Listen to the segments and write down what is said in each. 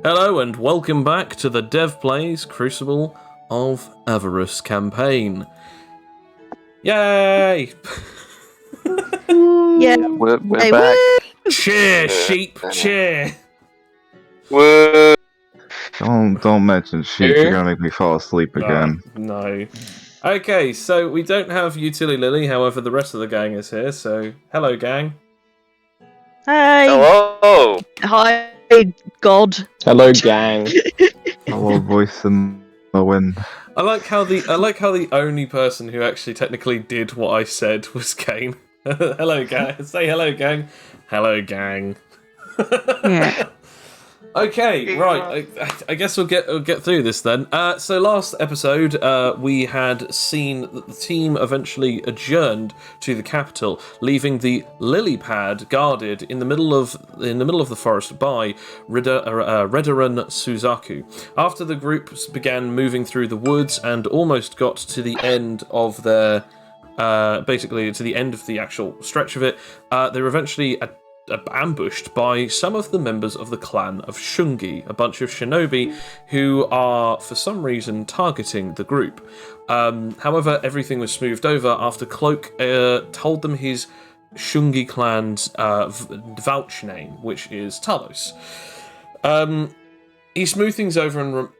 Hello and welcome back to the Dev Plays Crucible of Avarice campaign. Yay! Yeah, We're hey, back. woo! Cheer, sheep, cheer! Woo! Don't mention sheep. You're gonna make me fall asleep again. No. Okay, so we don't have Utility Lily, however the rest of the gang is here, so hello gang. Hey, Hello! hi, God. Hello, gang. Hello, voice in the wind. I like how the only person who actually technically did what I said was Kane. Hello gang. Say hello gang. Hello gang. Yeah. Okay, right. I guess we'll get through this then. So last episode, we had seen that the team eventually adjourned to the capital, leaving the lily pad guarded in the middle of the forest by Redaran Suzaku. After the group began moving through the woods and almost got to the end of their, basically to the end of the actual stretch of it, they were eventually ambushed by some of the members of the clan of Shungi, a bunch of shinobi who are, for some reason, targeting the group. However, everything was smoothed over after Cloak told them his Shungi clan's vouch name, which is Talos. He smoothed things over and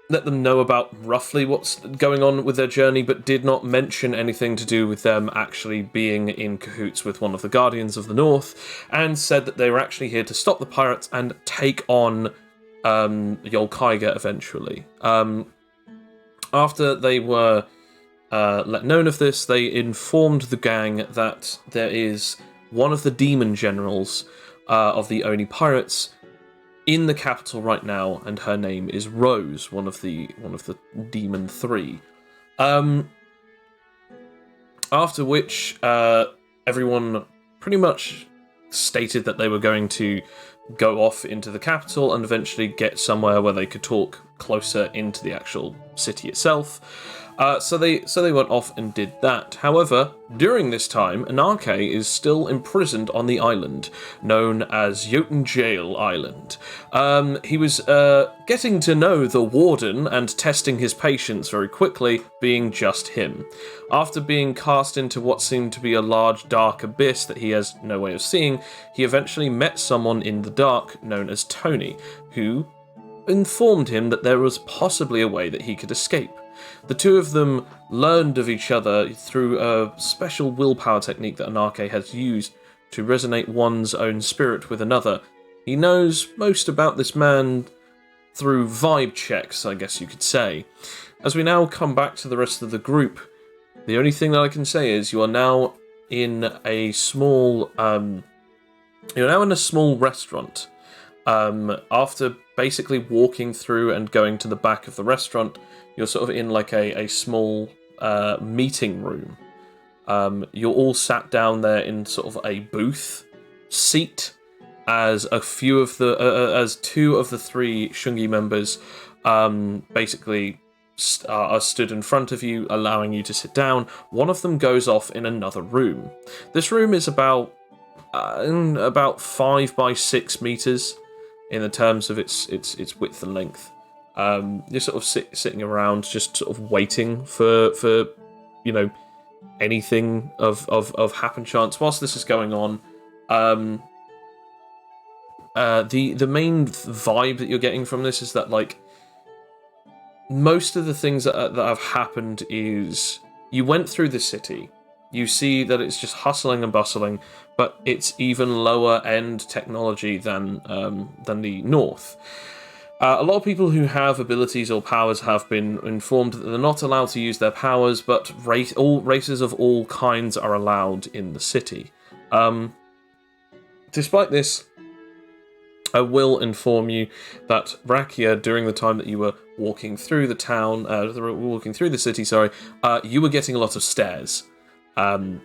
let them know about roughly what's going on with their journey, but did not mention anything to do with them actually being in cahoots with one of the Guardians of the North, and said that they were actually here to stop the pirates and take on Yolkaiga eventually. After they were let known of this, they informed the gang that there is one of the demon generals of the Oni pirates in the capital right now, and her name is Rose, one of the Demon Three. After which, everyone pretty much stated that they were going to go off into the capital and eventually get somewhere where they could talk closer into the actual city itself. So they went off and did that. However, during this time, Anarke is still imprisoned on the island, known as Jotun Jail Island. He was getting to know the warden and testing his patience very quickly, being just him. After being cast into what seemed to be a large dark abyss that he has no way of seeing, he eventually met someone in the dark known as Tony, who informed him that there was possibly a way that he could escape. The two of them learned of each other through a special willpower technique that Anarke has used to resonate one's own spirit with another. He knows most about this man through vibe checks, I guess you could say. As we now come back to the rest of the group, the only thing that I can say is you are now in a small restaurant. After basically walking through and going to the back of the restaurant, you're sort of in like a small meeting room. You're all sat down there in sort of a booth seat, as two of the three Shungi members basically are stood in front of you, allowing you to sit down. One of them goes off in another room. This room is about 5 by 6 meters in the terms of its width and length. You're sort of sitting around, just sort of waiting for anything of happen chance. Whilst this is going on, the main vibe that you're getting from this is that like most of the things that have happened is you went through the city. You see that it's just hustling and bustling, but it's even lower end technology than the north. A lot of people who have abilities or powers have been informed that they're not allowed to use their powers, but all races of all kinds are allowed in the city. Despite this, I will inform you that Rakia, during the time that you were walking through the town, walking through the city, you were getting a lot of stares.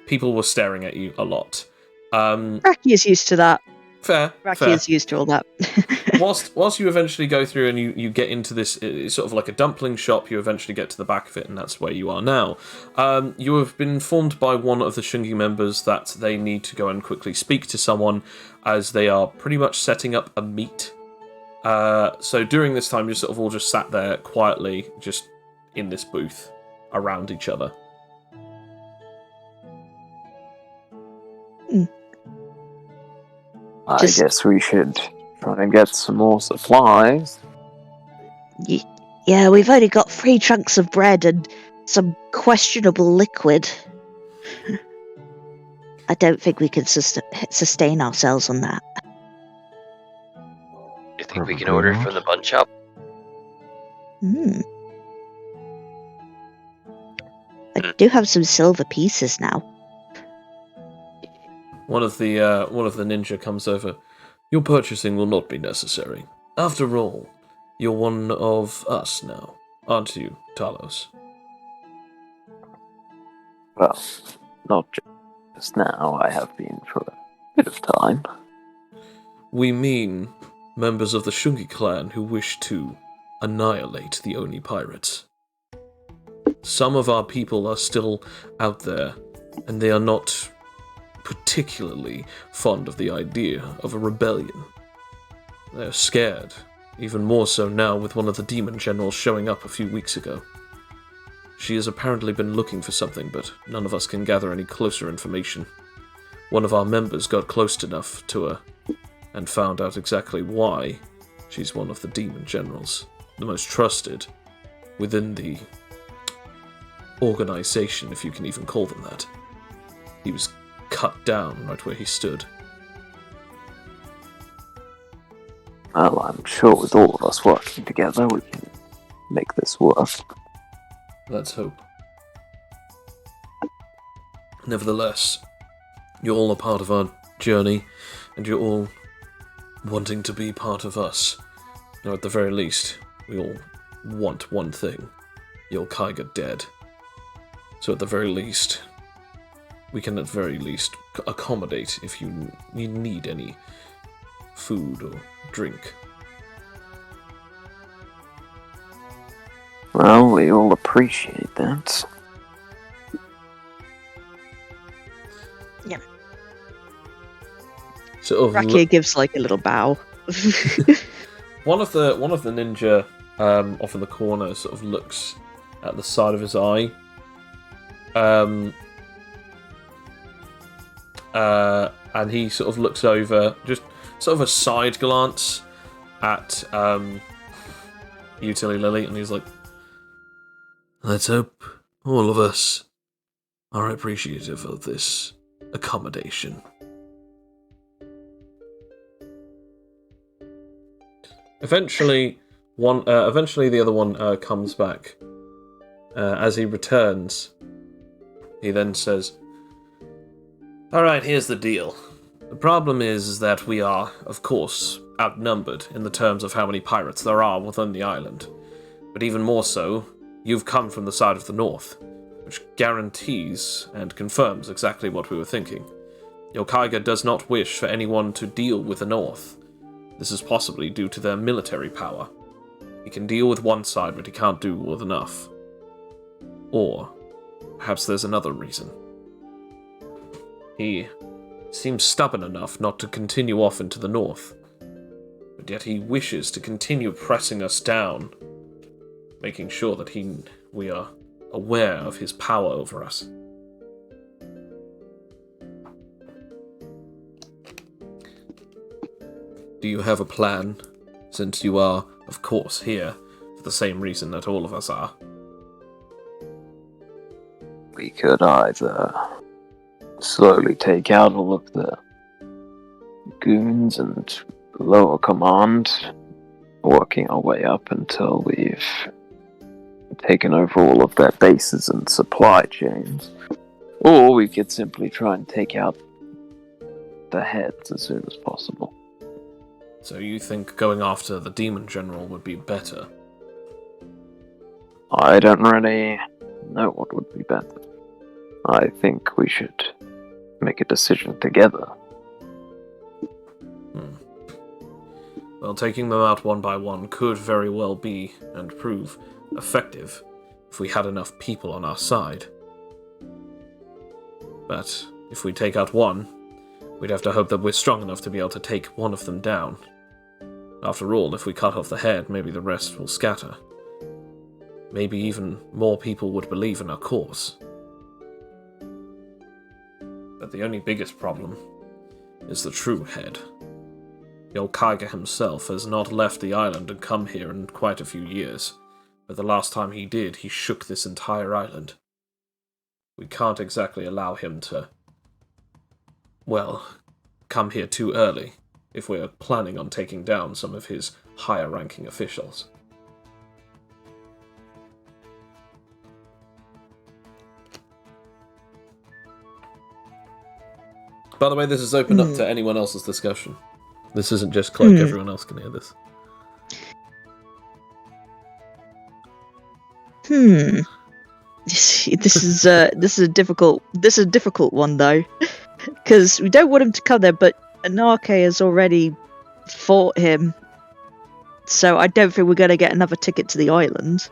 People were staring at you a lot. Raki is used to that. Fair. Raki is used to all that. Whilst you eventually go through and you get into this, it's sort of like a dumpling shop, you eventually get to the back of it, and that's where you are now. You have been informed by one of the Shungi members that they need to go and quickly speak to someone, as they are pretty much setting up a meet So during this time, you're sort of all just sat there quietly, just in this booth, around each other. I Just- guess we should try and get some more supplies. Yeah, we've only got 3 chunks of bread and some questionable liquid. I don't think we can sustain ourselves on that. You think we can Probably order not. from the bun shop? I do have some silver pieces now. One of the ninja comes over. Your purchasing will not be necessary. After all, you're one of us now, aren't you, Talos? Well, not just now. I have been for a bit of time. We mean members of the Shungi clan who wish to annihilate the Oni pirates. Some of our people are still out there, and they are not particularly fond of the idea of a rebellion. They're scared, even more so now with one of the demon generals showing up a few weeks ago. She has apparently been looking for something, but none of us can gather any closer information. One of our members got close enough to her and found out exactly why she's one of the demon generals, the most trusted within the organization, if you can even call them that. He was cut down right where he stood. Well, I'm sure with all of us working together, we can make this work. Let's hope. Nevertheless, you're all a part of our journey, and you're all wanting to be part of us. Now, at the very least, we all want one thing. Your Kaiga dead. So at the very least, we can at very least accommodate if you need any food or drink. Well, we all appreciate that. Yeah. Sort of Rakia gives like a little bow. one of the ninja off in the corner sort of looks at the side of his eye. And he sort of looks over, just sort of a side glance at you, Tilly Lily, and he's like, let's hope all of us are appreciative of this accommodation. Eventually, the other one comes back. As he returns, he then says, "Alright, here's the deal. The problem is that we are, of course, outnumbered in the terms of how many pirates there are within the island. But even more so, you've come from the side of the north, which guarantees and confirms exactly what we were thinking. Your Kaiga does not wish for anyone to deal with the north. This is possibly due to their military power. He can deal with one side, but he can't do with enough. Or perhaps there's another reason. He seems stubborn enough not to continue off into the north, but yet he wishes to continue pressing us down, making sure that we are aware of his power over us. Do you have a plan, since you are, of course, here for the same reason that all of us are?" We could either slowly take out all of the goons and lower command, working our way up until we've taken over all of their bases and supply chains. Or we could simply try and take out the heads as soon as possible. So you think going after the demon general would be better? I don't really know what would be better. I think we should make a decision together. Well, taking them out one by one could very well be and prove effective if we had enough people on our side. But if we take out one, we'd have to hope that we're strong enough to be able to take one of them down. After all, if we cut off the head, maybe the rest will scatter. Maybe even more people would believe in our cause. But the only biggest problem is the true head. The old Kaiger himself has not left the island and come here in quite a few years, but the last time he did, he shook this entire island. We can't exactly allow him to, well, come here too early, if we're planning on taking down some of his higher-ranking officials. By the way, this is open up to anyone else's discussion. This isn't just Cloak, everyone else can hear this. This is a difficult one though, because we don't want him to come there, but Anarche has already fought him, so I don't think we're going to get another ticket to the island.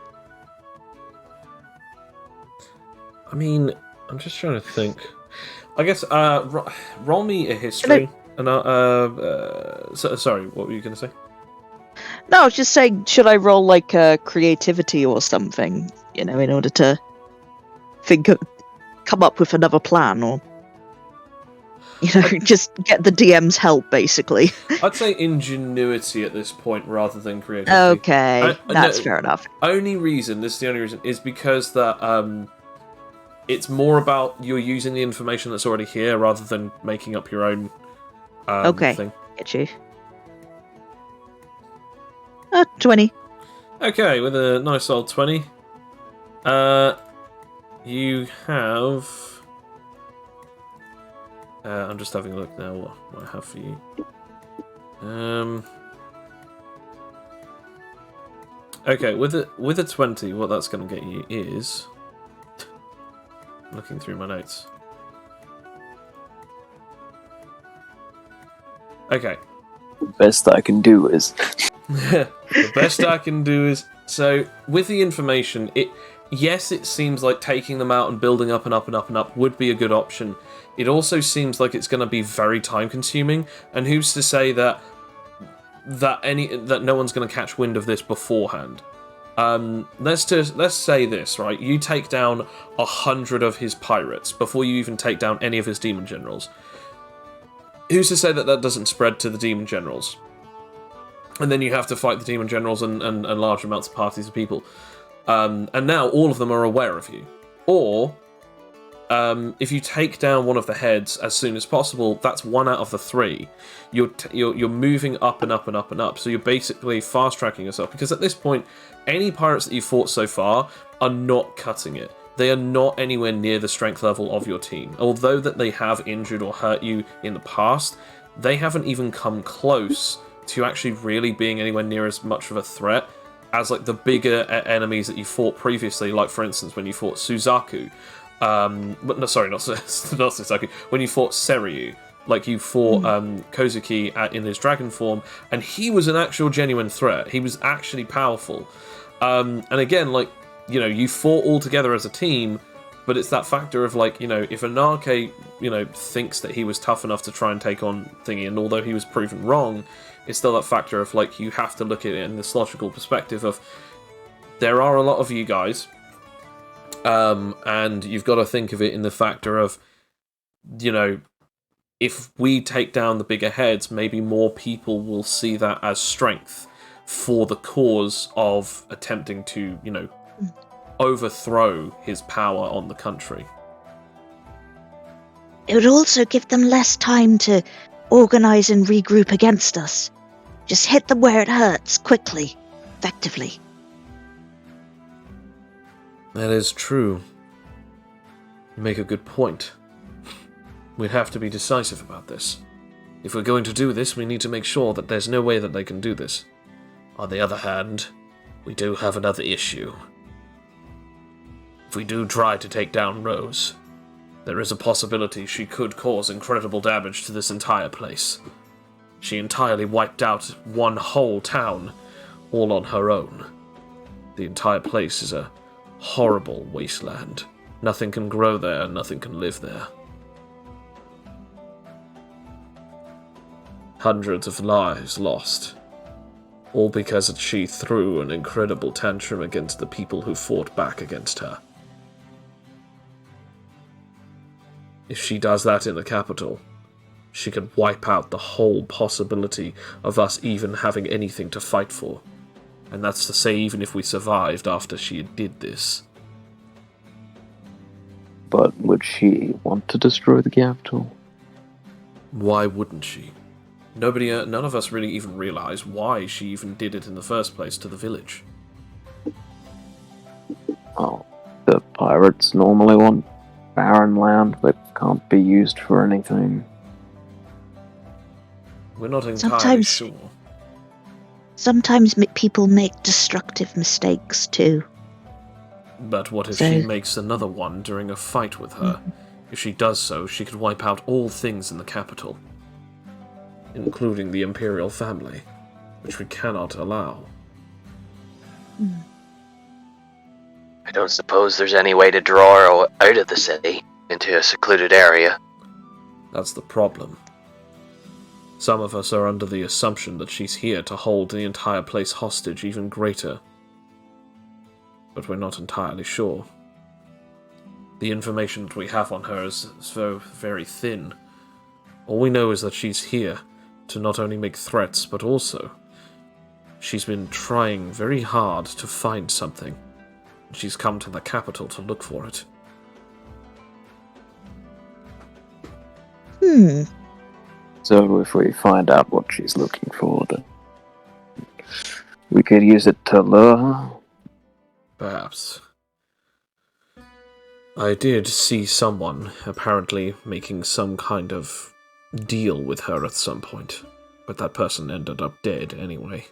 I mean, I'm just trying to think. I guess roll me a history. Sorry, what were you going to say? No, I was just saying, should I roll like creativity or something, in order to come up with another plan, or just get the DM's help, basically. I'd say ingenuity at this point rather than creativity. Okay, that's fair enough. The only reason is because that it's more about you're using the information that's already here rather than making up your own thing. Get you. 20. Okay, with a nice old 20. You have... I'm just having a look now what I have for you. Okay, with a 20, what that's going to get you is... Looking through my notes. Okay. The best I can do is... The best I can do is... So, with the information, yes, it seems like taking them out and building up and up and up and up would be a good option. It also seems like it's going to be very time-consuming, and who's to say that no one's going to catch wind of this beforehand? Let's say this, right? You take down 100 of his pirates before you even take down any of his demon generals. Who's to say that doesn't spread to the demon generals? And then you have to fight the demon generals and large amounts of parties of people. And now all of them are aware of you. Or, if you take down one of the heads as soon as possible, that's 1 out of the 3. You're moving up and up and up and up. So you're basically fast-tracking yourself. Because at this point, any pirates that you've fought so far are not cutting it. They are not anywhere near the strength level of your team. Although that they have injured or hurt you in the past, they haven't even come close to actually really being anywhere near as much of a threat as like the bigger enemies that you fought previously. Like for instance, when you fought Suzaku, but no, sorry, not Suzaku. When you fought Seryu, like you fought Kozuki in his dragon form, and he was an actual genuine threat. He was actually powerful. And again, like, you fought all together as a team, but it's that factor of like, if Anarche, thinks that he was tough enough to try and take on Thingy, and although he was proven wrong, it's still that factor of like, you have to look at it in this logical perspective of there are a lot of you guys, and you've got to think of it in the factor of, if we take down the bigger heads, maybe more people will see that as strength for the cause of attempting to, overthrow his power on the country. It would also give them less time to organise and regroup against us. Just hit them where it hurts, quickly, effectively. That is true. You make a good point. We'd have to be decisive about this. If we're going to do this, we need to make sure that there's no way that they can do this. On the other hand, we do have another issue. If we do try to take down Rose, there is a possibility she could cause incredible damage to this entire place. She entirely wiped out one whole town, all on her own. The entire place is a horrible wasteland. Nothing can grow there, nothing can live there. Hundreds of lives lost. All because she threw an incredible tantrum against the people who fought back against her. If she does that in the capital, she could wipe out the whole possibility of us even having anything to fight for. And that's to say, even if we survived after she did this. But would she want to destroy the capital? Why wouldn't she? None of us really even realize why she even did it in the first place to the village. Oh, the pirates normally want barren land that can't be used for anything. We're not entirely sure. Sometimes people make destructive mistakes too. But what if she makes another one during a fight with her? If she does so, she could wipe out all things in the capital, including the imperial family, which we cannot allow. I don't suppose there's any way to draw her out of the city, into a secluded area. That's the problem. Some of us are under the assumption that she's here to hold the entire place hostage even greater. But we're not entirely sure. The information that we have on her is so very thin. All we know is that she's here to not only make threats, but also she's been trying very hard to find something. She's come to the capital to look for it. So if we find out what she's looking for, then we could use it to lure her? Perhaps. I did see someone apparently making some kind of deal with her at some point, but that person ended up dead anyway.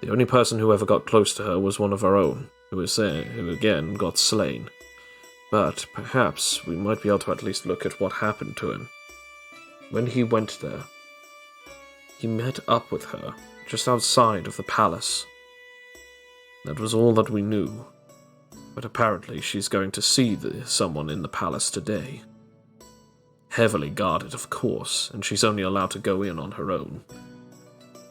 The only person who ever got close to her was one of our own, who again got slain. But perhaps we might be able to at least look at what happened to him. When he went there, he met up with her just outside of the palace. That was all that we knew. But apparently she's going to see someone in the palace today. Heavily guarded, of course, and she's only allowed to go in on her own.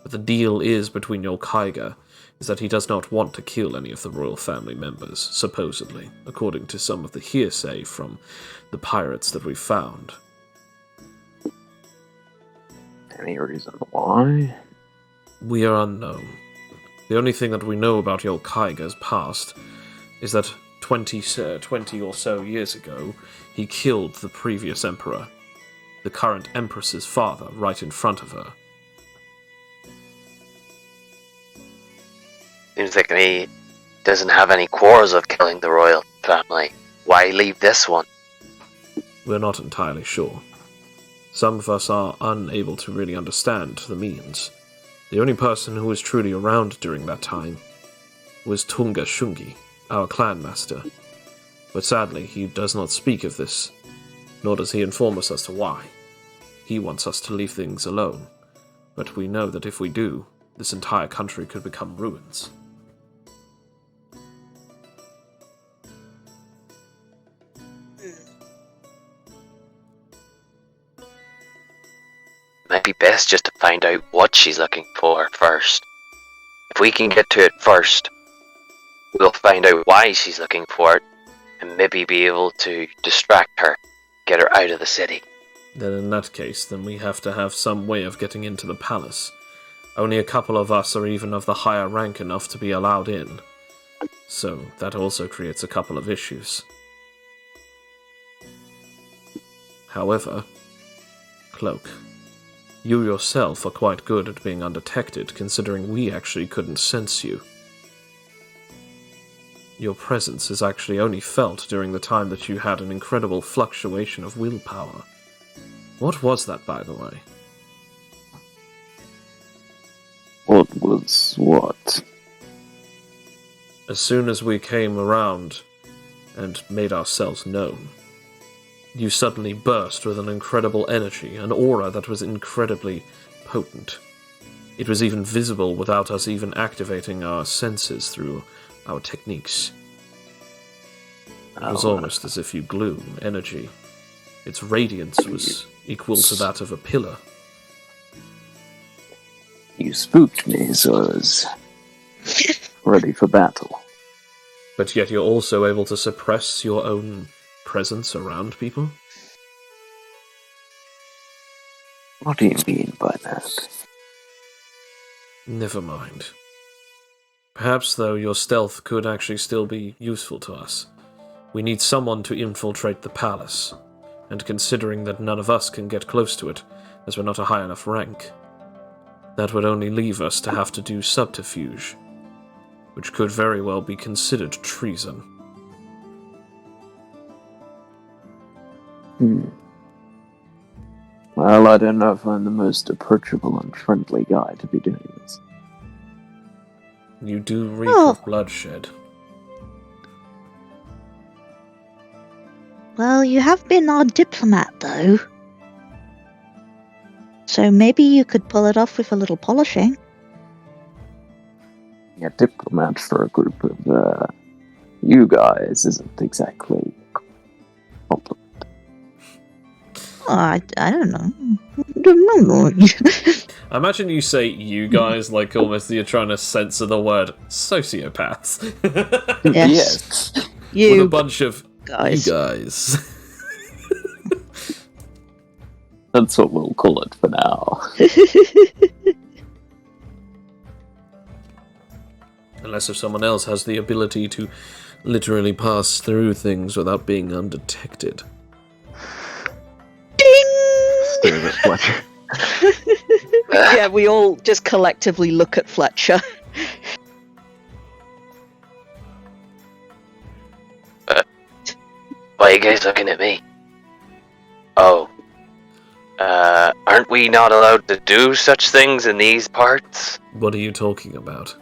But the deal is between Yolkaiga is that he does not want to kill any of the royal family members, supposedly, according to some of the hearsay from the pirates that we found. Any reason why? We are unknown. The only thing that we know about Yolkaiga's past is that 20 or so years ago, he killed the previous emperor, the current empress's father, right in front of her. Seems like he doesn't have any quarrels of killing the royal family. Why leave this one? We're not entirely sure. Some of us are unable to really understand the means. The only person who was truly around during that time was Tunga Shungi, our clan master. But sadly, he does not speak of this, nor does he inform us as to why. He wants us to leave things alone, but we know that if we do, this entire country could become ruins. Might be best just to find out what she's looking for first. If we can get to it first, we'll find out why she's looking for it, and maybe be able to distract her, get her out of the city. Then in that case, we have to have some way of getting into the palace. Only a couple of us are even of the higher rank enough to be allowed in. So that also creates a couple of issues. However, Cloak, you yourself are quite good at being undetected, considering we actually couldn't sense you. Your presence is actually only felt during the time that you had an incredible fluctuation of willpower. What was that, by the way? What was what? As soon as we came around and made ourselves known, you suddenly burst with an incredible energy, an aura that was incredibly potent. It was even visible without us even activating our senses through our techniques. It was almost as if you glue energy. Its radiance was equal to that of a pillar. You spooked me, so I was ready for battle. But yet you're also able to suppress your own presence around people? What do you mean by that? Never mind. Perhaps, though, your stealth could actually still be useful to us. We need someone to infiltrate the palace, and considering that none of us can get close to it, as we're not a high enough rank, that would only leave us to have to do subterfuge, which could very well be considered treason. Well, I don't know if I'm the most approachable and friendly guy to be doing this. You do reek of bloodshed. Well, you have been our diplomat, though. So maybe you could pull it off with a little polishing. A diplomat for a group of you guys isn't exactly a compliment. Oh, I don't know. I imagine you say "you guys" like almost you're trying to censor the word sociopaths. Yes. With You a bunch of guys. you guys. That's what we'll call it for now. Unless if someone else has the ability to literally pass through things without being undetected. Stare at Fletcher. Yeah, we all just collectively look at Fletcher. Why are you guys looking at me? Oh. Aren't we not allowed to do such things in these parts? What are you talking about?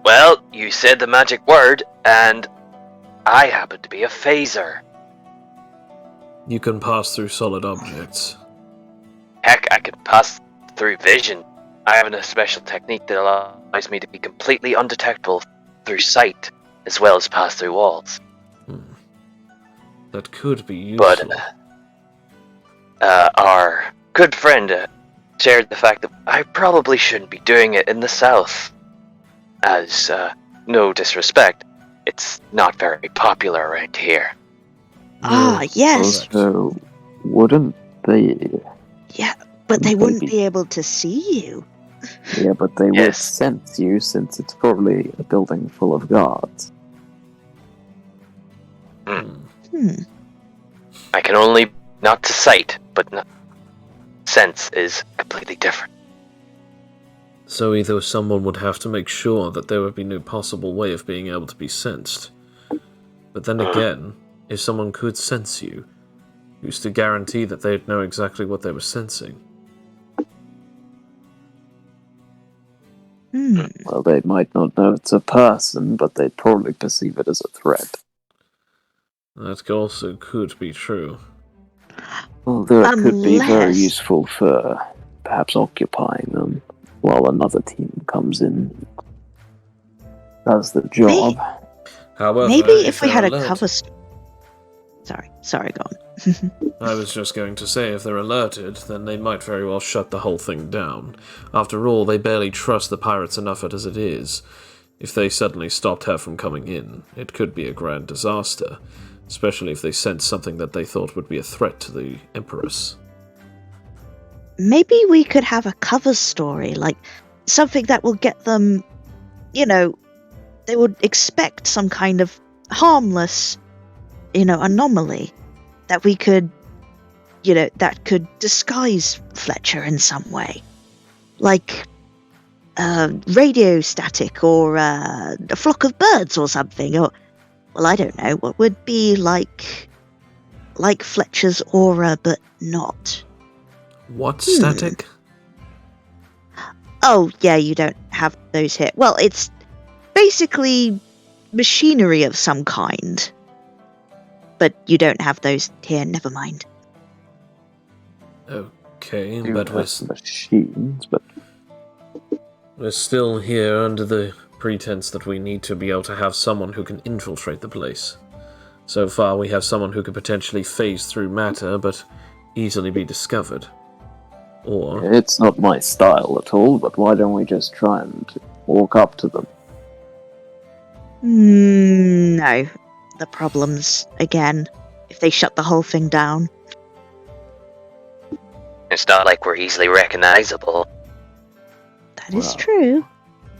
Well, you said the magic word, and I happen to be a phaser. You can pass through solid objects. Heck, I can pass through vision. I have a special technique that allows me to be completely undetectable through sight, as well as pass through walls. That could be useful. But our good friend shared the fact that I probably shouldn't be doing it in the south. As, no disrespect, it's not very popular around here. Ah, yes. So, wouldn't they... Yeah, but they Wouldn't wouldn't be able to see you. Yeah, but they would Yes. sense you since it's probably a building full of guards. I can only not to sight, but sense is completely different. So either someone would have to make sure that there would be no possible way of being able to be sensed. But then again, if someone could sense you, who's to guarantee that they'd know exactly what they were sensing? Well, they might not know it's a person, but they'd probably perceive it as a threat. That also could be true. Although it could be very Unless- useful for perhaps occupying them while another team comes in, does the job. However, Maybe if we they're had a alert- cover... Sorry, go on. I was just going to say, if they're alerted, then they might very well shut the whole thing down. After all, they barely trust the pirates enough as it is. If they suddenly stopped her from coming in, it could be a grand disaster, especially if they sensed something that they thought would be a threat to the Empress. Maybe we could have a cover story, like something that will get them, they would expect some kind of harmless, anomaly that we could, that could disguise Fletcher in some way. Like radio static or a flock of birds or something. Or, well, I don't know, what would be like Fletcher's aura, but not. What static? Oh, yeah, you don't have those here. Well, it's basically machinery of some kind. But you don't have those here, never mind. Okay, You but have machines, but we're still here under the pretense that we need to be able to have someone who can infiltrate the place. So far, we have someone who could potentially phase through matter, but easily be discovered. Or It's not my style at all, but why don't we just try and walk up to them? No. The problems, again, if they shut the whole thing down. It's not like we're easily recognizable. That is Well. true.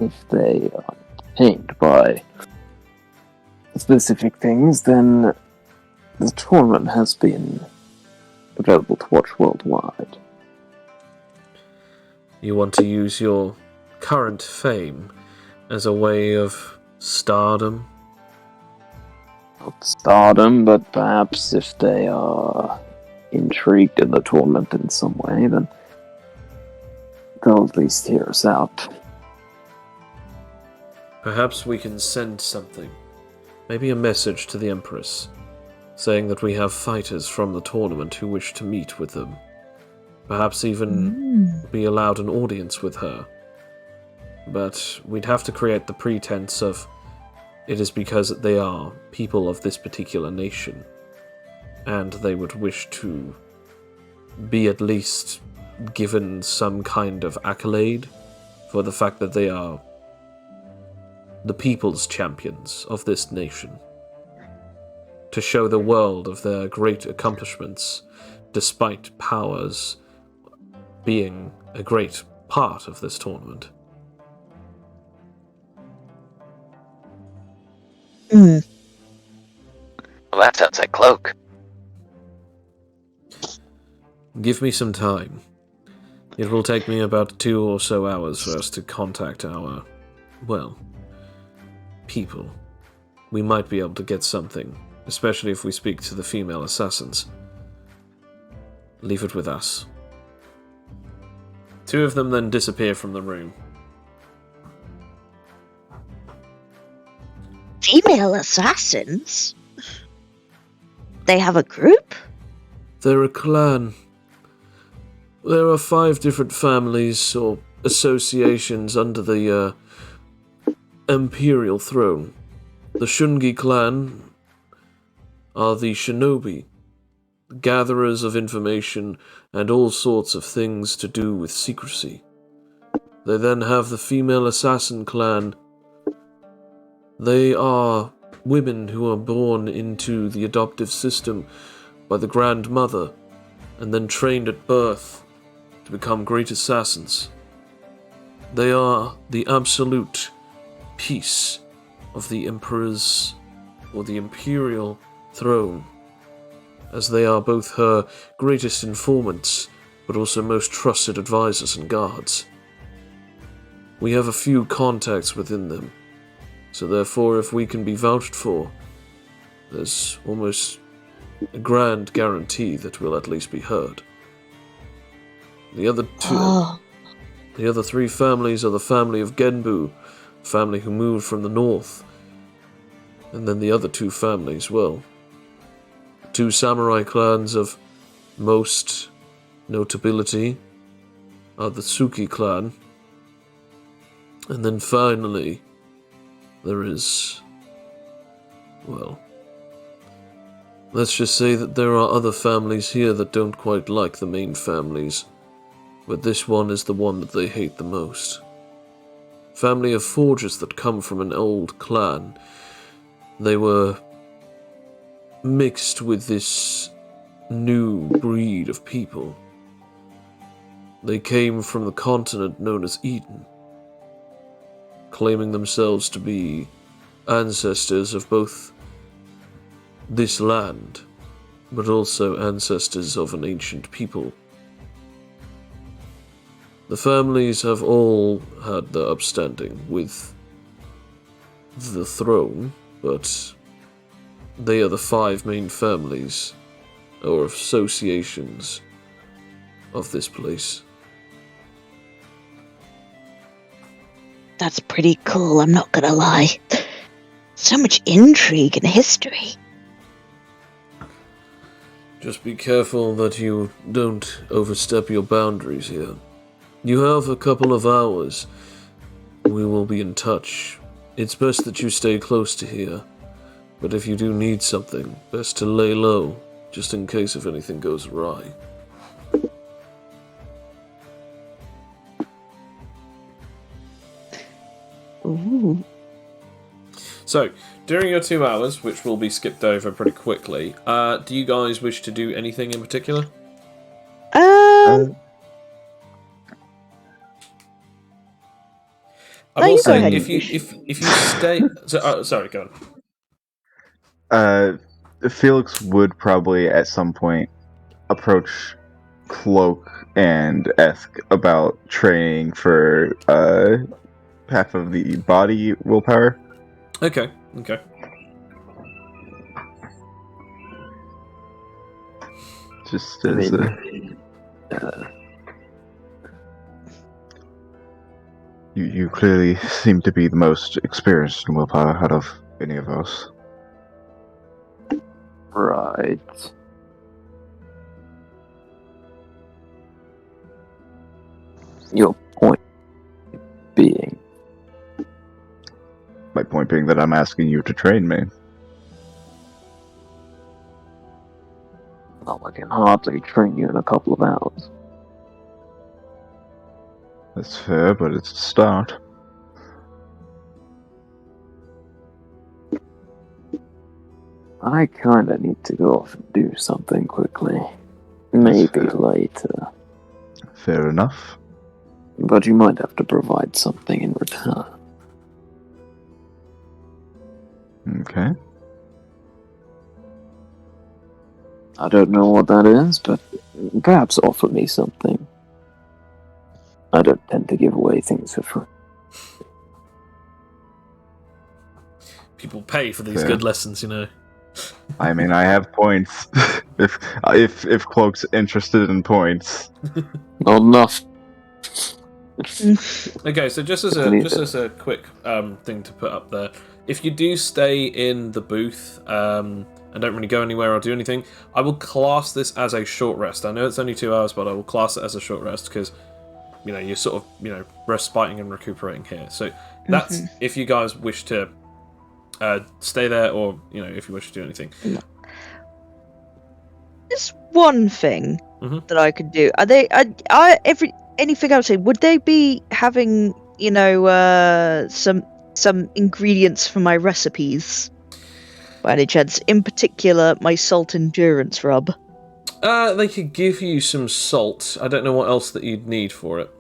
If they are detained by specific things, then the tournament has been available to watch worldwide. you want to use your current fame as a way of stardom? Not stardom, but perhaps if they are intrigued in the tournament in some way, then they'll at least hear us out. Perhaps we can send something, maybe a message to the Empress, saying that we have fighters from the tournament who wish to meet with them. Perhaps even be allowed an audience with her. But we'd have to create the pretense of it is because they are people of this particular nation, and they would wish to be at least given some kind of accolade for the fact that they are the people's champions of this nation, to show the world of their great accomplishments, despite powers being a great part of this tournament. Well, that sounds like Cloak. Give me some time. It will take me about 2 or so hours for us to contact our, well, people. We might be able to get something, especially if we speak to the female assassins. Leave it with us. 2 of them then disappear from the room. Female assassins? They have a group? They're a clan. There are 5 different families or associations under the Imperial throne. The Shungi clan are the shinobi, gatherers of information and all sorts of things to do with secrecy. They then have the female assassin clan. They are women who are born into the adoptive system by the grandmother and then trained at birth to become great assassins. They are the absolute piece of the Emperor's or the Imperial throne, as they are both her greatest informants, but also most trusted advisors and guards. We have a few contacts within them, so therefore if we can be vouched for, there's almost a grand guarantee that we'll at least be heard. The other 3 families are the family of Genbu, a family who moved from the north, and then the other 2 families, well, 2 samurai clans of most notability are the Tsuki clan, and then finally there is, well, let's just say that there are other families here that don't quite like the main families, but this one is the one that they hate the most. Family of forgers that come from an old clan. They were mixed with this new breed of people. They came from the continent known as Eden, claiming themselves to be ancestors of both this land, but also ancestors of an ancient people. The families have all had their upstanding with the throne, but they are the 5 main families, or associations, of this place. That's pretty cool, I'm not gonna lie. So much intrigue and history. Just be careful that you don't overstep your boundaries here. You have a couple of hours. We will be in touch. It's best that you stay close to here, but if you do need something, best to lay low, just in case if anything goes awry. So, during your 2 hours, which will be skipped over pretty quickly, do you guys wish to do anything in particular? I No, will you go say, ahead, if you stay... So, sorry, go on. Felix would probably at some point approach Cloak and ask about training for half of the body willpower. Okay. Just I as mean, you clearly seem to be the most experienced in willpower out of any of us. right. Your point being, My point being that I'm asking you to train me. well, I can hardly train you in a couple of hours. That's fair, but it's a start. I kinda need to go off and do something quickly. Maybe later. Fair enough. But you might have to provide something in return. Okay. I don't know what that is, but perhaps offer me something. I don't tend to give away things for free. People pay for these Fair. good lessons, you know. I mean, I have points. if Cloak's interested in points. Not enough. Okay, so just as a quick thing to put up there, if you do stay in the booth and don't really go anywhere or do anything, I will class this as a short rest. I know it's only 2 hours, but I will class it as a short rest because you're sort of respiting and recuperating here. So that's if you guys wish to stay there, or if you wish to do anything. Just one thing Mhm. that I could do. Anything else? Would they be having some ingredients for my recipes by any chance? In particular, my salt endurance rub. They could give you some salt. I don't know what else that you'd need for it.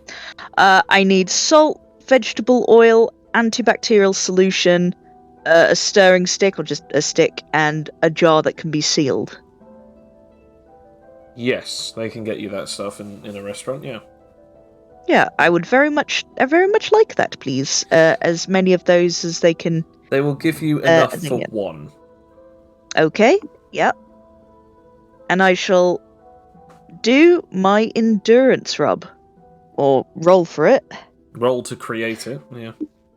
I need salt, vegetable oil, antibacterial solution, a stirring stick or just a stick, and a jar that can be sealed. Yes, they can get you that stuff in a restaurant. Yeah. Yeah, I very much like that, please. As many of those as they can. They will give you enough for yeah. one. Okay, yeah. And I shall do my endurance rub. Or roll for it. Roll to create it, yeah.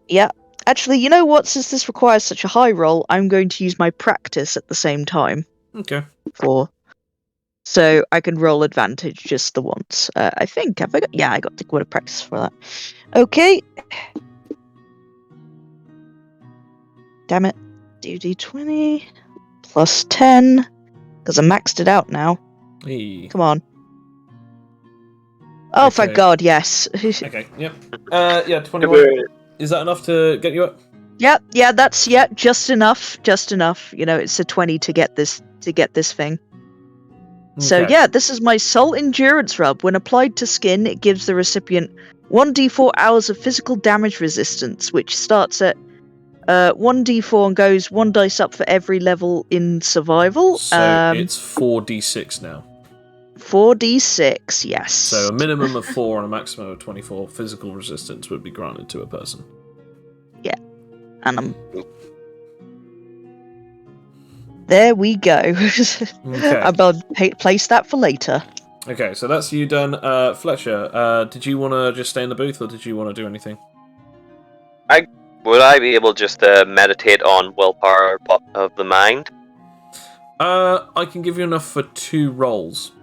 Yeah. Actually, you know what? Since this requires such a high roll, I'm going to use my practice at the same time. Okay. So I can roll advantage just the once. I think. Have I got? Yeah, I got the word of practice for that. Okay. Damn it. Do D20 plus 10. Because I maxed it out now. Hey. Come on. Oh, Okay. thank God, yes. Okay, yep. Yeah, 21. Is that enough to get you up? Yeah, that's just enough. Just enough. It's a 20 to get this thing. So Okay. yeah, this is my salt endurance rub. When applied to skin, it gives the recipient 1d4 hours of physical damage resistance, which starts at 1d4 and goes 1 dice up for every level in survival. So it's 4d6 now. 4d6, yes. So a minimum of 4 and a maximum of 24 physical resistance would be granted to a person. Yeah. And there we go. Okay. I'll place that for later. Okay, so that's you done. Fletcher, did you want to just stay in the booth, or did you want to do anything? Would I be able just to meditate on willpower of the mind? I can give you enough for 2 rolls.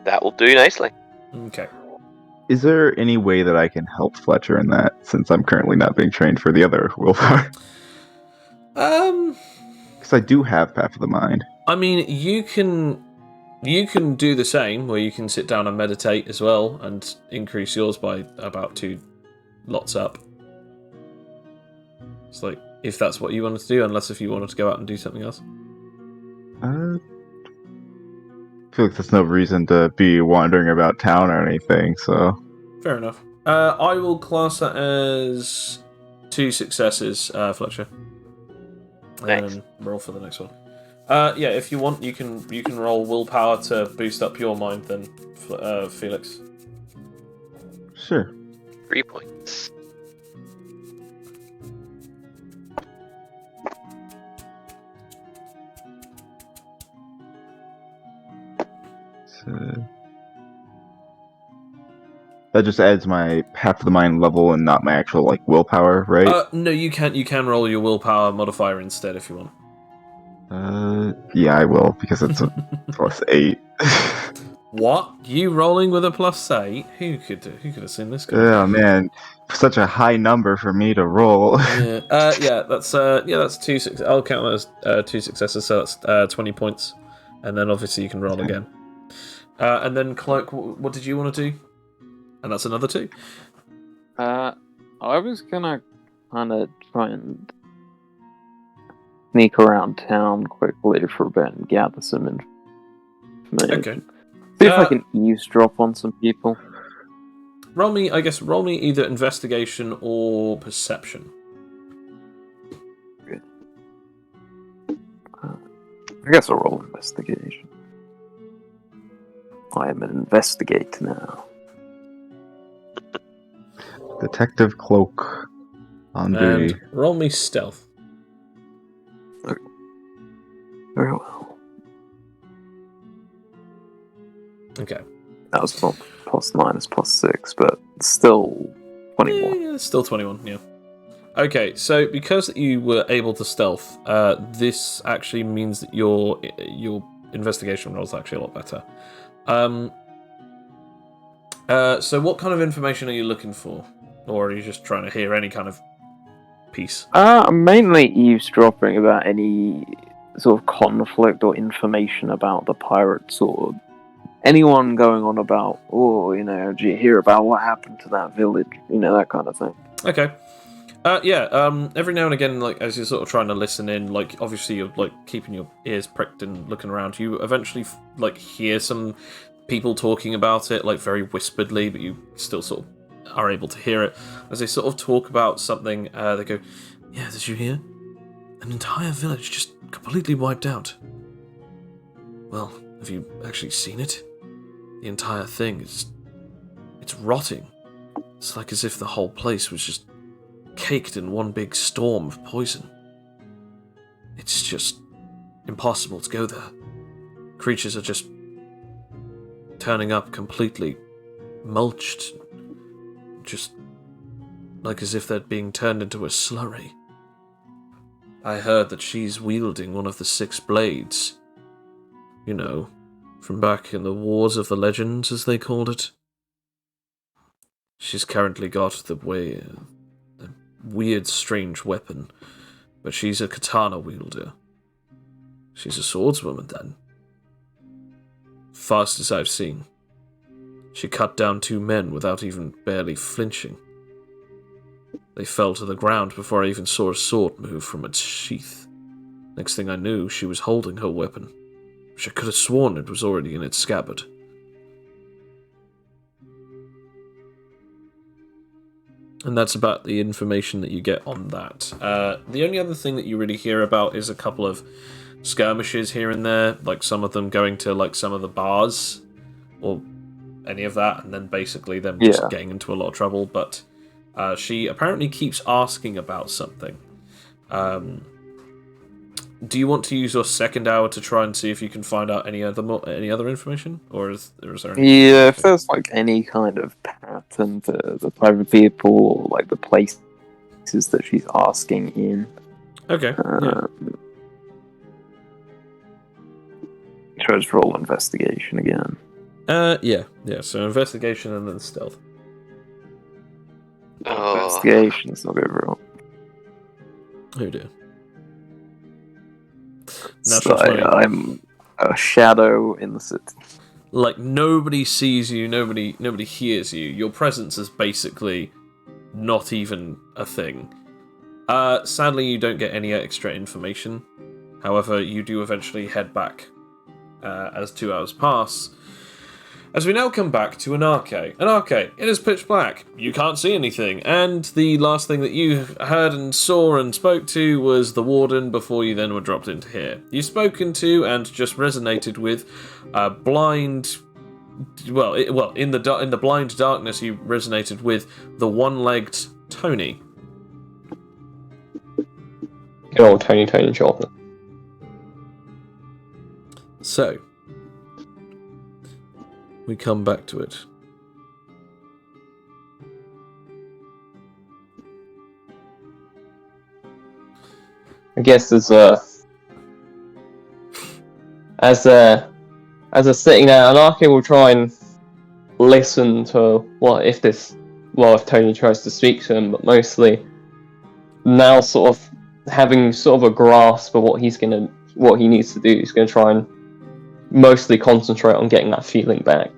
That will do nicely. Okay. Is there any way that I can help Fletcher in that, since I'm currently not being trained for the other willpower? Because I do have half of the mind. I mean, you can do the same, where you can sit down and meditate as well, and increase yours by about 2 lots up. It's like, if that's what you wanted to do, unless if you wanted to go out and do something else. I feel like there's no reason to be wandering about town or anything, so... Fair enough. I will class that as 2 successes, Fletcher. Thanks. And roll for the next one. Yeah, if you want, you can roll willpower to boost up your mind, then, Felix. Sure. 3 points. So... That just adds my half of the mind level and not my actual, like, willpower, right? No, you can roll your willpower modifier instead if you want. Yeah, I will, because it's a plus 8. What? You rolling with a +8? Who could have seen this coming? Oh, man. Such a high number for me to roll. Yeah. That's 2 successes. I'll count that as 2 successes, so that's 20 points. And then obviously you can roll again. And then Cloak, what did you want to do? And that's another 2. I was gonna kind of try and sneak around town quickly for a bit and gather some information. Okay. See if I can eavesdrop on some people. Roll me either investigation or perception. I guess I'll roll investigation. I am an investigator now. Detective Cloak on And duty. roll me stealth. Very well. Okay. That was not +9 is +6, but still 21. Yeah, still 21, yeah. Okay, so because you were able to stealth, this actually means that your investigation roll is actually a lot better. So what kind of information are you looking for? Or are you just trying to hear any kind of piece? I'm mainly eavesdropping about any sort of conflict or information about the pirates or anyone going on about, did you hear about what happened to that village? That kind of thing. Okay. Every now and again, like, as you're sort of trying to listen in, like, obviously you're, like, keeping your ears pricked and looking around, you eventually, like, hear some people talking about it, like, very whisperedly, but you still sort of are able to hear it. As they sort of talk about something, they go, "Yeah, did you hear? An entire village just completely wiped out. Well, have you actually seen it? The entire thing it's rotting. It's like as if the whole place was just caked in one big storm of poison. It's just impossible to go there. Creatures are just turning up completely mulched, just like as if they're being turned into a slurry. I heard that she's wielding one of the 6 blades. From back in the Wars of the Legends, as they called it. She's currently got the weird, strange weapon, but she's a katana wielder. She's a swordswoman, then. Fastest I've seen. She cut down 2 men without even barely flinching. They fell to the ground before I even saw a sword move from its sheath. Next thing I knew, she was holding her weapon, which I could have sworn it was already in its scabbard. And that's about the information that you get on that. The only other thing that you really hear about is a couple of skirmishes here and there, like some of them going to like some of the bars or any of that, and then basically them just getting into a lot of trouble. But she apparently keeps asking about something. Do you want to use your second hour to try and see if you can find out any other information, or is there any? Yeah, if there's like any kind of pattern to the type of people or like the places that she's asking in. Okay. Should I just roll investigation again? Yeah. So investigation and then stealth. Investigation's not good roll. Oh dear. So I'm a shadow in the city. Like nobody sees you, nobody hears you. Your presence is basically not even a thing. Sadly, you don't get any extra information. However, you do eventually head back as 2 hours pass. As we now come back to Anarche. Anarche, it is pitch black. You can't see anything. And the last thing that you heard and saw and spoke to was the warden before you then were dropped into here. You've spoken to and just resonated with blind... Well, in the blind darkness, you resonated with the one-legged Tony. Good old Tony Chocolate. So, we come back to it. I guess as a sitting there, Anarche will try and listen to if Tony tries to speak to him, but mostly now sort of having sort of a grasp of what he needs to do. He's gonna try and mostly concentrate on getting that feeling back.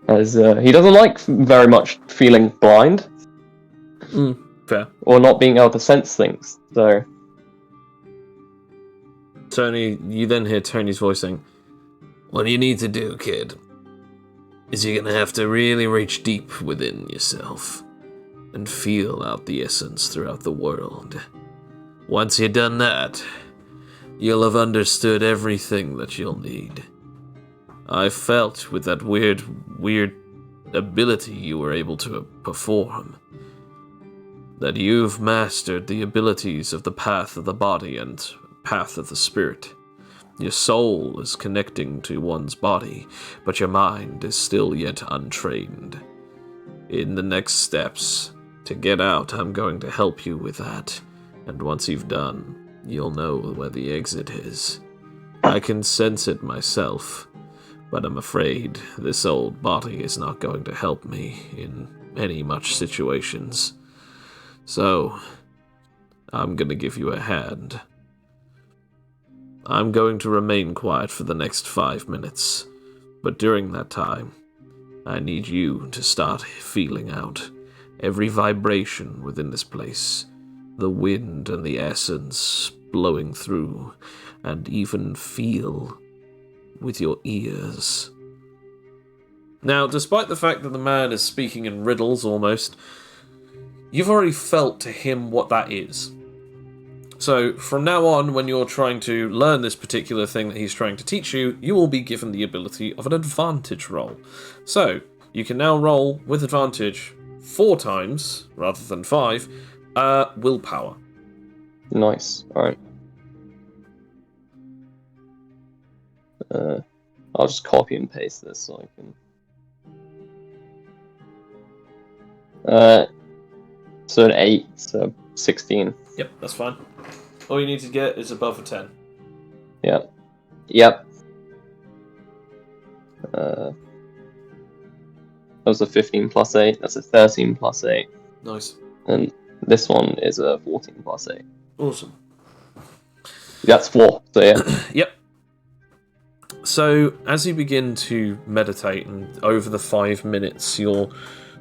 As he doesn't like very much feeling blind. Fair. Or not being able to sense things, so... Tony, you then hear Tony's voice saying, "What you need to do, kid, is you're gonna have to really reach deep within yourself and feel out the essence throughout the world. Once you've done that, you'll have understood everything that you'll need. I felt with that weird ability you were able to perform, that you've mastered the abilities of the path of the body and path of the spirit. Your soul is connecting to one's body, but your mind is still yet untrained. In the next steps, to get out, I'm going to help you with that, and once you've done, you'll know where the exit is. I can sense it myself, but I'm afraid this old body is not going to help me in any much situations. So, I'm going to give you a hand. I'm going to remain quiet for the next 5 minutes, but during that time, I need you to start feeling out every vibration within this place, the wind and the essence blowing through, and even feel with your ears." Now, despite the fact that the man is speaking in riddles almost, you've already felt to him what that is. So, from now on, when you're trying to learn this particular thing that he's trying to teach you, you will be given the ability of an advantage roll. So, you can now roll with advantage 4 times, rather than 5, willpower. Nice, alright. I'll just copy and paste this so I can... So an 8, so 16. Yep, that's fine. All you need to get is above a 10. Yep. That was a 15 plus 8, that's a 13 plus 8. Nice. And this one is a 14 plus 8. Awesome. That's 4, so yeah. Yep. So, as you begin to meditate, and over the 5 minutes you're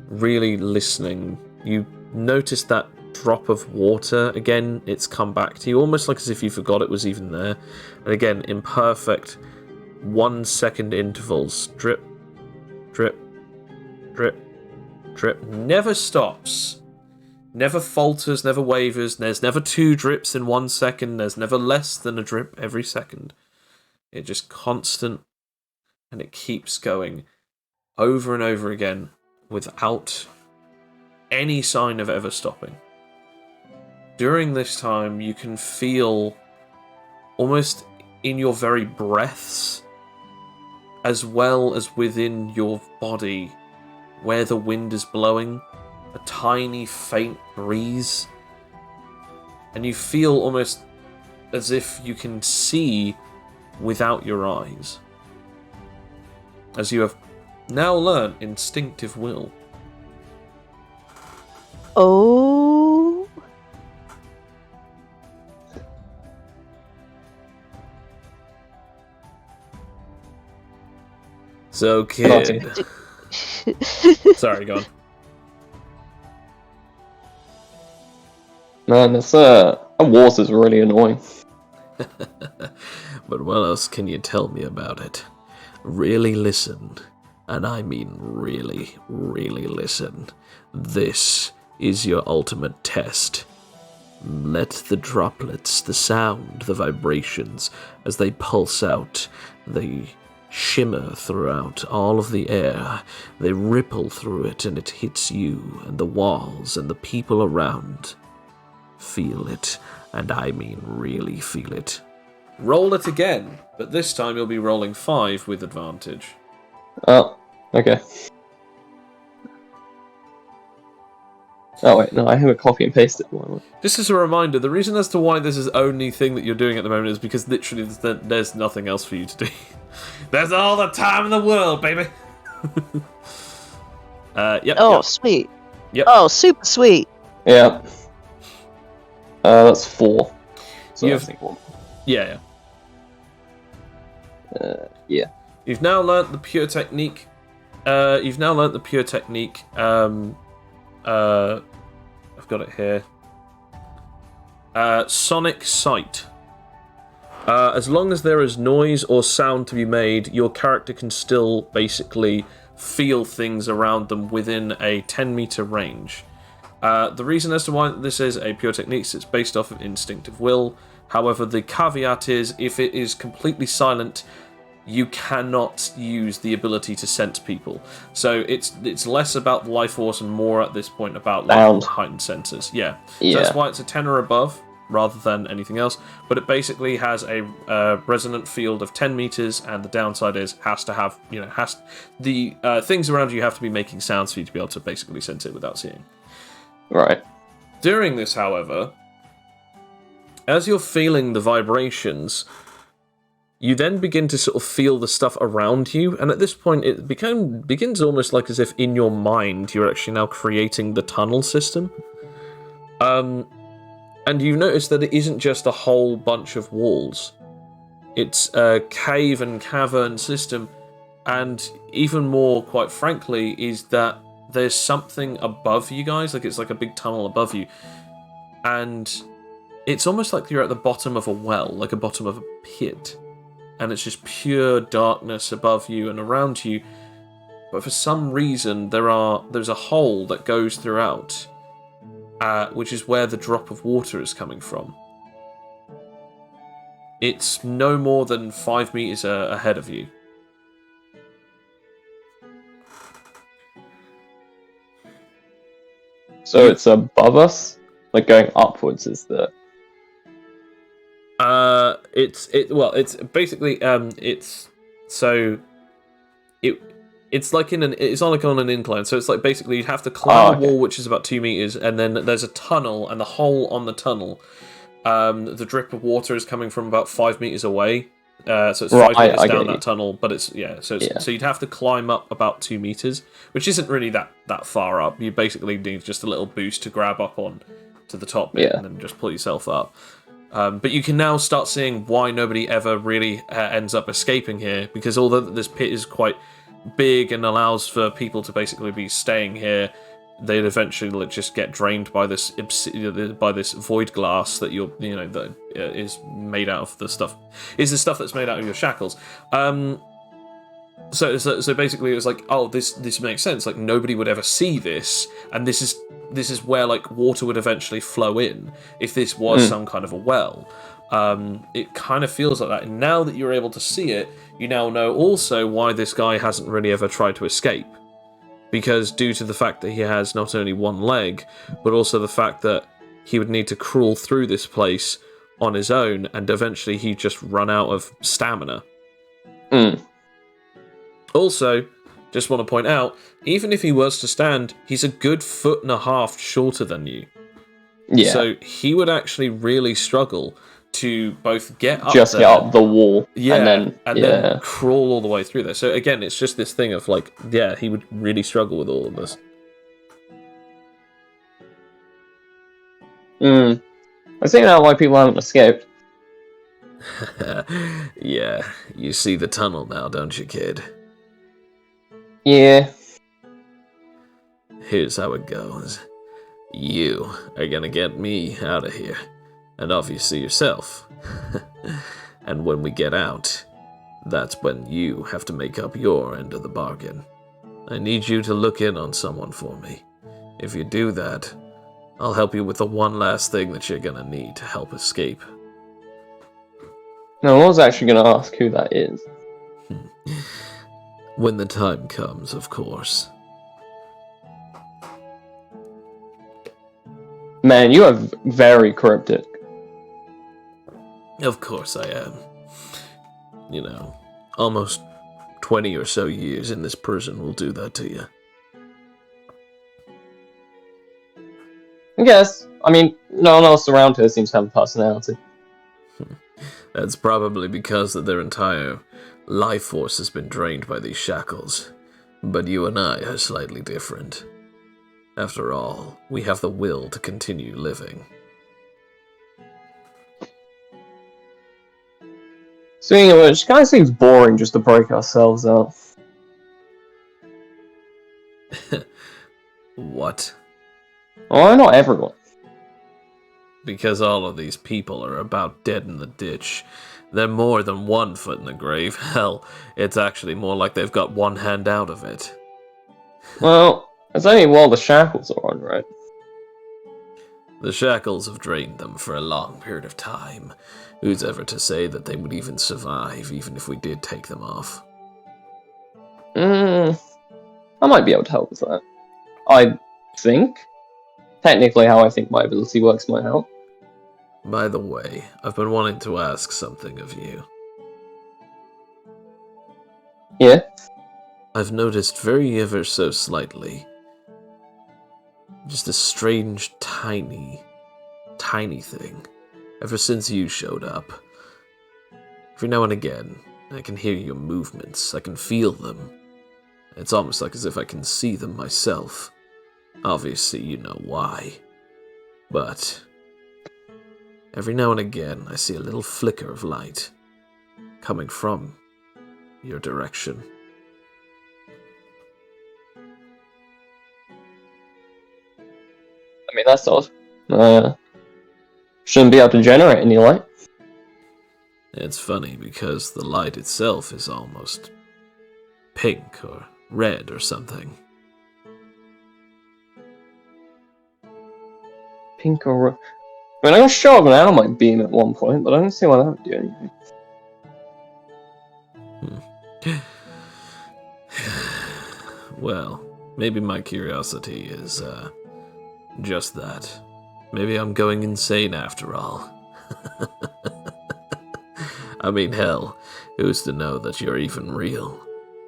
really listening, you notice that drop of water. Again, it's come back to you, almost like as if you forgot it was even there. And again, in perfect 1 second intervals. Drip, drip, drip, drip. Never stops. Never falters, never wavers. There's never 2 drips in 1 second. There's never less than a drip every second. It's just constant, and it keeps going over and over again without any sign of ever stopping. During this time, you can feel almost in your very breaths, as well as within your body, where the wind is blowing, a tiny faint breeze, and you feel almost as if you can see without your eyes, as you have now learned instinctive will. Oh. So, kid. Sorry, go on. Man, that water's really annoying. But what else can you tell me about it? Really listen. And I mean really, really listen. This is your ultimate test. Let the droplets, the sound, the vibrations, as they pulse out, they shimmer throughout all of the air. They ripple through it, and it hits you and the walls and the people around. Feel it, and I mean really feel it. Roll it again, but this time you'll be rolling 5 with advantage. Oh, okay. Oh wait, no, I have a copy and paste it one. Just as a reminder, the reason as to why this is the only thing that you're doing at the moment is because literally there's nothing else for you to do. There's all the time in the world, baby! Yep. Oh, Yep. sweet. Yep. Oh, super sweet. Yeah. That's 4. So You've- I think 1. Yeah. Yeah. You've now learnt the pure technique. I've got it here. Sonic sight. As long as there is noise or sound to be made, your character can still basically feel things around them within a 10-meter range. The reason as to why this is a pure technique is it's based off of instinctive will. However, the caveat is if it is completely silent, you cannot use the ability to sense people. So it's less about the life force and more at this point about Sound. heightened senses. Yeah. Yeah. So that's why it's a 10 or above rather than anything else. But it basically has a resonant field of 10 meters, and the downside is the things around you have to be making sounds for you to be able to basically sense it without seeing. Right. During this, however, as you're feeling the vibrations, you then begin to sort of feel the stuff around you, and at this point it begins almost like as if in your mind you're actually now creating the tunnel system. And you notice that it isn't just a whole bunch of walls. It's a cave and cavern system, and even more, quite frankly, is that there's something above you guys, like it's like a big tunnel above you, and it's almost like you're at the bottom of a well, like a bottom of a pit. And it's just pure darkness above you and around you. But for some reason, there's a hole that goes throughout, which is where the drop of water is coming from. It's no more than 5 meters ahead of you. So it's above us? Like going upwards is the... It's basically it's like it's on an incline, so it's like basically you'd have to climb a wall which is about 2 meters, and then there's a tunnel, and the hole on the tunnel, the drip of water is coming from about 5 meters away. So it's 5 meters down that tunnel, but so you'd have to climb up about 2 meters, which isn't really that far up. You basically need just a little boost to grab up on to the top bit, and then just pull yourself up. But you can now start seeing why nobody ever really ends up escaping here, because although this pit is quite big and allows for people to basically be staying here, they'd eventually just get drained by this void glass that that is made out of the stuff that's made out of your shackles. So basically it was like, oh, this makes sense. Like nobody would ever see this, and this is where like water would eventually flow in if this was some kind of a well. It kind of feels like that, and now that you're able to see it, you now know also why this guy hasn't really ever tried to escape, because due to the fact that he has not only one leg, but also the fact that he would need to crawl through this place on his own, and eventually he'd just run out of stamina. Also, just want to point out, even if he was to stand, he's a good 1.5 foot shorter than you. Yeah. So he would actually really struggle to both get up get up the wall, and then crawl all the way through there. So again, it's just this thing of like, he would really struggle with all of this. I see now why people haven't escaped. Yeah, you see the tunnel now, don't you, kid? Yeah. Here's how it goes. You are gonna get me out of here, and obviously yourself. And when we get out, that's when you have to make up your end of the bargain. I need you to look in on someone for me. If you do that, I'll help you with the one last thing that you're gonna need to help escape. No, I was actually going to ask who that is. When the time comes, of course. Man, you are very cryptic. Of course I am. You know, almost 20 or so years in this prison will do that to you. I guess. I mean, no one else around here seems to have a personality. That's probably because that their entire life force has been drained by these shackles. But you and I are slightly different. After all, we have the will to continue living. Speaking of which, it kind of seems boring just to break ourselves out. What? Why not everyone? Because all of these people are about dead in the ditch. They're more than 1 foot in the grave. Hell, it's actually more like they've got one hand out of it. Well, it's only while the shackles are on, right? The shackles have drained them for a long period of time. Who's ever to say that they would even survive, even if we did take them off? I might be able to help with that. I think. Technically, how I think my ability works might help. By the way, I've been wanting to ask something of you. Yeah? I've noticed very ever so slightly, just a strange, tiny thing, ever since you showed up. Every now and again, I can hear your movements, I can feel them. It's almost like as if I can see them myself. Obviously, you know why. But every now and again, I see a little flicker of light coming from your direction. I mean, that's odd. Shouldn't be able to generate any light. It's funny because the light itself is almost pink or red or something. Pink or... I mean, I got shot with an animite beam at one point, but I don't see why that would do anything. Well, maybe my curiosity is, just that. Maybe I'm going insane after all. I mean, hell, who's to know that you're even real?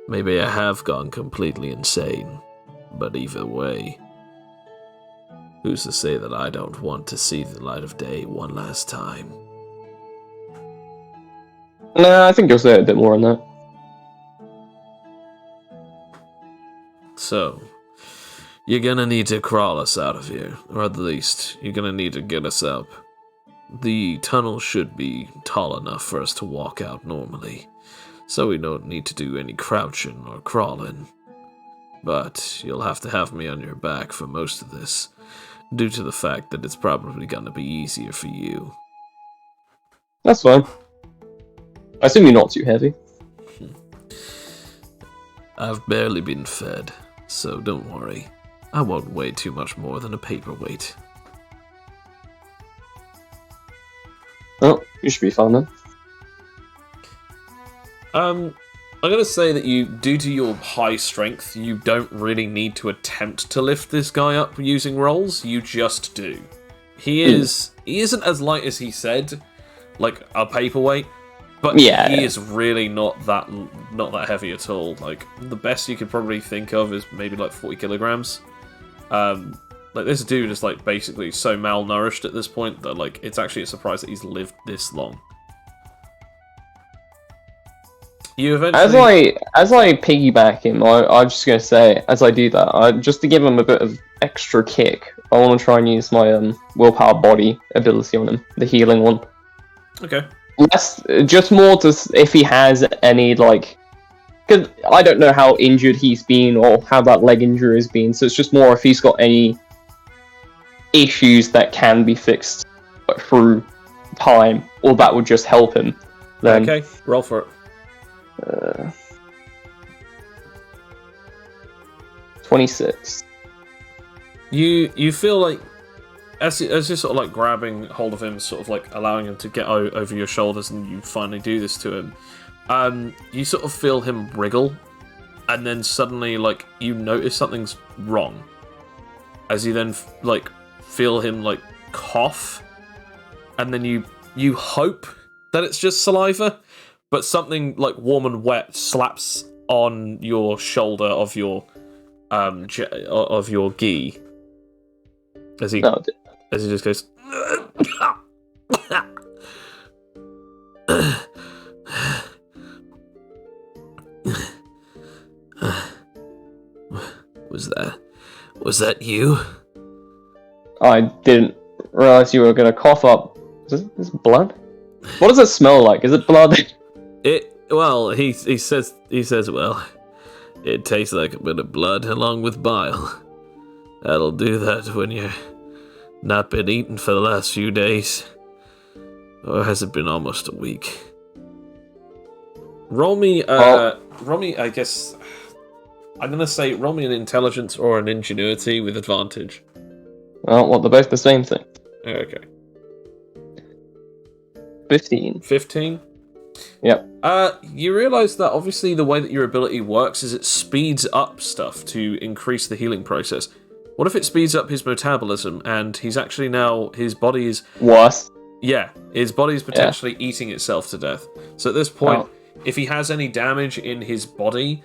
Maybe I have gone completely insane, but either way, who's to say that I don't want to see the light of day one last time? Nah, I think you'll say a bit more on that. So, you're gonna need to crawl us out of here, or at least, you're gonna need to get us up. The tunnel should be tall enough for us to walk out normally, so we don't need to do any crouching or crawling. But you'll have to have me on your back for most of this, due to the fact that it's probably gonna be easier for you. That's fine. I assume you're not too heavy. I've barely been fed, so don't worry. I won't weigh too much more than a paperweight. Oh, you should be fine then. I'm gonna say that you, due to your high strength, you don't really need to attempt to lift this guy up using rolls. You just do. He isn't as light as he said, like a paperweight, but Yeah. he is really not that heavy at all. Like the best you could probably think of is maybe like 40 kilograms. Like this dude is like basically so malnourished at this point that like it's actually a surprise that he's lived this long. You eventually... As I piggyback him, I'm just gonna say, as I do that, just to give him a bit of extra kick, I want to try and use my willpower body ability on him, the healing one. Okay. Just more to if he has any like, because I don't know how injured he's been or how that leg injury has been, so it's just more if he's got any issues that can be fixed through time, or that would just help him, then Okay, roll for it. 26. You feel like as you're sort of like grabbing hold of him, sort of like allowing him to get over your shoulders, and you finally do this to him. You sort of feel him wriggle, and then suddenly like you notice something's wrong. As you then like feel him like cough, and then you hope that it's just saliva, but something like warm and wet slaps on your shoulder of your gi as he just goes. Was that you? I didn't realize you were going to cough up. Is this blood? What does it smell like? Is it blood? Well, he says, well, it tastes like a bit of blood along with bile. That'll do that when you're not been eating for the last few days. Or has it been almost a week? Roll me, I guess, I'm gonna say roll me an intelligence or an ingenuity with advantage. Well, they're both the same thing. Okay. 15. 15? Yep. You realise that obviously the way that your ability works is it speeds up stuff to increase the healing process. What if it speeds up his metabolism and he's actually now, his body is... Worse? Yeah, his body is potentially eating itself to death. So at this point, if he has any damage in his body,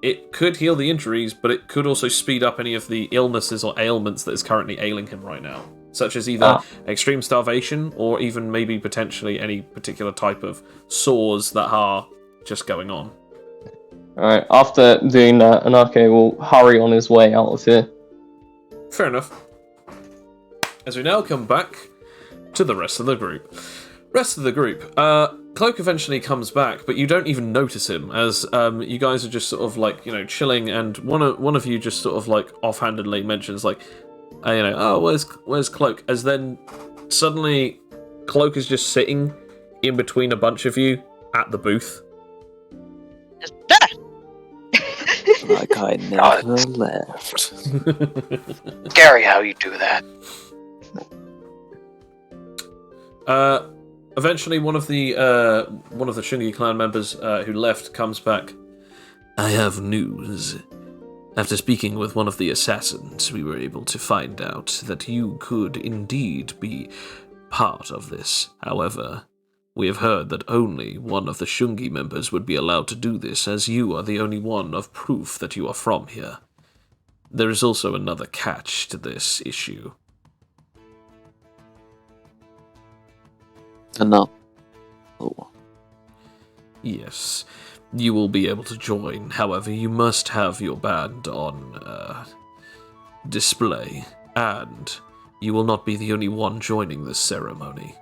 it could heal the injuries, but it could also speed up any of the illnesses or ailments that is currently ailing him right now. Such as either extreme starvation or even maybe potentially any particular type of sores that are just going on. Alright, after doing that, Anake will hurry on his way out of here. Fair enough. As we now come back to the rest of the group. Cloak eventually comes back, but you don't even notice him, as you guys are just sort of like, chilling, and one of you just sort of like offhandedly mentions like, where's Cloak? As then suddenly Cloak is just sitting in between a bunch of you at the booth. Like I never left. Scary how you do that. Eventually, one of the Shungi clan members who left comes back. I have news. After speaking with one of the assassins, we were able to find out that you could indeed be part of this. However, we have heard that only one of the Shungi members would be allowed to do this, as you are the only one of proof that you are from here. There is also another catch to this issue. Another. Yes, you will be able to join. However, you must have your band on display, and you will not be the only one joining this ceremony.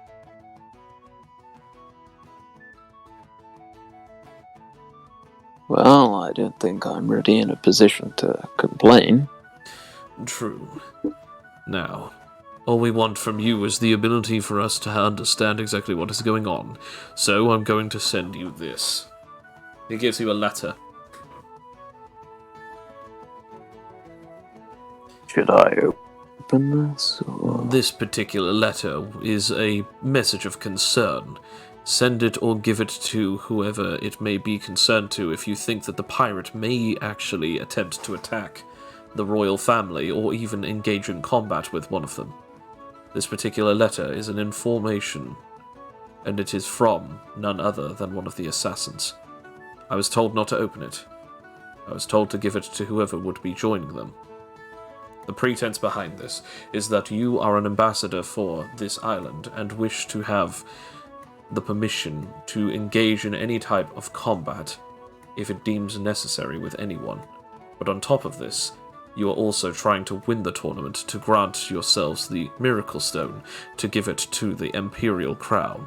Well, I don't think I'm really in a position to complain. True. Now, all we want from you is the ability for us to understand exactly what is going on. So I'm going to send you this. He gives you a letter. Should I open this? Or... This particular letter is a message of concern. Send it or give it to whoever it may be concerned to if you think that the pirate may actually attempt to attack the royal family or even engage in combat with one of them. This particular letter is an information, and it is from none other than one of the assassins. I was told not to open it. I was told to give it to whoever would be joining them. The pretense behind this is that you are an ambassador for this island and wish to have the permission to engage in any type of combat if it deems necessary with anyone. But on top of this, you are also trying to win the tournament to grant yourselves the Miracle Stone to give it to the Imperial Crown.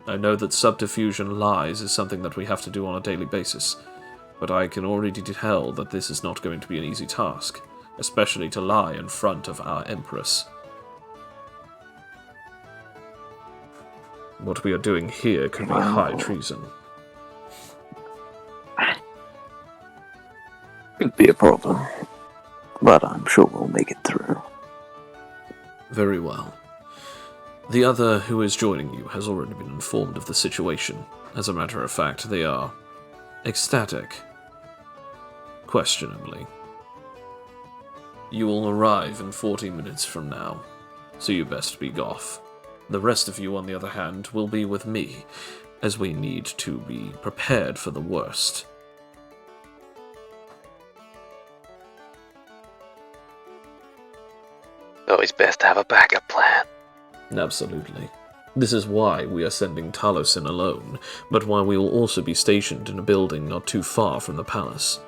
I know that subterfusion lies is something that we have to do on a daily basis, but I can already tell that this is not going to be an easy task. especially to lie in front of our Empress. What we are doing here could be high treason. Could be a problem, but I'm sure we'll make it through. Very well. The other who is joining you has already been informed of the situation. As a matter of fact, they are ecstatic. Questionably. You will arrive in 40 minutes from now, so you best be off. The rest of you, on the other hand, will be with me, as we need to be prepared for the worst. Always best to have a backup plan. Absolutely. This is why we are sending Talos in alone, but why we will also be stationed in a building not too far from the palace.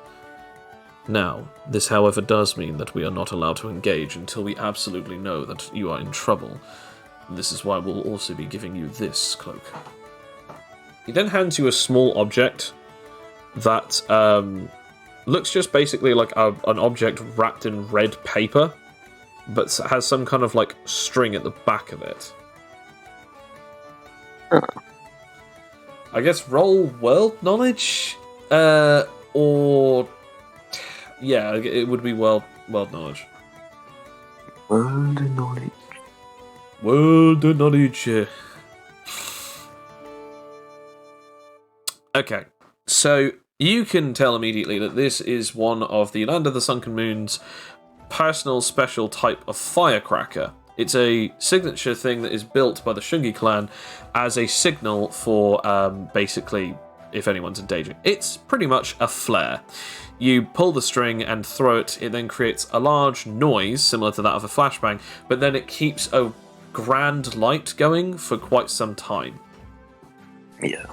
Now, this however does mean that we are not allowed to engage until we absolutely know that you are in trouble. This is why we'll also be giving you this cloak. He then hands you a small object that looks just basically like an object wrapped in red paper, but has some kind of like string at the back of it. I guess roll world knowledge, or yeah, it would be world knowledge. World knowledge. World knowledge. Okay, so you can tell immediately that this is one of the Land of the Sunken Moon's personal special type of firecracker. It's a signature thing that is built by the Shungi clan as a signal for basically if anyone's in danger. It's pretty much a flare. You pull the string and throw it, it then creates a large noise similar to that of a flashbang, but then it keeps a grand light going for quite some time. Yeah.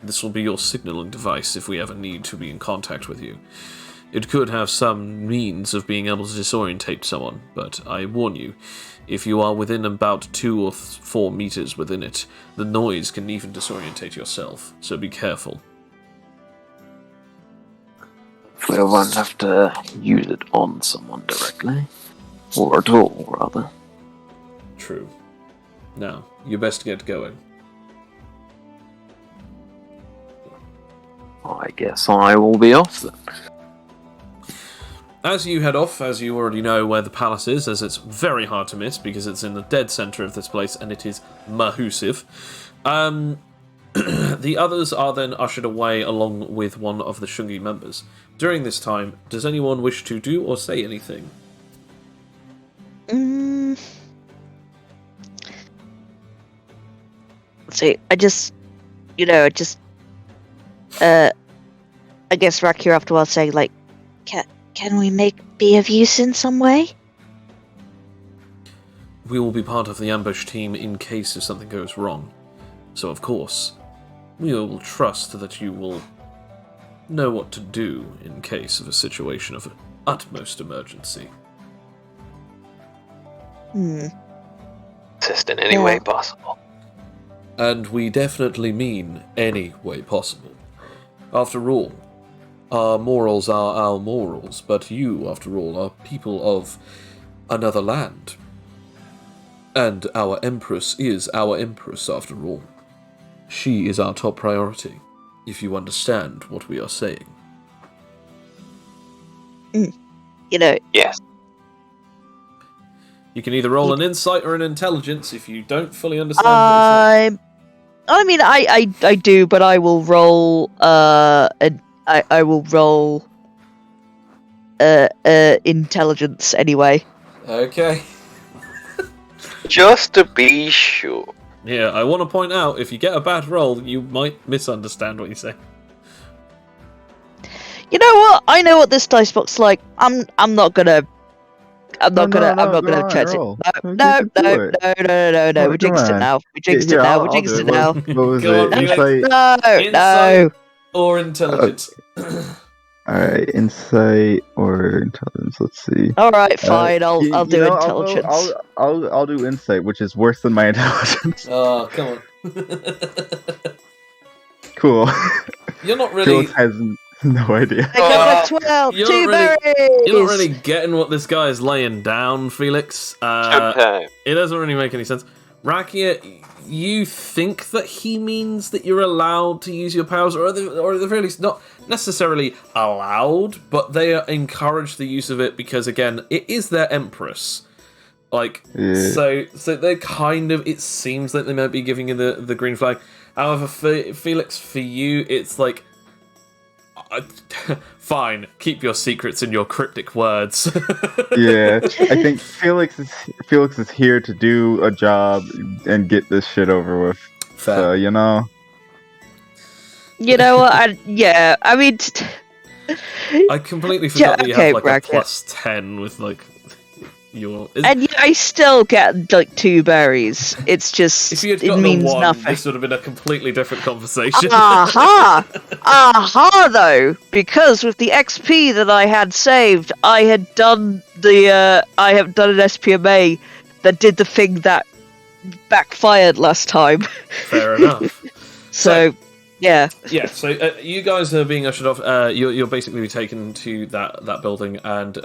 This will be your signaling device if we ever need to be in contact with you. It could have some means of being able to disorientate someone, but I warn you, if you are within about 2 or 4 meters within it, the noise can even disorientate yourself, so be careful. We won't have to use it on someone directly. Or at all, rather. True. Now, you best get going. I guess I will be off then. As you head off, as you already know where the palace is, as it's very hard to miss because it's in the dead centre of this place and it is massive. The others are then ushered away along with one of the Shungi members. During this time, does anyone wish to do or say anything? See, I guess Rakir after a while saying, like, can we be of use in some way? We will be part of the ambush team in case if something goes wrong. So, of course, we will trust that you will know what to do in case of a situation of utmost emergency. Assist in any way possible. And we definitely mean any way possible. After all, our morals are our morals, but you, after all, are people of another land. And our Empress is our Empress, after all. She is our top priority, if you understand what we are saying. Yes. You can either roll an insight or an intelligence if you don't fully understand what you're saying. I mean, I do, but I will roll. I will roll. Intelligence anyway. Okay. Just to be sure. Yeah, I want to point out, if you get a bad roll, you might misunderstand what you say. You know what? I know what this dice box like. I'm not gonna chance it. No. We jinxed it now. We jinxed it now. What was Go it? on, Insight? No. Or intelligence. Alright, insight or intelligence. Let's see. All right, fine. I'll do know, intelligence. I'll do insight, which is worse than my intelligence. Oh, come on. Cool. You're not really... No idea. I got a 12. You're 2 not really- berries. You're not really getting what this guy is laying down, Felix. Sometime. It doesn't really make any sense. Rakia, you think that he means that you're allowed to use your powers, or at the very least, not necessarily allowed, but they encourage the use of it because, again, it is their empress. Like, so they're kind of. It seems like they might be giving you the green flag. However, Felix, for you, it's like. Fine, keep your secrets in your cryptic words. Yeah, I think Felix is here to do a job and get this shit over with. Fair. So You know what? I mean, I completely forgot that you okay, have like bracket. a +10 with like your. and yet I still get like 2 berries. It's just If you had it gotten means a 1, nothing. this would have been a completely different conversation. Aha though, because with the XP that I had saved, I have done an SPMA that did the thing that backfired last time. Fair enough. So yeah. Yeah, so you guys are being ushered off. You're basically taken to that building, and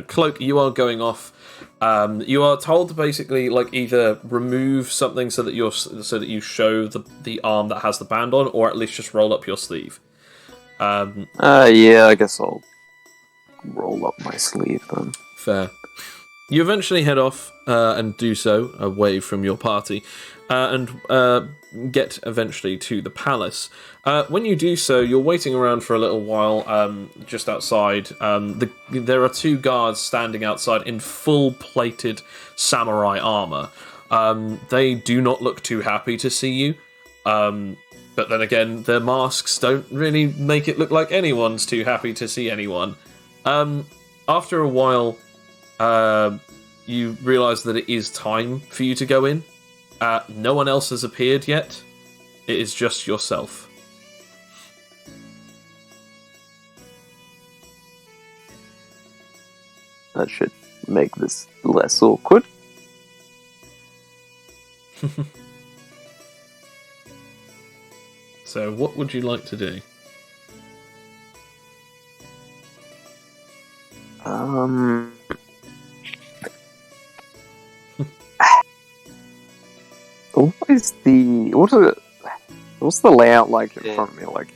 Cloak, you are going off. You are told to basically like either remove something so that you show the arm that has the band on, or at least just roll up your sleeve. Yeah, I guess I'll roll up my sleeve then. Fair. You eventually head off and do so away from your party, and get eventually to the palace. When you do so, you're waiting around for a little while just outside. There are 2 guards standing outside in full-plated samurai armor. They do not look too happy to see you, but then again, their masks don't really make it look like anyone's too happy to see anyone. After a while, you realise that it is time for you to go in. No one else has appeared yet. It is just yourself. That should make this less awkward. So, what would you like to do? What's the layout like in Yeah. front of me? Like,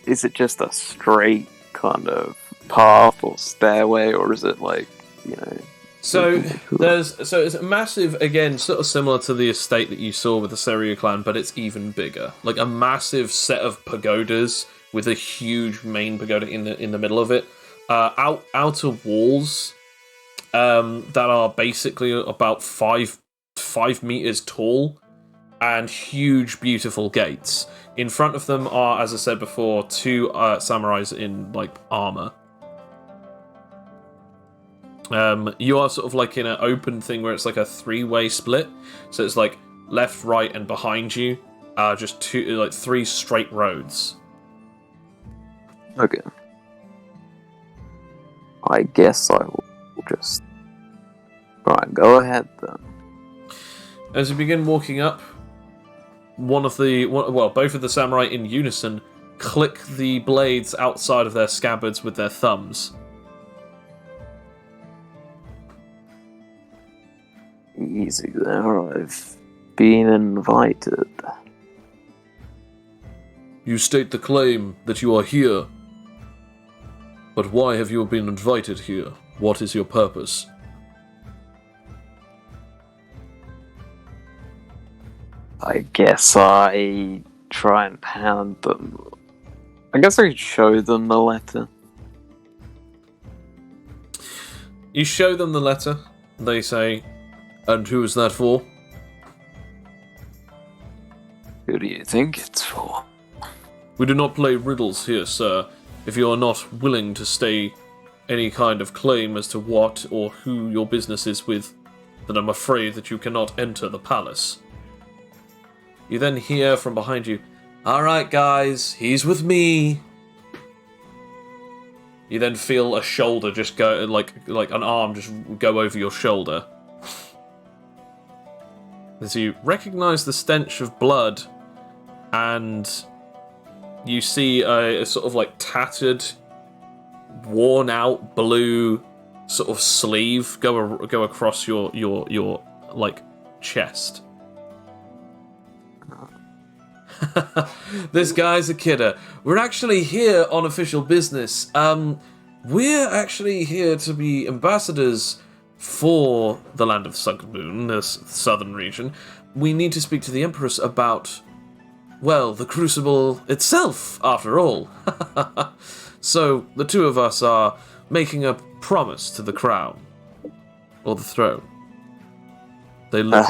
is it just a straight kind of path or stairway, or is it like, you know? So it's a massive, again, sort of similar to the estate that you saw with the Seiryu clan, but it's even bigger. Like a massive set of pagodas with a huge main pagoda in the middle of it. Outer walls that are basically about 5 meters tall, and huge, beautiful gates. In front of them are, as I said before, 2 samurais in like armor. You are sort of like in an open thing where it's like a 3-way split. So it's like left, right, and behind you are just 3 straight roads. Okay. I guess I will just... Right, go ahead then. As you begin walking up, both of the samurai in unison click the blades outside of their scabbards with their thumbs. Easy there, I've been invited. You state the claim that you are here. But why have you been invited here? What is your purpose? I guess I try and pound them. I guess I could show them the letter. You show them the letter. They say, "And who is that for?" Who do you think it's for? We do not play riddles here, sir. If you are not willing to state any kind of claim as to what or who your business is with, then I'm afraid that you cannot enter the palace. You then hear from behind you, "Alright guys, he's with me." You then feel a shoulder just go, like an arm just go over your shoulder. As you recognise the stench of blood and you see a sort of like tattered, worn out blue sort of sleeve go across your like chest. This guy's a kidder. We're actually here on official business. We're actually here to be ambassadors for the land of the Sunken Moon, this southern region. We need to speak to the Empress about, well, the Crucible itself, after all. So, the two of us are making a promise to the crown. Or the throne. They look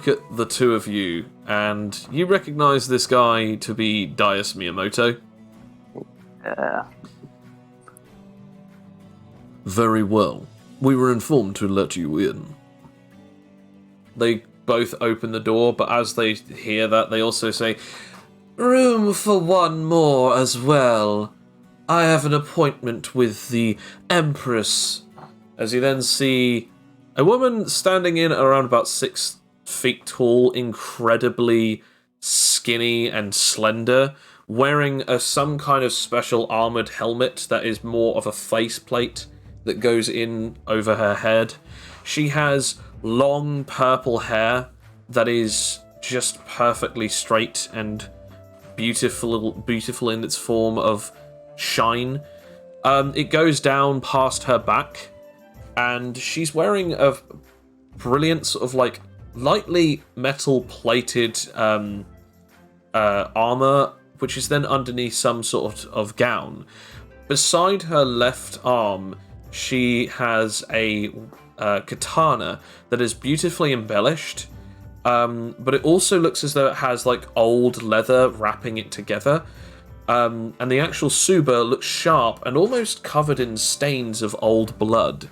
at the two of you, and you recognize this guy to be Daius Miyamoto. Very well. We were informed to let you in. They both open the door, but as they hear that, they also say, room for one more as well. I have an appointment with the Empress. As you then see a woman standing in around about 6 feet tall, incredibly skinny and slender, wearing some kind of special armoured helmet that is more of a faceplate that goes in over her head. She has long purple hair that is just perfectly straight and beautiful in its form of shine. It goes down past her back, and she's wearing a brilliant sort of like lightly metal plated armor, which is then underneath some sort of gown. Beside her left arm, she has a katana that is beautifully embellished, but it also looks as though it has like old leather wrapping it together. And the actual tsuba looks sharp and almost covered in stains of old blood.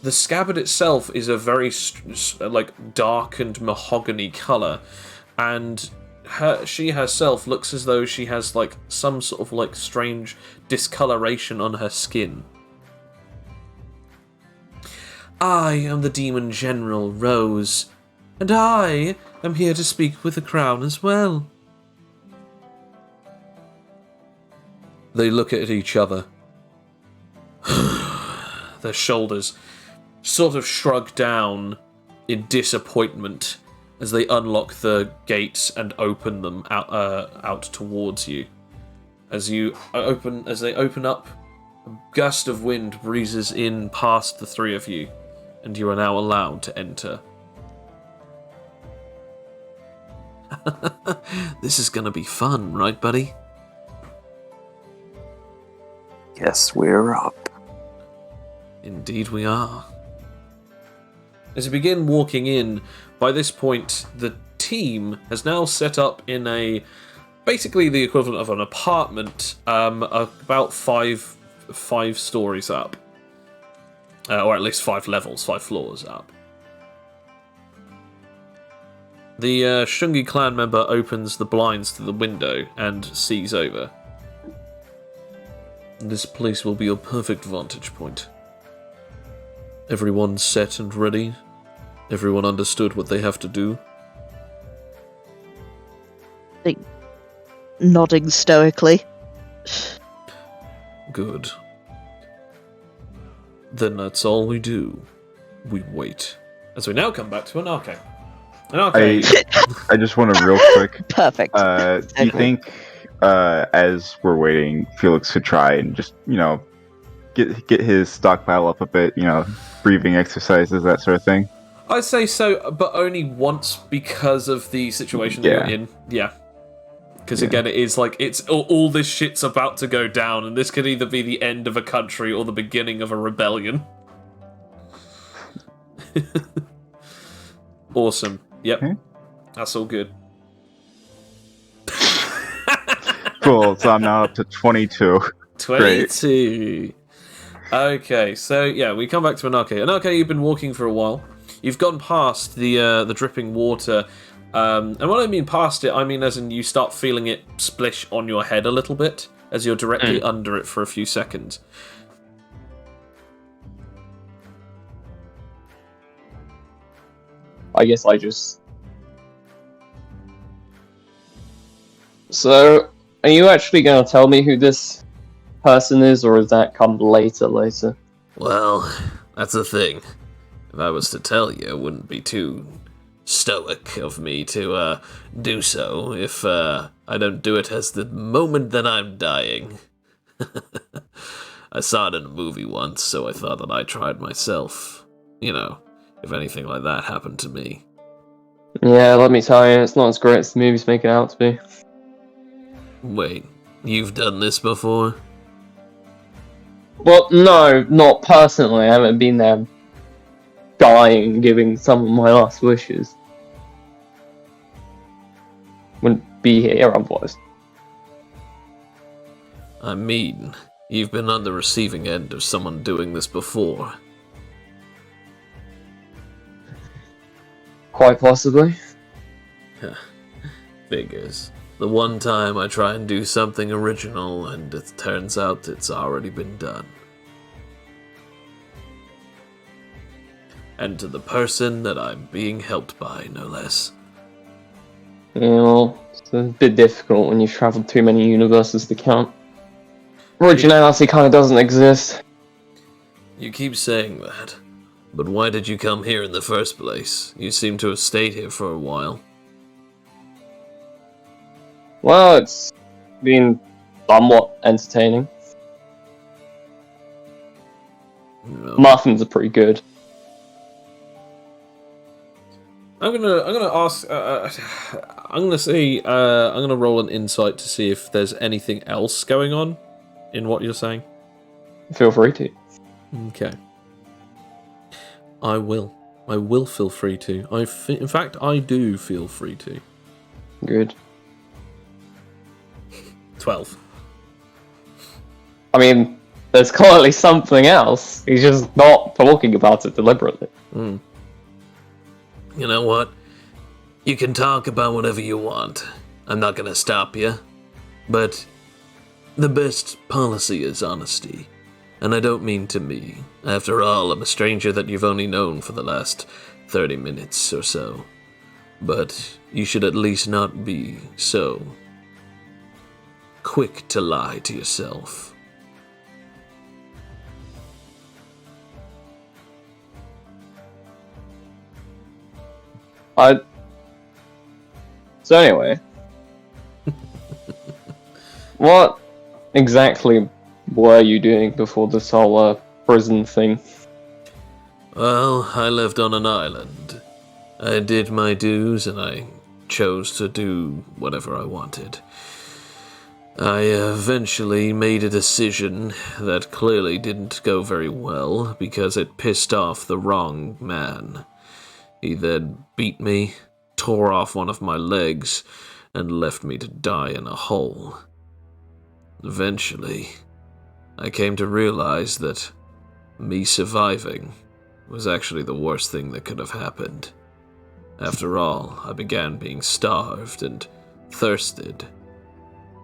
The scabbard itself is a very like darkened mahogany color, and she herself looks as though she has like some sort of like strange discoloration on her skin. I am the Demon General, Rose, and I am here to speak with the Crown as well. They look at each other. Their shoulders sort of shrug down in disappointment as they unlock the gates and open them out towards you. As they open up, a gust of wind breezes in past the three of you, and you are now allowed to enter. This is gonna be fun, right, buddy? Yes, we're up. Indeed we are. As you begin walking in, by this point, the team has now set up in basically the equivalent of an apartment, about five stories up. Or at least 5 levels, 5 floors up. The Shungi clan member opens the blinds to the window and sees over. This place will be your perfect vantage point. Everyone set and ready? Everyone understood what they have to do? Nodding stoically. Good. Then that's all we do. We wait. As we now come back to Anarche. I just want to real quick. Perfect. Do you think, as we're waiting, Felix could try and just, get his stockpile up a bit, breathing exercises, that sort of thing? I'd say so, but only once because of the situation that you're in. Yeah. Because again, it is like, it's all this shit's about to go down, and this could either be the end of a country or the beginning of a rebellion. Awesome. Yep. Okay. That's all good. Cool, so I'm now up to 22. 22. Okay, so yeah, we come back to Anarche. Anarche, you've been walking for a while. You've gone past the dripping water. And when I mean past it, I mean as in you start feeling it splish on your head a little bit as you're directly under it for a few seconds. I guess I just So, are you actually going to tell me who this person is, or does that come later? Well, that's the thing. If I was to tell you, it wouldn't be too stoic of me to do so if I don't do it as the moment that I'm dying. I saw it in a movie once, so I thought that I tried myself. You know, if anything like that happened to me. Yeah, let me tell you, it's not as great as the movies make it out to be. Wait, you've done this before? Well, no, not personally. I haven't been there dying, giving some of my last wishes. Wouldn't be here otherwise. I mean, you've been on the receiving end of someone doing this before. Quite possibly. Figures. The one time I try and do something original, and it turns out it's already been done. And to the person that I'm being helped by, no less. You know, it's a bit difficult when you've travelled too many universes to count. Originality kind of doesn't exist. You keep saying that, but why did you come here in the first place? You seem to have stayed here for a while. Well, it's been somewhat entertaining. No. Muffins are pretty good. I'm gonna ask. I'm gonna roll an insight to see if there's anything else going on in what you're saying. Feel free to. Okay. I will. I will feel free to. In fact, I do feel free to. Good. 12. I mean, there's clearly something else. He's just not talking about it deliberately. Mm. You know what? You can talk about whatever you want. I'm not gonna stop you. But the best policy is honesty. And I don't mean to me. After all, I'm a stranger that you've only known for the last 30 minutes or so. But you should at least not be so quick to lie to yourself. So anyway, what exactly were you doing before this whole prison thing? Well, I lived on an island. I did my dues and I chose to do whatever I wanted. I eventually made a decision that clearly didn't go very well because it pissed off the wrong man. He then beat me, tore off one of my legs, and left me to die in a hole. Eventually, I came to realize that me surviving was actually the worst thing that could have happened. After all, I began being starved and thirsted.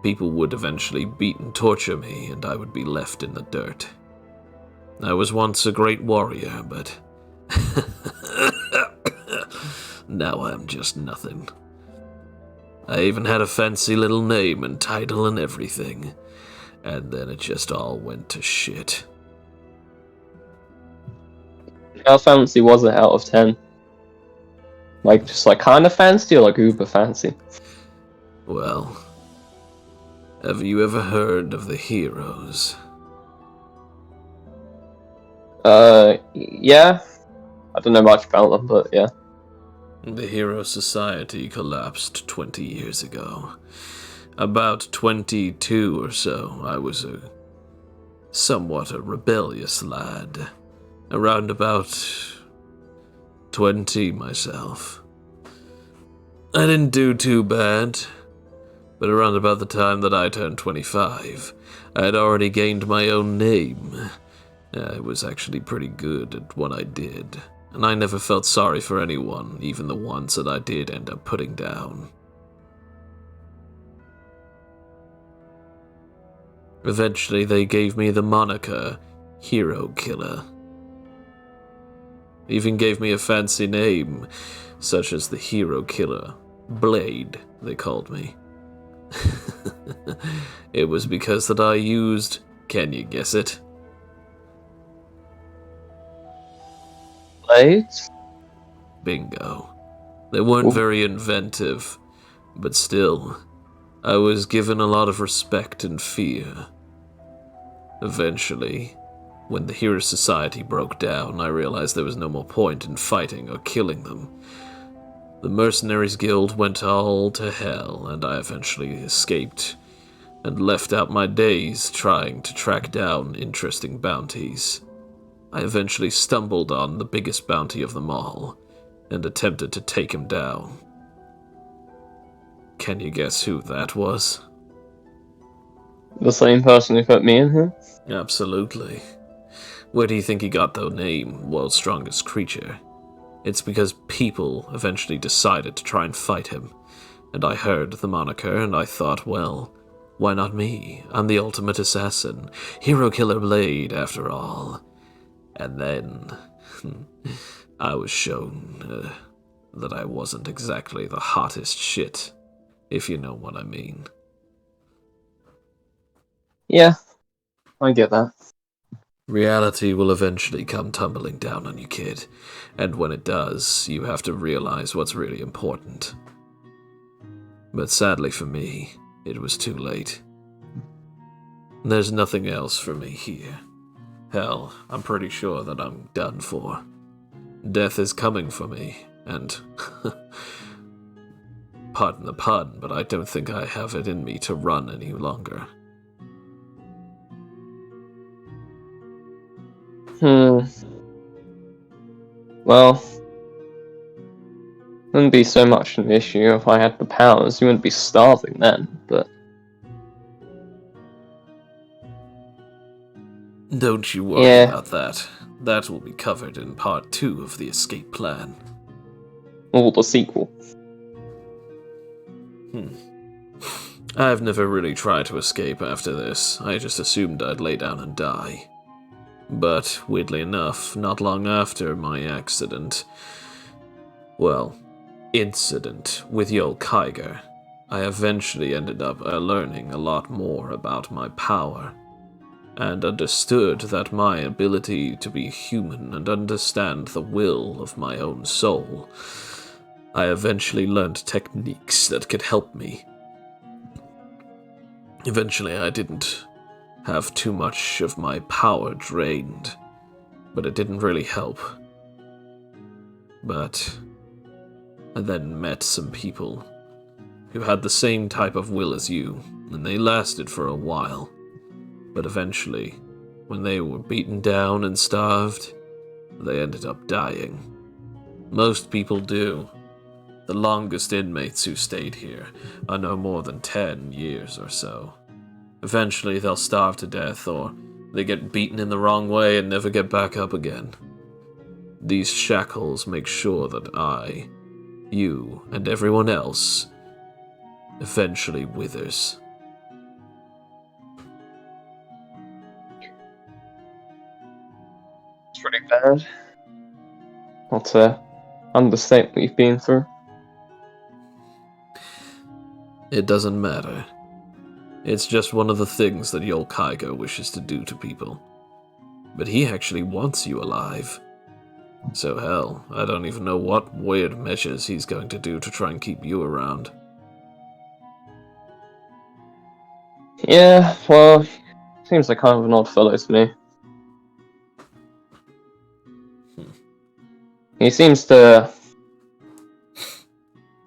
People would eventually beat and torture me, and I would be left in the dirt. I was once a great warrior, but now I'm just nothing. I even had a fancy little name and title and everything, and then it just all went to shit. How fancy was it out of 10? Like, just like kind of fancy or like uber fancy? Well, have you ever heard of the heroes? Yeah. I don't know much about them, but yeah. The Hero Society collapsed 20 years ago. About 22 or so, I was somewhat a rebellious lad. Around about 20 myself. I didn't do too bad, but around about the time that I turned 25, I had already gained my own name. I was actually pretty good at what I did, and I never felt sorry for anyone, even the ones that I did end up putting down. Eventually, they gave me the moniker Hero Killer. Even gave me a fancy name, such as the Hero Killer. Blade, they called me. It was because that I used... Can you guess it? Blades? Bingo. They weren't Ooh. very inventive, but still, I was given a lot of respect and fear. Eventually, when the Hero Society broke down, I realized there was no more point in fighting or killing them. The Mercenaries Guild went all to hell, and I eventually escaped, and left out my days trying to track down interesting bounties. I eventually stumbled on the biggest bounty of them all, and attempted to take him down. Can you guess who that was? The same person who put me in here? Absolutely. Where do you think he got the name, World's Strongest Creature? It's because people eventually decided to try and fight him, and I heard the moniker and I thought, well, why not me? I'm the ultimate assassin, hero killer blade, after all. And then I was shown that I wasn't exactly the hottest shit, if you know what I mean. Yeah, I get that. Reality will eventually come tumbling down on you, kid, and when it does, you have to realize what's really important. But sadly for me, it was too late. There's nothing else for me here. Hell, I'm pretty sure that I'm done for. Death is coming for me, and... pardon the pun, but I don't think I have it in me to run any longer. Well, wouldn't be so much an issue if I had the powers. You wouldn't be starving then, but... Don't you worry about that. That will be covered in part 2 of the escape plan. Or the sequel. I've never really tried to escape after this. I just assumed I'd lay down and die. But, weirdly enough, not long after my incident with Yul Kiger, I eventually ended up learning a lot more about my power, and understood that my ability to be human and understand the will of my own soul. I eventually learned techniques that could help me. Eventually, I didn't have too much of my power drained, but it didn't really help. But I then met some people who had the same type of will as you, and they lasted for a while. But eventually, when they were beaten down and starved, they ended up dying. Most people do. The longest inmates who stayed here are no more than 10 years or so. Eventually, they'll starve to death, or they get beaten in the wrong way and never get back up again. These shackles make sure that I, you, and everyone else eventually withers. It's pretty bad. Not to understate what you've been through. It doesn't matter. It's just one of the things that Yul Kiger wishes to do to people. But he actually wants you alive. So hell, I don't even know what weird measures he's going to do to try and keep you around. Yeah, well, seems like kind of an odd fellow to me. He seems to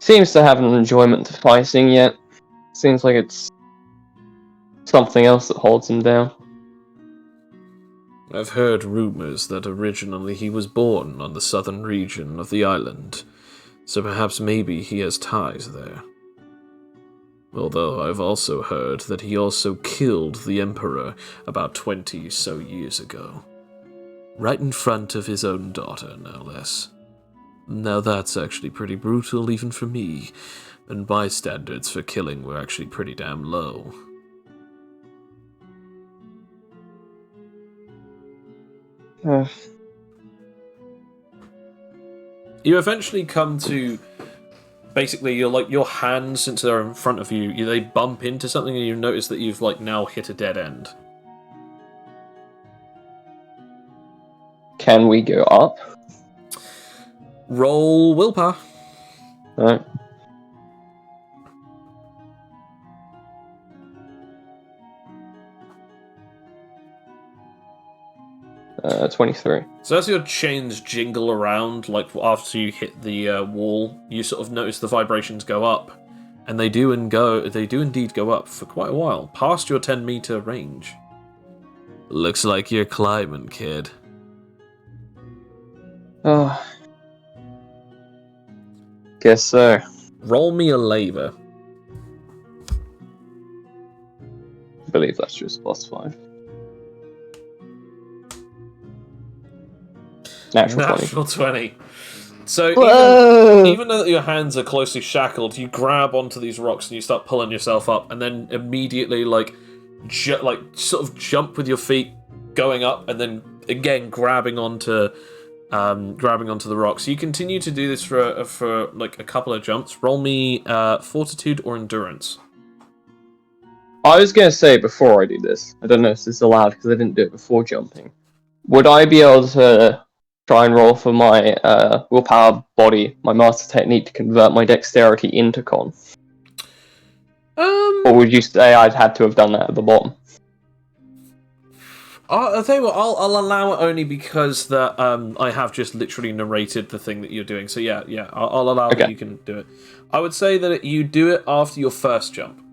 have an enjoyment to fighting, yet seems like it's something else that holds him down. I've heard rumors that originally he was born on the southern region of the island, so perhaps maybe he has ties there. Although I've also heard that he also killed the Emperor about 20 so years ago. Right in front of his own daughter, no less. Now that's actually pretty brutal even for me, and my standards for killing were actually pretty damn low. You eventually come to basically your hands, since they're in front of you, they bump into something, and you notice that you've now hit a dead end. Can we go up? Roll willpower. Alright. 23. So as your chains jingle around, after you hit the wall, you sort of notice the vibrations go up, and they do indeed go up for quite a while, past your 10-meter range. Looks like you're climbing, kid. Oh. Guess so. Roll me a labor. I believe that's just +5. Natural 20. So even though your hands are closely shackled, you grab onto these rocks and you start pulling yourself up, and then immediately sort of jump with your feet going up, and then again grabbing onto the rocks. You continue to do this for a couple of jumps. Roll me fortitude or endurance. I was going to say before I do this, I don't know if this is allowed because I didn't do it before jumping. Would I be able to try and roll for my willpower body, my master technique, to convert my dexterity into con? Or would you say I'd had to have done that at the bottom? I'll tell you what, I'll allow it only because I have just literally narrated the thing that you're doing. So yeah, I'll allow that you can do it. I would say that you do it after your first jump.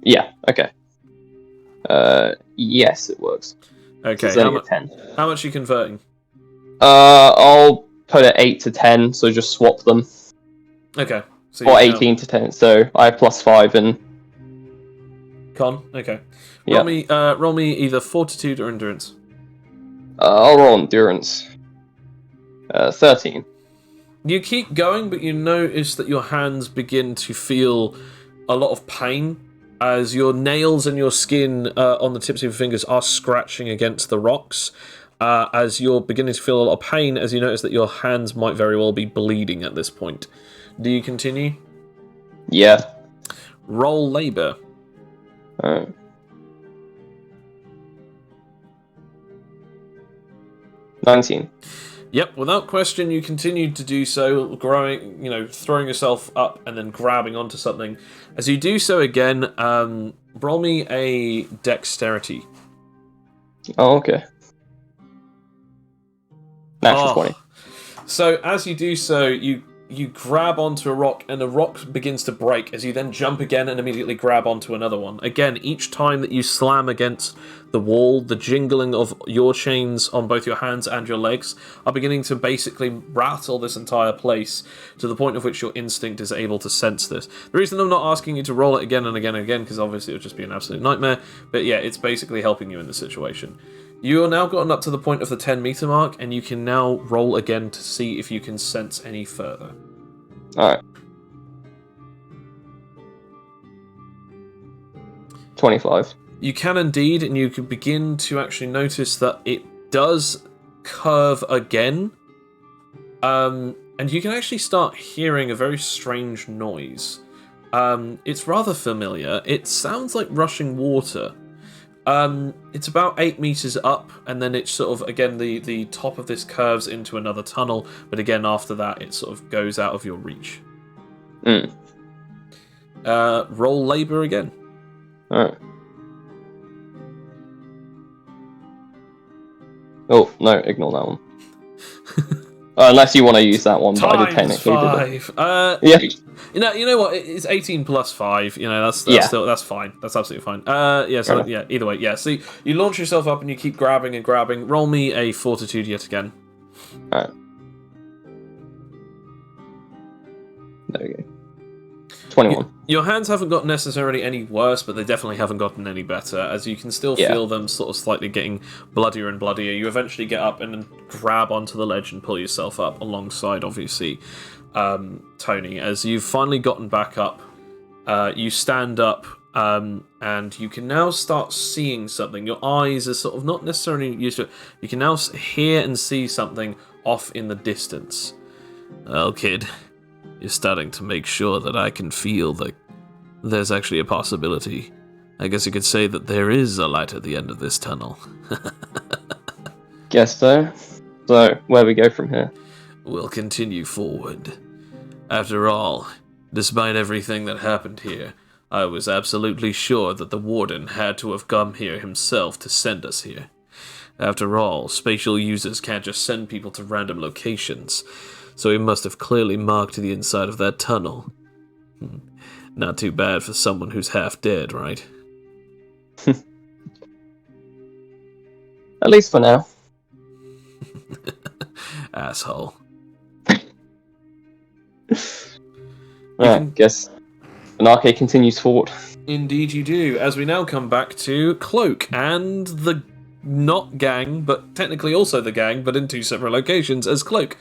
Yeah, okay. Yes, it works. Okay, It's only a 10. How much are you converting? I'll put it 8 to 10, so just swap them. Okay. So or 18 to 10, so I have +5 and... Con? Okay. Yeah. Roll me either fortitude or endurance. I'll roll endurance. 13. You keep going, but you notice that your hands begin to feel a lot of pain as your nails and your skin on the tips of your fingers are scratching against the rocks. As you're beginning to feel a lot of pain, as you notice that your hands might very well be bleeding at this point. Do you continue? Yeah. Roll labor. 19. Yep, without question, you continued to do so, throwing yourself up and then grabbing onto something. As you do so again, roll me a dexterity. Oh, okay. Natural 20. So as you do so, you grab onto a rock, and the rock begins to break as you then jump again and immediately grab onto another one. Again, each time that you slam against the wall, the jingling of your chains on both your hands and your legs are beginning to basically rattle this entire place to the point of which your instinct is able to sense this. The reason I'm not asking you to roll it again and again and again, because obviously it would just be an absolute nightmare, but yeah, it's basically helping you in this situation. You are now gotten up to the point of the 10-meter mark, and you can now roll again to see if you can sense any further. Alright. 25. You can indeed, and you can begin to actually notice that it does curve again. And you can actually start hearing a very strange noise. It's rather familiar. It sounds like rushing water. It's about 8 meters up, and then it's sort of, again, the top of this curves into another tunnel, but again, after that, it sort of goes out of your reach. Roll labor again. Alright. Oh, no, ignore that one. Unless you want to use that one, but I did technically do it. Yeah. You know what? It's 18 plus 5. That's fine. That's absolutely fine. Either way, yeah. So you launch yourself up and you keep grabbing and grabbing. Roll me a fortitude yet again. Alright. There we go. 21. Your hands haven't got necessarily any worse, but they definitely haven't gotten any better, as you can still feel them sort of slightly getting bloodier and bloodier. You eventually get up and then grab onto the ledge and pull yourself up alongside, obviously, Tony. As you've finally gotten back up, you stand up, and you can now start seeing something. Your eyes are sort of not necessarily used to it. You can now hear and see something off in the distance. Well, kid, you're starting to make sure that I can feel that there's actually a possibility. I guess you could say that there is a light at the end of this tunnel. Guess so. So, where we go from here? We'll continue forward. After all, despite everything that happened here, I was absolutely sure that the Warden had to have come here himself to send us here. After all, spatial users can't just send people to random locations, so he must have clearly marked the inside of that tunnel. Not too bad for someone who's half dead, right? At least for now. Asshole. Right, guess Anarchy continues forward. Indeed you do, as we now come back to Cloak and the not gang, but technically also the gang, but in two separate locations as Cloak.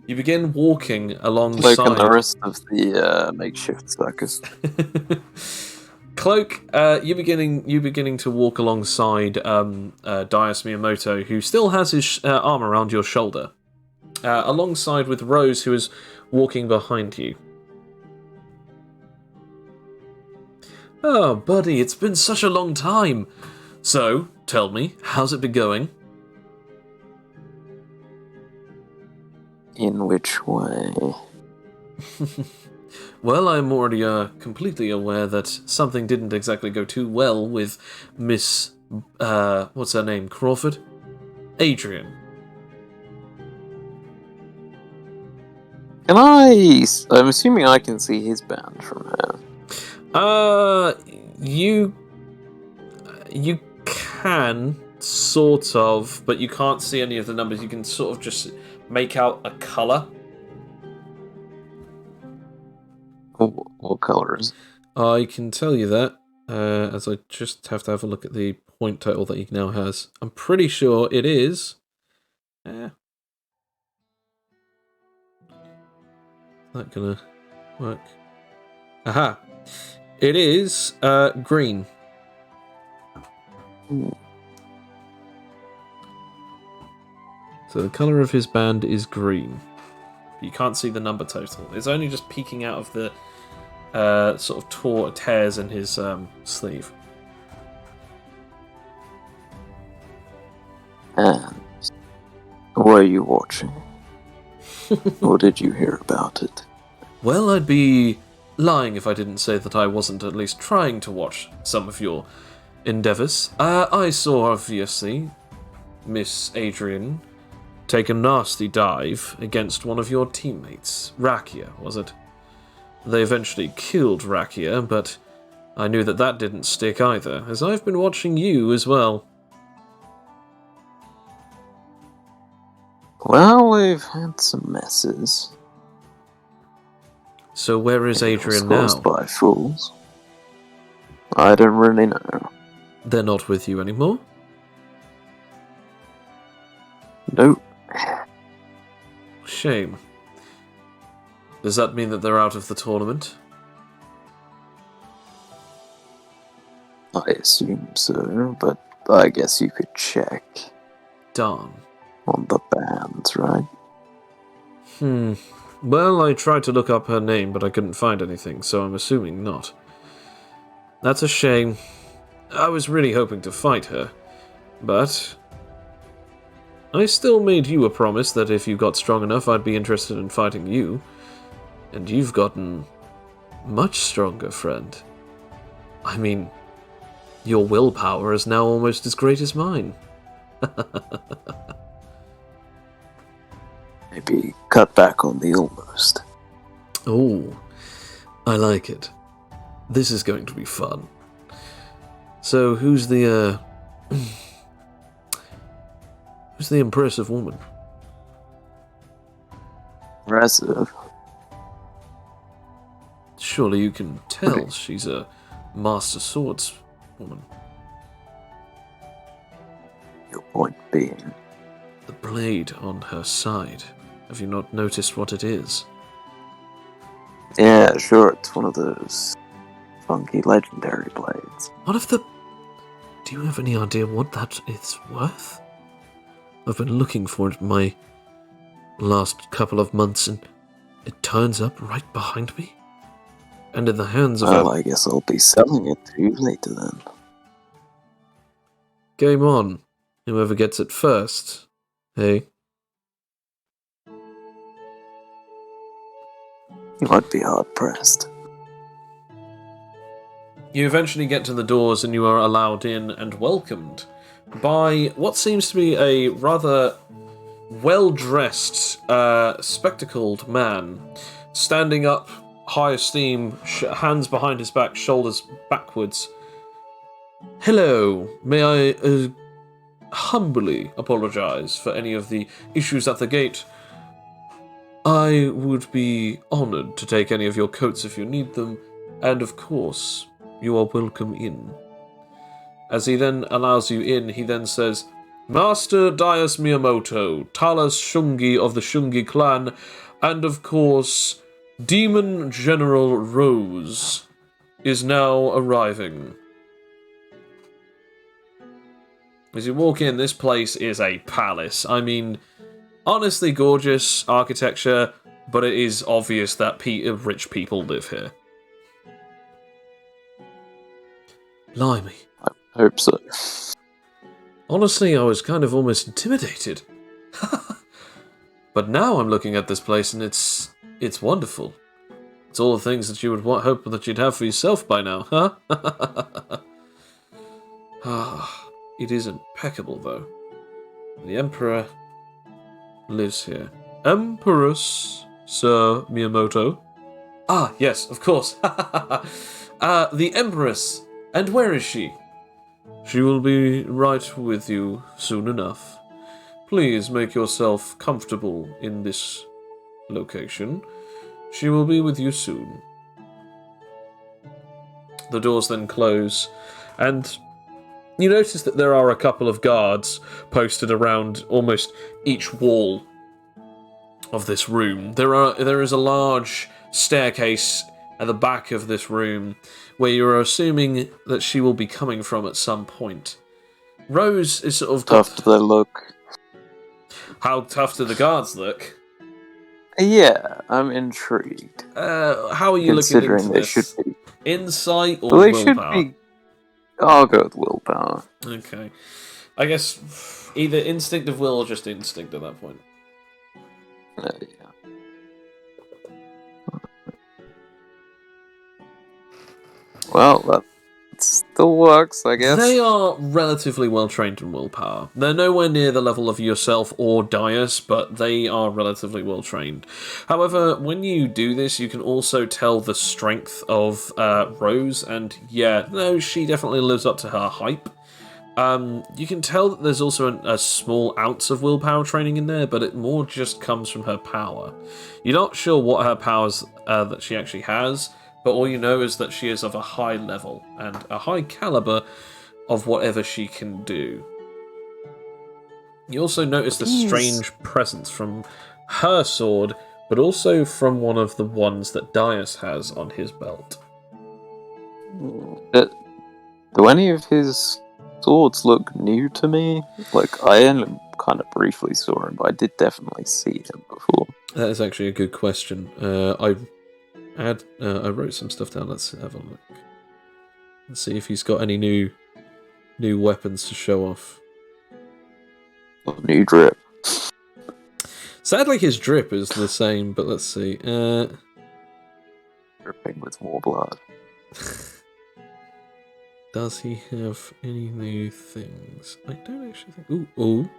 You begin walking alongside... Cloak and the rest of the makeshift circus. Cloak, you beginning to walk alongside Daius Miyamoto, who still has his arm around your shoulder, alongside with Rose, who is walking behind you. Oh, buddy, it's been such a long time. So, tell me, how's it been going? In which way? Well, I'm already completely aware that something didn't exactly go too well with Miss, what's her name, Crawford? Adrian. I'm assuming I can see his band from here. You can, sort of, but you can't see any of the numbers. You can sort of just make out a colour. What colour is it? I can tell you that, as I just have to have a look at the point total that he now has. I'm pretty sure it is... Is that gonna work? Aha! It is, green. So the colour of his band is green. You can't see the number total. It's only just peeking out of the sort of tears in his sleeve. And were you watching? Or did you hear about it? Well, I'd be lying if I didn't say that I wasn't at least trying to watch some of your endeavours. I saw, obviously, Miss Adrian take a nasty dive against one of your teammates. Rakia, was it? They eventually killed Rakia, but I knew that didn't stick either, as I've been watching you as well. Well, we've had some messes. So where is Adrian now? Caused by fools. I don't really know. They're not with you anymore? Nope. Shame. Does that mean that they're out of the tournament? I assume so, but I guess you could check. Darn. On the bands, right? Well, I tried to look up her name, but I couldn't find anything, so I'm assuming not. That's a shame. I was really hoping to fight her, but I still made you a promise that if you got strong enough, I'd be interested in fighting you. And you've gotten much stronger, friend. I mean, your willpower is now almost as great as mine. Maybe cut back on the almost. Oh, I like it. This is going to be fun. So, who's the impressive woman? Impressive? Surely you can tell she's a master swordswoman. Your point being? The blade on her side. Have you not noticed what it is? Yeah, sure, it's one of those funky legendary blades. What of the... Do you have any idea what that is worth? I've been looking for it my last couple of months and It turns up right behind me? And in the hands of Well, I guess I'll be selling it to you later then. Game on. Whoever gets it first. Hey? You might be hard-pressed. You eventually get to the doors and you are allowed in and welcomed by what seems to be a rather well-dressed, spectacled man, standing up, high esteem, hands behind his back, shoulders backwards. Hello, may I humbly apologize for any of the issues at the gate. I would be honored to take any of your coats if you need them, and of course, you are welcome in. As he then allows you in, he then says, Master Daius Miyamoto, Talas Shungi of the Shungi clan, and of course, Demon General Rose is now arriving. As you walk in, this place is a palace. I mean, honestly gorgeous architecture, but it is obvious that rich people live here. Blimey. I hope so. Honestly, I was kind of almost intimidated. But now I'm looking at this place and it's wonderful. It's all the things that you would hope that you'd have for yourself by now, huh? It is impeccable, though. The Emperor lives here. Empress, Sir Miyamoto. Ah, yes, of course. The Empress. And where is she? She will be right with you soon enough. Please make yourself comfortable in this location. She will be with you soon. The doors then close, and you notice that there are a couple of guards posted around almost each wall of this room. There is a large staircase at the back of this room where you're assuming that she will be coming from at some point. Rose is sort of... Tough do they look? How tough do the guards look? Yeah, I'm intrigued. How are you looking into Considering they this? should be. Insight or Well, they willpower? should be. I'll go with willpower. Okay. I guess either instinct of will or just instinct at that point. Yeah. Well, that still works, I guess. They are relatively well trained in willpower. They're nowhere near the level of yourself or Daius, but they are relatively well trained. However, when you do this, you can also tell the strength of Rose, and yeah, no, she definitely lives up to her hype. You can tell that there's also a small ounce of willpower training in there, but it more just comes from her power. You're not sure what her powers that she actually has, but all you know is that she is of a high level and a high caliber of whatever she can do. You also notice the strange presence from her sword, but also from one of the ones that Daius has on his belt. Do any of his swords look new to me? Like, I only kind of briefly saw him, but I did definitely see him before. That is actually a good question. I wrote some stuff down. Let's have a look. Let's see if he's got any new weapons to show off. New drip. Sadly, his drip is the same, but let's see. Dripping with more blood. Does he have any new things? I don't actually think... Ooh.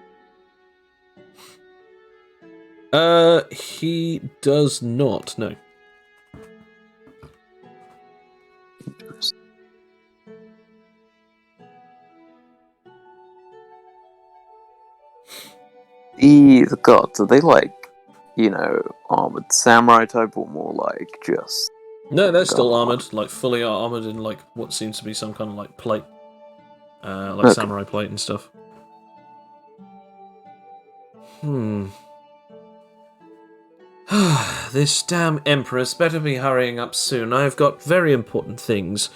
He does not, no. Interesting. The gods, are they like, armored samurai type, or more like just... No, they're still armoured, like fully armoured in like what seems to be some kind of like plate. Like samurai plate and stuff. This damn Empress better be hurrying up soon. I've got very important things.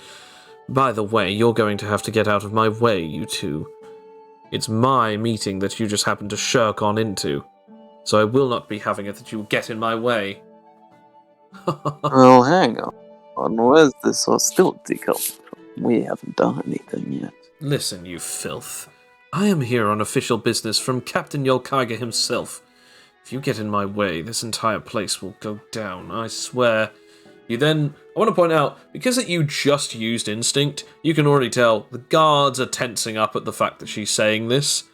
By the way, you're going to have to get out of my way, you two. It's my meeting that you just happened to shirk on into. So I will not be having it that you get in my way. Well, hang on. Where's this hostility coming from? We haven't done anything yet. Listen, you filth. I am here on official business from Captain Yolkaiga himself. If you get in my way, this entire place will go down, I swear. I want to point out, because that you just used instinct, you can already tell the guards are tensing up at the fact that she's saying this,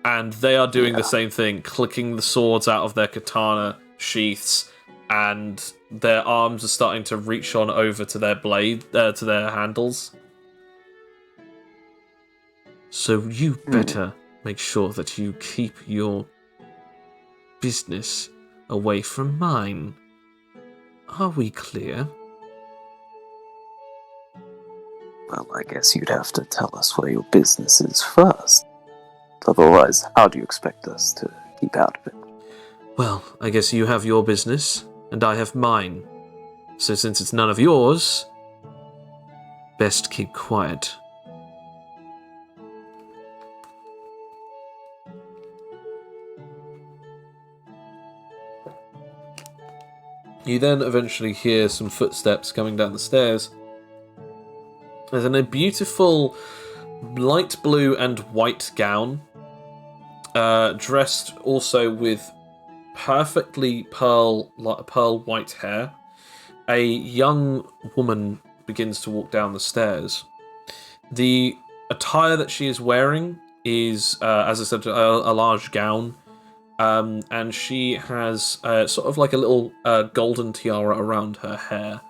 and they are doing the same thing, clicking the swords out of their katana sheaths, and their arms are starting to reach on over to their to their handles. So you better make sure that you keep your business away from mine. Are we clear? Well, I guess you'd have to tell us where your business is first. Otherwise, how do you expect us to keep out of it? Well, I guess you have your business, and I have mine. So since it's none of yours, best keep quiet. You then eventually hear some footsteps coming down the stairs. There's a beautiful light blue and white gown, dressed also with perfectly pearl white hair. A young woman begins to walk down the stairs. The attire that she is wearing is, as I said, a large gown. And she has sort of like a little golden tiara around her hair,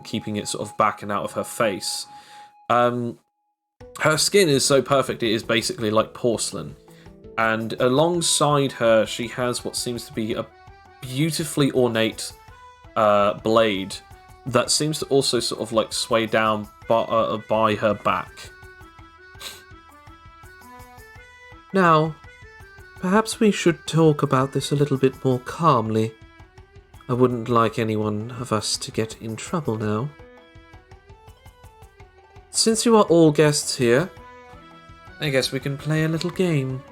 keeping it sort of back and out of her face. Her skin is so perfect it is basically like porcelain. And alongside her, she has what seems to be a beautifully ornate blade that seems to also sort of like sway down by her back. Now, perhaps we should talk about this a little bit more calmly. I wouldn't like any one of us to get in trouble now. Since you are all guests here, I guess we can play a little game.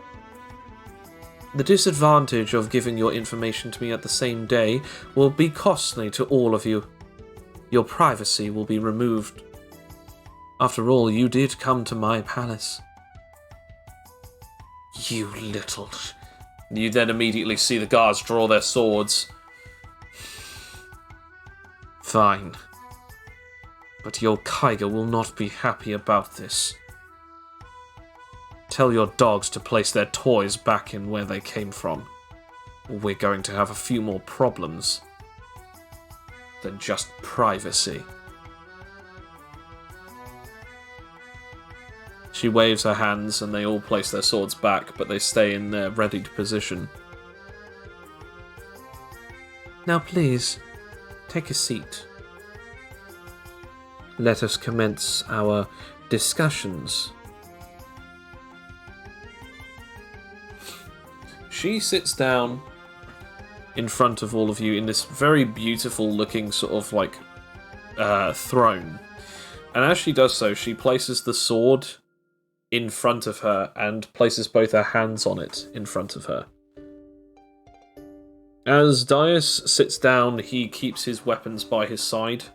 The disadvantage of giving your information to me at the same day will be costly to all of you. Your privacy will be removed. After all, you did come to my palace. You little... You then immediately see the guards draw their swords. Fine. But Yolkaiga will not be happy about this. Tell your dogs to place their toys back in where they came from, or we're going to have a few more problems than just privacy. She waves her hands and they all place their swords back, but they stay in their readied position. Now please, take a seat. Let us commence our discussions. She sits down in front of all of you in this very beautiful looking sort of like throne. And as she does so, she places the sword in front of her and places both her hands on it in front of her. As Dias sits down, he keeps his weapons by his side,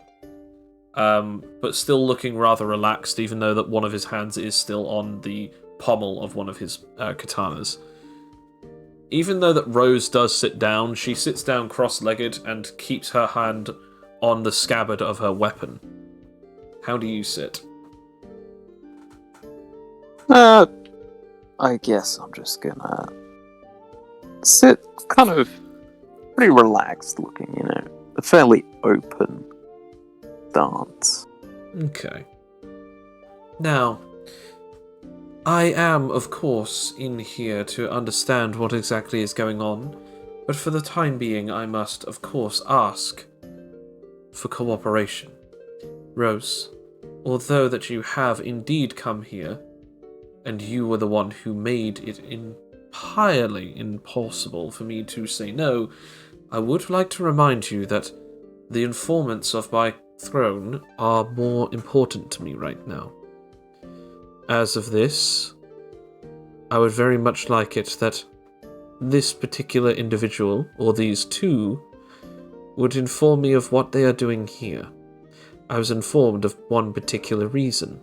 but still looking rather relaxed, even though that one of his hands is still on the pommel of one of his katanas. Even though that Rose does sit down, she sits down cross-legged and keeps her hand on the scabbard of her weapon. How do you sit? I guess I'm just gonna sit kind of pretty relaxed looking, you know, a fairly open stance. Okay. Now, I am, of course, in here to understand what exactly is going on, but for the time being I must, of course, ask for cooperation. Rose, although that you have indeed come here, and you were the one who made it entirely impossible for me to say no, I would like to remind you that the informants of my throne are more important to me right now. As of this, I would very much like it that this particular individual, or these two, would inform me of what they are doing here. I was informed of one particular reason,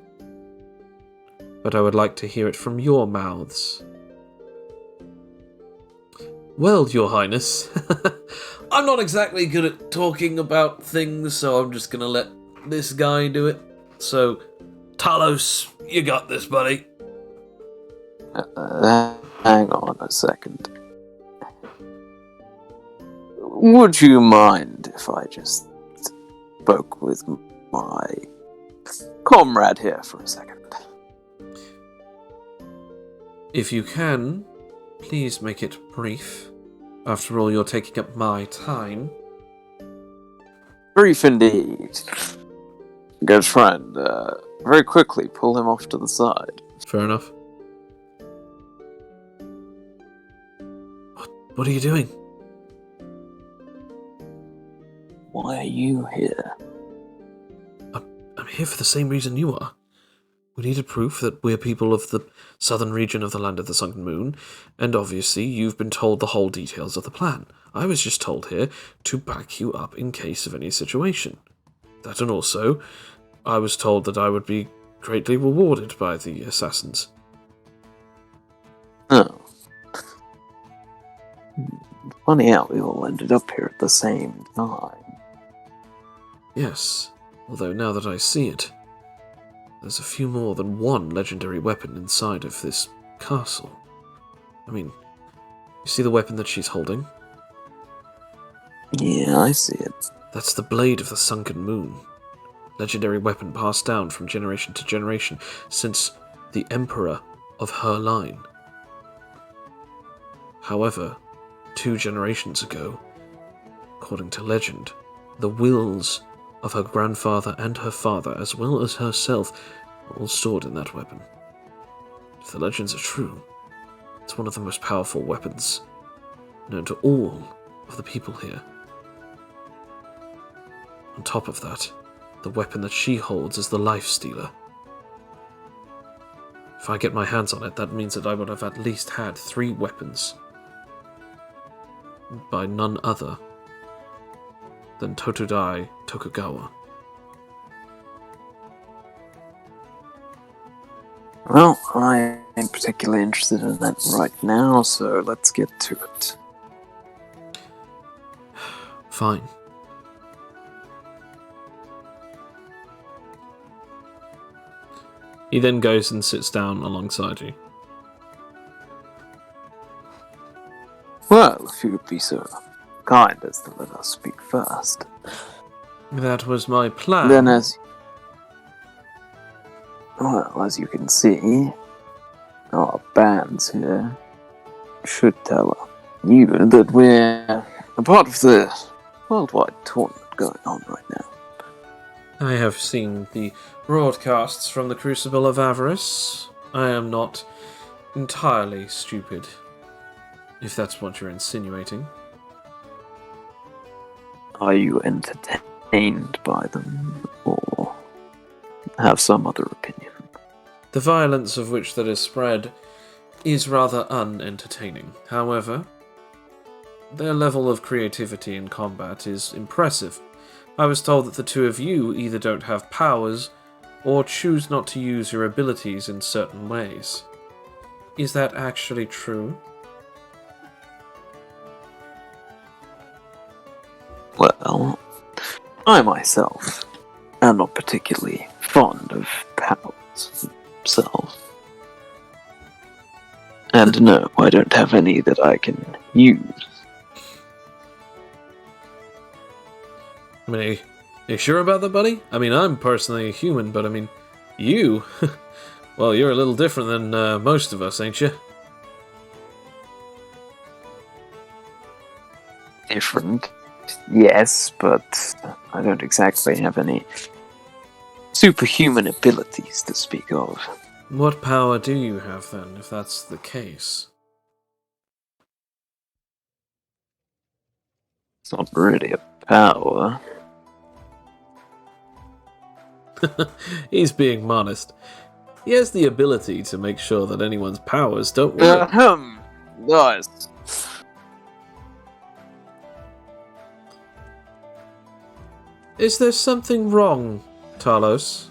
but I would like to hear it from your mouths. Well, Your Highness, I'm not exactly good at talking about things, so I'm just gonna let this guy do it. So, Talos, you got this, buddy. Hang on a second. Would you mind if I just spoke with my comrade here for a second? If you can, please make it brief. After all, you're taking up my time. Brief indeed. Good friend, very quickly pull him off to the side. Fair enough. What are you doing? Why are you here? I'm here for the same reason you are. We needed proof that we're people of the southern region of the Land of the Sunken Moon, and obviously you've been told the whole details of the plan. I was just told here to back you up in case of any situation. That, and also, I was told that I would be greatly rewarded by the assassins. Oh. Funny how we all ended up here at the same time. Yes, although now that I see it, there's a few more than one legendary weapon inside of this castle. I mean, you see the weapon that she's holding? Yeah, I see it. That's the Blade of the Sunken Moon. Legendary weapon passed down from generation to generation since the Emperor of her line. However, 2 generations ago, according to legend, the wills of her grandfather and her father, as well as herself, were all stored in that weapon. If the legends are true, it's one of the most powerful weapons known to all of the people here. On top of that, the weapon that she holds is the Life Stealer. If I get my hands on it, that means that I would have at least had 3 weapons by none other than Totodai Tokugawa. Well, I ain't particularly interested in that right now, so let's get to it. Fine. He then goes and sits down alongside you. Well, if you would be so kind as to let us speak first. That was my plan. Then as you can see, our bands here should tell you that we're a part of the worldwide tournament going on right now. I have seen the broadcasts from the Crucible of Avarice. I am not entirely stupid, if that's what you're insinuating. Are you entertained by them, or have some other opinion? The violence of which that is spread is rather unentertaining. However, their level of creativity in combat is impressive. I was told that the 2 of you either don't have powers or choose not to use your abilities in certain ways. Is that actually true? Well, I myself am not particularly fond of powers themselves. And no, I don't have any that I can use. I mean, are you sure about that, buddy? I mean, I'm personally a human, but I mean, you? Well, you're a little different than most of us, ain't you? Different, yes, but I don't exactly have any superhuman abilities to speak of. What power do you have, then, if that's the case? It's not really a power. He's being modest. He has the ability to make sure that anyone's powers don't work. Nice. Is there something wrong, Talos?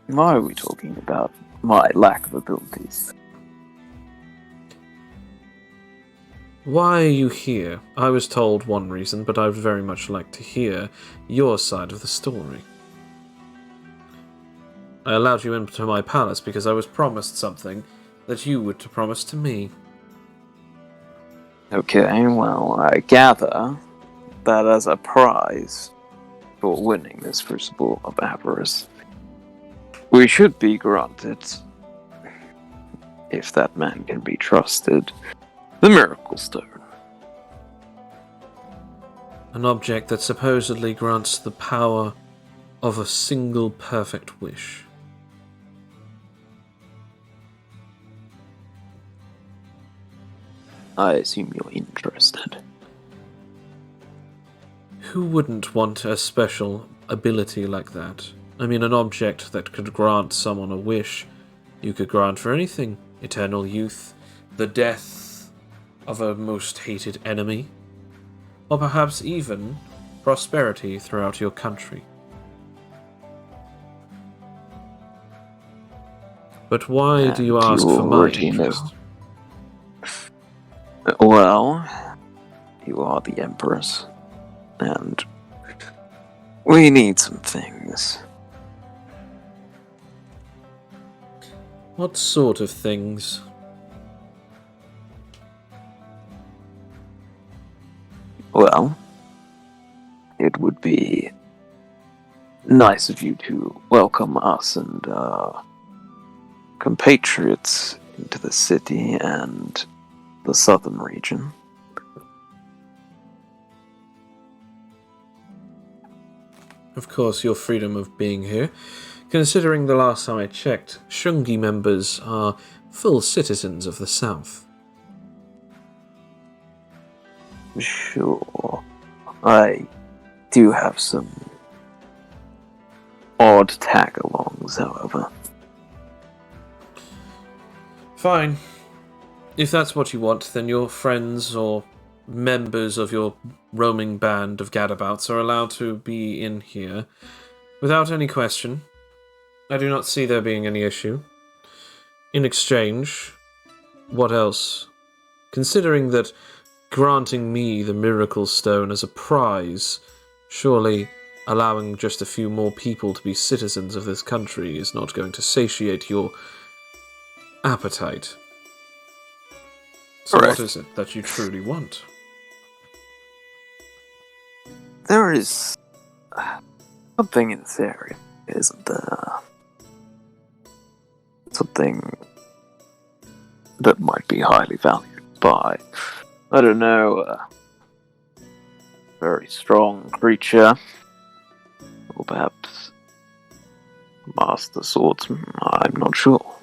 Why are we talking about my lack of abilities? Why are you here? I was told one reason, but I would very much like to hear your side of the story. I allowed you into my palace because I was promised something that you were to promise to me. Okay, well, I gather that as a prize for winning this Crucible of Avarice, we should be granted, if that man can be trusted, the Miracle Stone. An object that supposedly grants the power of a single perfect wish. I assume you're interested. Who wouldn't want a special ability like that? I mean, an object that could grant someone a wish you could grant for anything. Eternal youth, the death of a most hated enemy, or perhaps even prosperity throughout your country. But why do you And ask you for my already know. interest? Well, you are the Empress, and we need some things. What sort of things? Well, it would be nice of you to welcome us and compatriots into the city and the southern region. Of course, your freedom of being here. Considering the last time I checked, Shungi members are full citizens of the South. Sure. I do have some odd tag-alongs, however. Fine. If that's what you want, then your friends or members of your roaming band of gadabouts are allowed to be in here without any question. I do not see there being any issue. In exchange, what else? Considering that granting me the Miracle Stone as a prize, surely allowing just a few more people to be citizens of this country is not going to satiate your appetite. So Correct. what is it that you truly want? There is something in this area, isn't there? Something that might be highly valued by, I don't know, a very strong creature, or perhaps master swordsman, I'm not sure.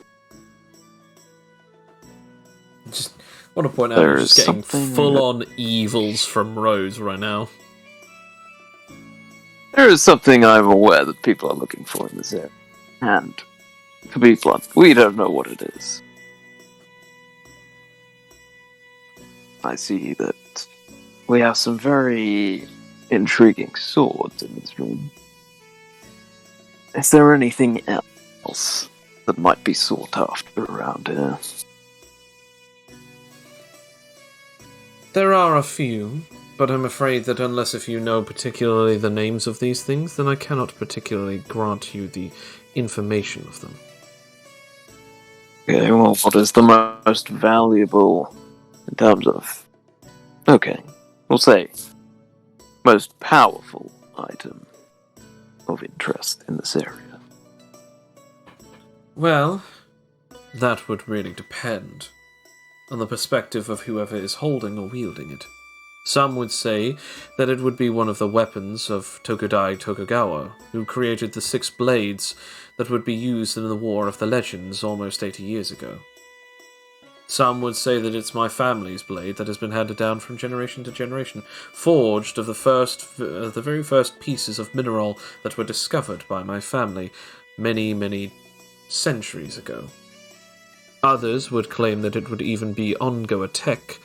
Just want to point out There you're is just getting something full-on evils from Rose right now. There is something I'm aware that people are looking for in this area, and to be blunt, we don't know what it is. I see that we have some very intriguing swords in this room. Is there anything else that might be sought after around here? There are a few, but I'm afraid that unless if you know particularly the names of these things, then I cannot particularly grant you the information of them. Okay, well, what is the most valuable in terms of... Okay, we'll say most powerful item of interest in this area? Well, that would really depend on the perspective of whoever is holding or wielding it. Some would say that it would be one of the weapons of Tokudai Tokugawa, who created the 6 blades that would be used in the War of the Legends almost 80 years ago. Some would say that it's my family's blade that has been handed down from generation to generation, forged of the very first pieces of mineral that were discovered by my family many, many centuries ago. Others would claim that it would even be Ongoa tech,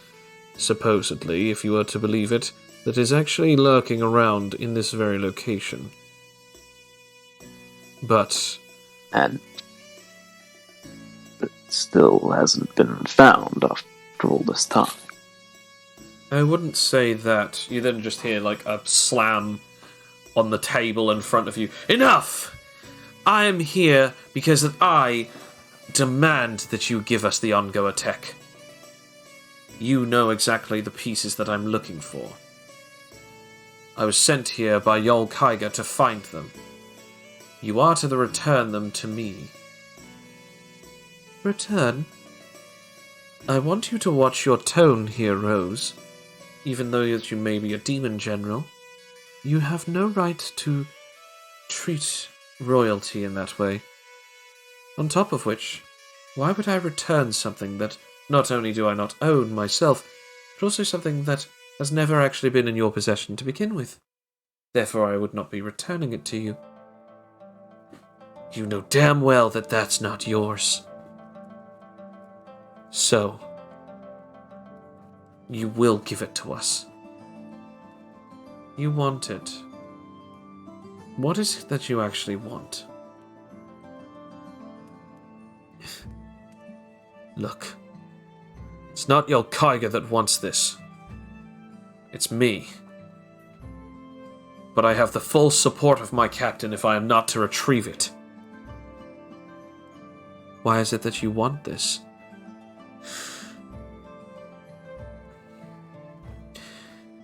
supposedly, if you were to believe it, that is actually lurking around in this very location. But... And it still hasn't been found after all this time. I wouldn't say that. You then just hear, like, a slam on the table in front of you. Enough! I am here because I demand that you give us the ongoer tech. You know exactly the pieces that I'm looking for. I was sent here by Yol Kaiga to find them. You are to return them to me. Return? I want you to watch your tone here, Rose. Even though you may be a demon general, you have no right to treat royalty in that way. On top of which, why would I return something that not only do I not own myself, but also something that has never actually been in your possession to begin with? Therefore, I would not be returning it to you. You know damn well that that's not yours. So, you will give it to us. You want it. What is it that you actually want? Look, it's not Yol Kaiga that wants this. It's me. But I have the full support of my captain if I am not to retrieve it. Why is it that you want this?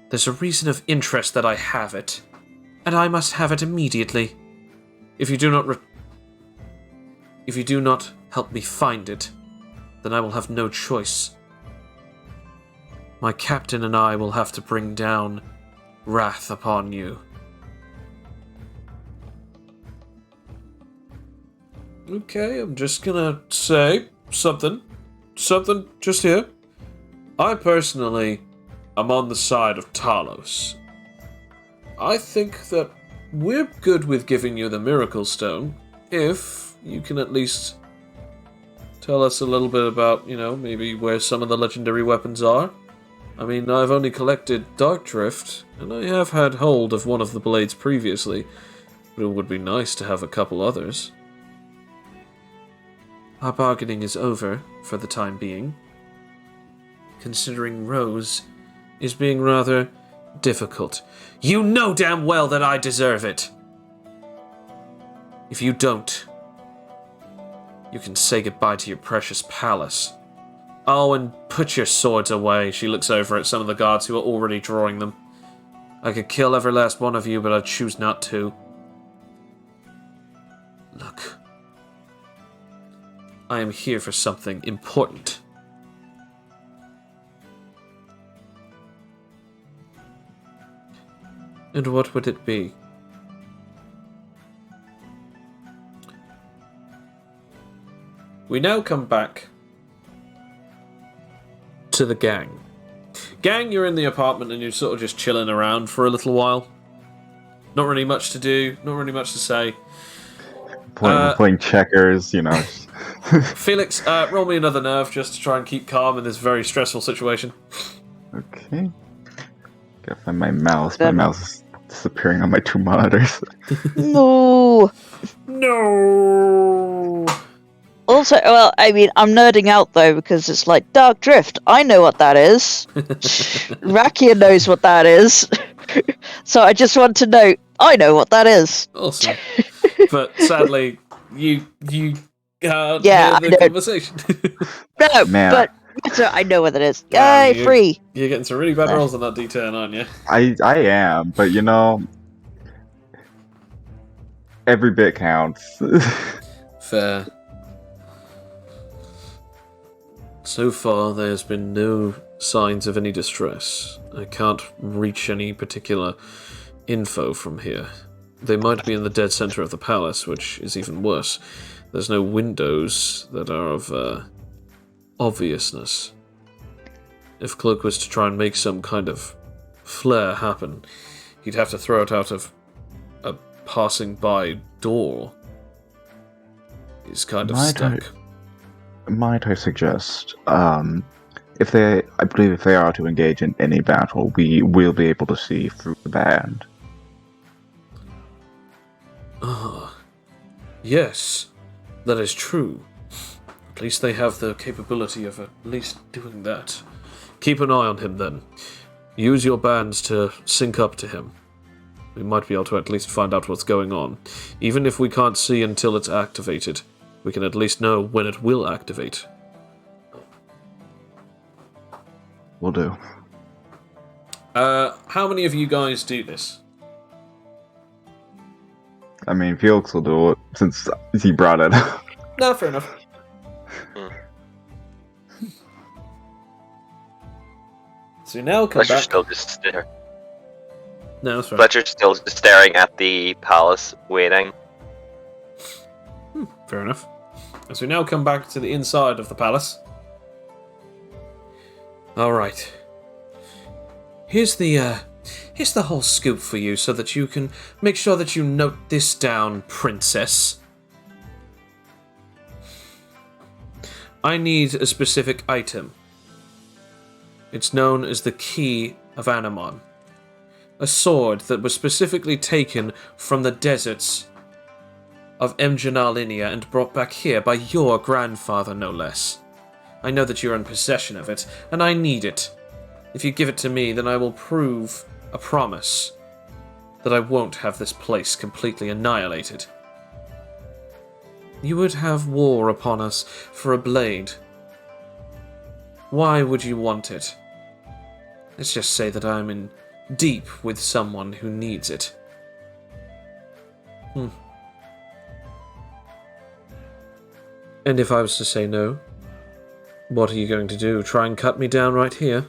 There's a reason of interest that I have it, and I must have it immediately. If you do not help me find it, then I will have no choice. My captain and I will have to bring down wrath upon you. Okay, I'm just gonna say something just here. I personally am on the side of Talos. I think that we're good with giving you the Miracle Stone, if you can at least tell us a little bit about, maybe where some of the legendary weapons are. I mean, I've only collected Dark Drift, and I have had hold of one of the blades previously, but it would be nice to have a couple others. Our bargaining is over, for the time being, considering Rose is being rather difficult. You know damn well that I deserve it! If you don't, you can say goodbye to your precious palace. Oh, and put your swords away. She looks over at some of the guards who are already drawing them. I could kill every last one of you, but I choose not to. Look. I am here for something important. And what would it be? We now come back to the gang. Gang, you're in the apartment and you're sort of just chilling around for a little while. Not really much to do, not really much to say. Playing checkers, Felix, roll me another nerve just to try and keep calm in this very stressful situation. Okay. Gotta find my mouse. My mouse is disappearing on my two monitors. No. No. Also, well, I mean, I'm nerding out though because it's like Dark Drift. I know what that is. Rakia knows what that is. So I just want to know. I know what that is. Awesome. But sadly, you can't Yeah, hear the conversation. No, Man. but I know what it is. Yay, free! You're getting some really bad rolls on that D10, aren't you? I am, but every bit counts. Fair. So far, there's been no signs of any distress. I can't reach any particular info from here. They might be in the dead center of the palace, which is even worse. There's no windows that are of obviousness. If Cloak was to try and make some kind of flare happen, he'd have to throw it out of a passing by door. He's kind of stuck. Might I suggest, I believe if they are to engage in any battle, we will be able to see through the band. Ah, yes, that is true. At least they have the capability of at least doing that. Keep an eye on him then. Use your bands to sync up to him. We might be able to at least find out what's going on. Even if we can't see until it's activated, we can at least know when it will activate. Will do. How many of you guys do this? I mean, Felix will do it since he brought it up. No, fair enough. So now come Fletcher's back. still just staring. No, that's right. Fletcher's still just staring at the palace, waiting. Fair enough. As we now come back to the inside of the palace. Alright. Here's the whole scoop for you so that you can make sure that you note this down, princess. I need a specific item. It's known as the Key of Anamon. A sword that was specifically taken from the deserts of Linia and brought back here by your grandfather, no less. I know that you're in possession of it, and I need it. If you give it to me, then I will prove a promise that I won't have this place completely annihilated. You would have war upon us for a blade. Why would you want it? Let's just say that I'm in deep with someone who needs it. And if I was to say no, what are you going to do? Try and cut me down right here?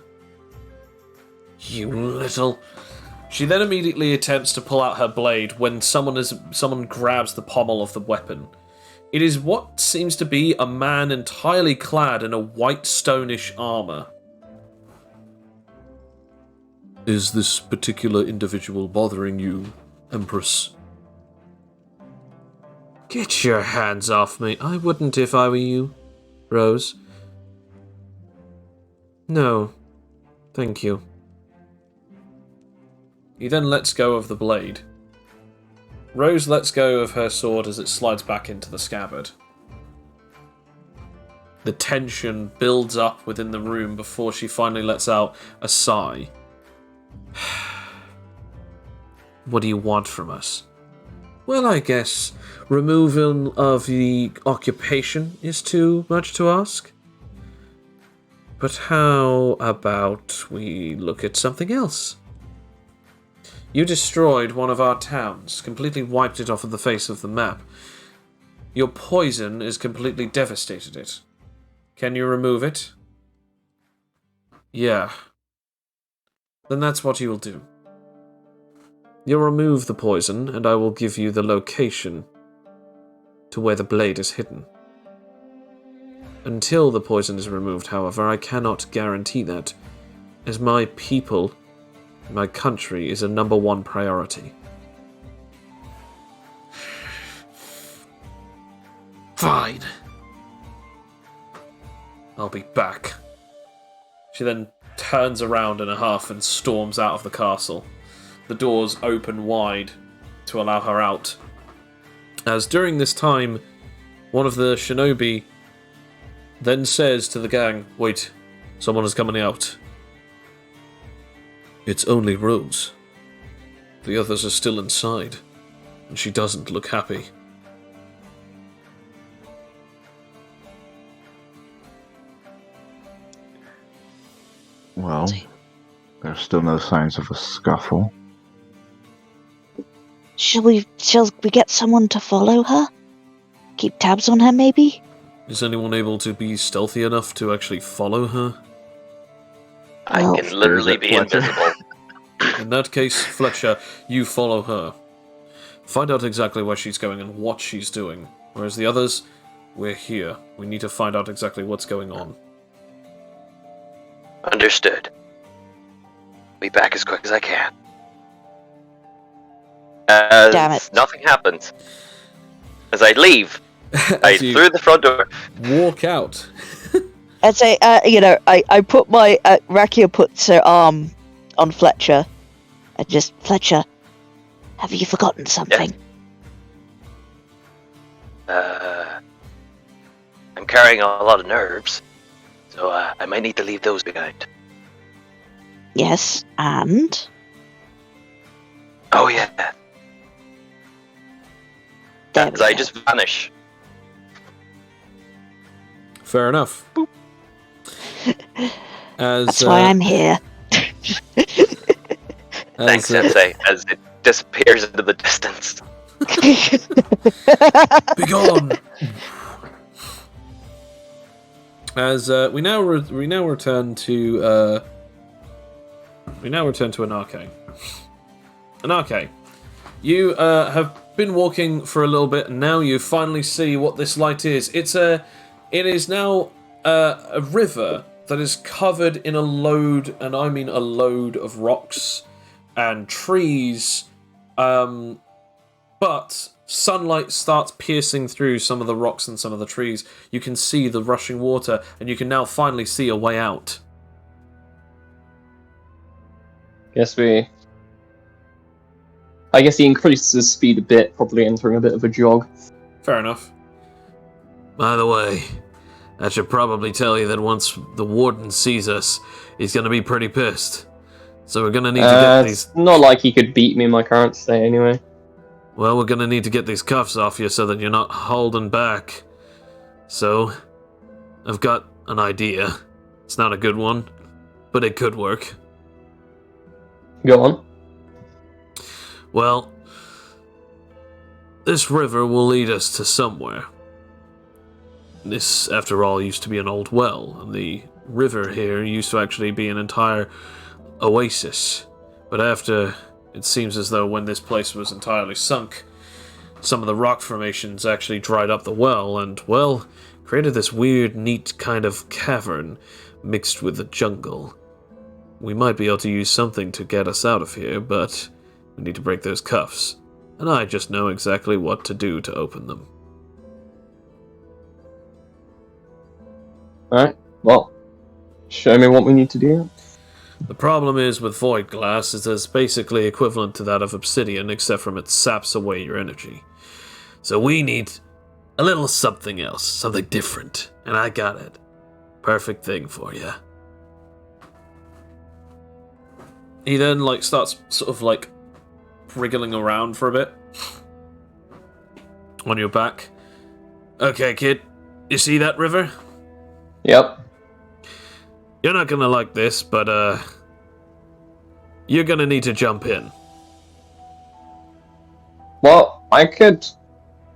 You little... She then immediately attempts to pull out her blade when someone grabs the pommel of the weapon. It is what seems to be a man entirely clad in a white stonish armor. Is this particular individual bothering you, Empress? Get your hands off me. I wouldn't if I were you, Rose. No, thank you. He then lets go of the blade. Rose lets go of her sword as it slides back into the scabbard. The tension builds up within the room before she finally lets out a sigh. What do you want from us? Well, I guess removal of the occupation is too much to ask. But how about we look at something else? You destroyed one of our towns, completely wiped it off of the face of the map. Your poison has completely devastated it. Can you remove it? Yeah. Then that's what you will do. You'll remove the poison, and I will give you the location to where the blade is hidden. Until the poison is removed, however, I cannot guarantee that, as my people, my country, is a #1 priority. Fine. I'll be back. She then turns around in a huff and storms out of the castle. The doors open wide to allow her out. As during this time, one of the shinobi then says to the gang, "Wait, someone is coming out." It's only Rose. The others are still inside, and she doesn't look happy. Well, there's still no signs of a scuffle. Shall we get someone to follow her? Keep tabs on her, maybe? Is anyone able to be stealthy enough to actually follow her? I Well, can literally be Fletcher. invisible. In that case, Fletcher, you follow her. Find out exactly where she's going and what she's doing. Whereas the others, we're here. We need to find out exactly what's going on. Understood. Be back as quick as I can. As Damn it. nothing happens. As I leave, As you through the front door. walk out, I'd say, I put my Rakia puts her arm on Fletcher, and just Fletcher, have you forgotten something? I'm carrying a lot of nerves, so I might need to leave those behind. Yes, and Oh yeah, there we because I go. just vanish. Fair enough. As, That's why I'm here. Thanks, Sensei, as it disappears into the distance. Begone! As we now return to Anarche. Anarche, you have been walking for a little bit, and now you finally see what this light is. It is now a river that is covered in a load, and I mean a load of rocks and trees, but sunlight starts piercing through some of the rocks and some of the trees. You can see the rushing water, and you can now finally see a way out. I guess he increases his speed a bit, probably entering a bit of a jog. Fair enough. By the way, I should probably tell you that once the warden sees us, he's going to be pretty pissed. So we're going to need to get these... It's not like he could beat me in my current state anyway. Well, we're going to need to get these cuffs off you so that you're not holding back. So, I've got an idea. It's not a good one, but it could work. Go on. Well, this river will lead us to somewhere. This, after all, used to be an old well, and the river here used to actually be an entire oasis. But after, it seems as though when this place was entirely sunk, some of the rock formations actually dried up the well, and, well, created this weird, neat kind of cavern mixed with the jungle. We might be able to use something to get us out of here, but we need to break those cuffs, and I just know exactly what to do to open them. Alright, well, show me what we need to do. The problem is with void glass is it's basically equivalent to that of obsidian, except from it saps away your energy. So we need a little something else, something different, and I got it. Perfect thing for you. He then starts sort of wriggling around for a bit on your back. Okay, kid, you see that river? Yep. You're not gonna like this, but you're gonna need to jump in. Well, I could,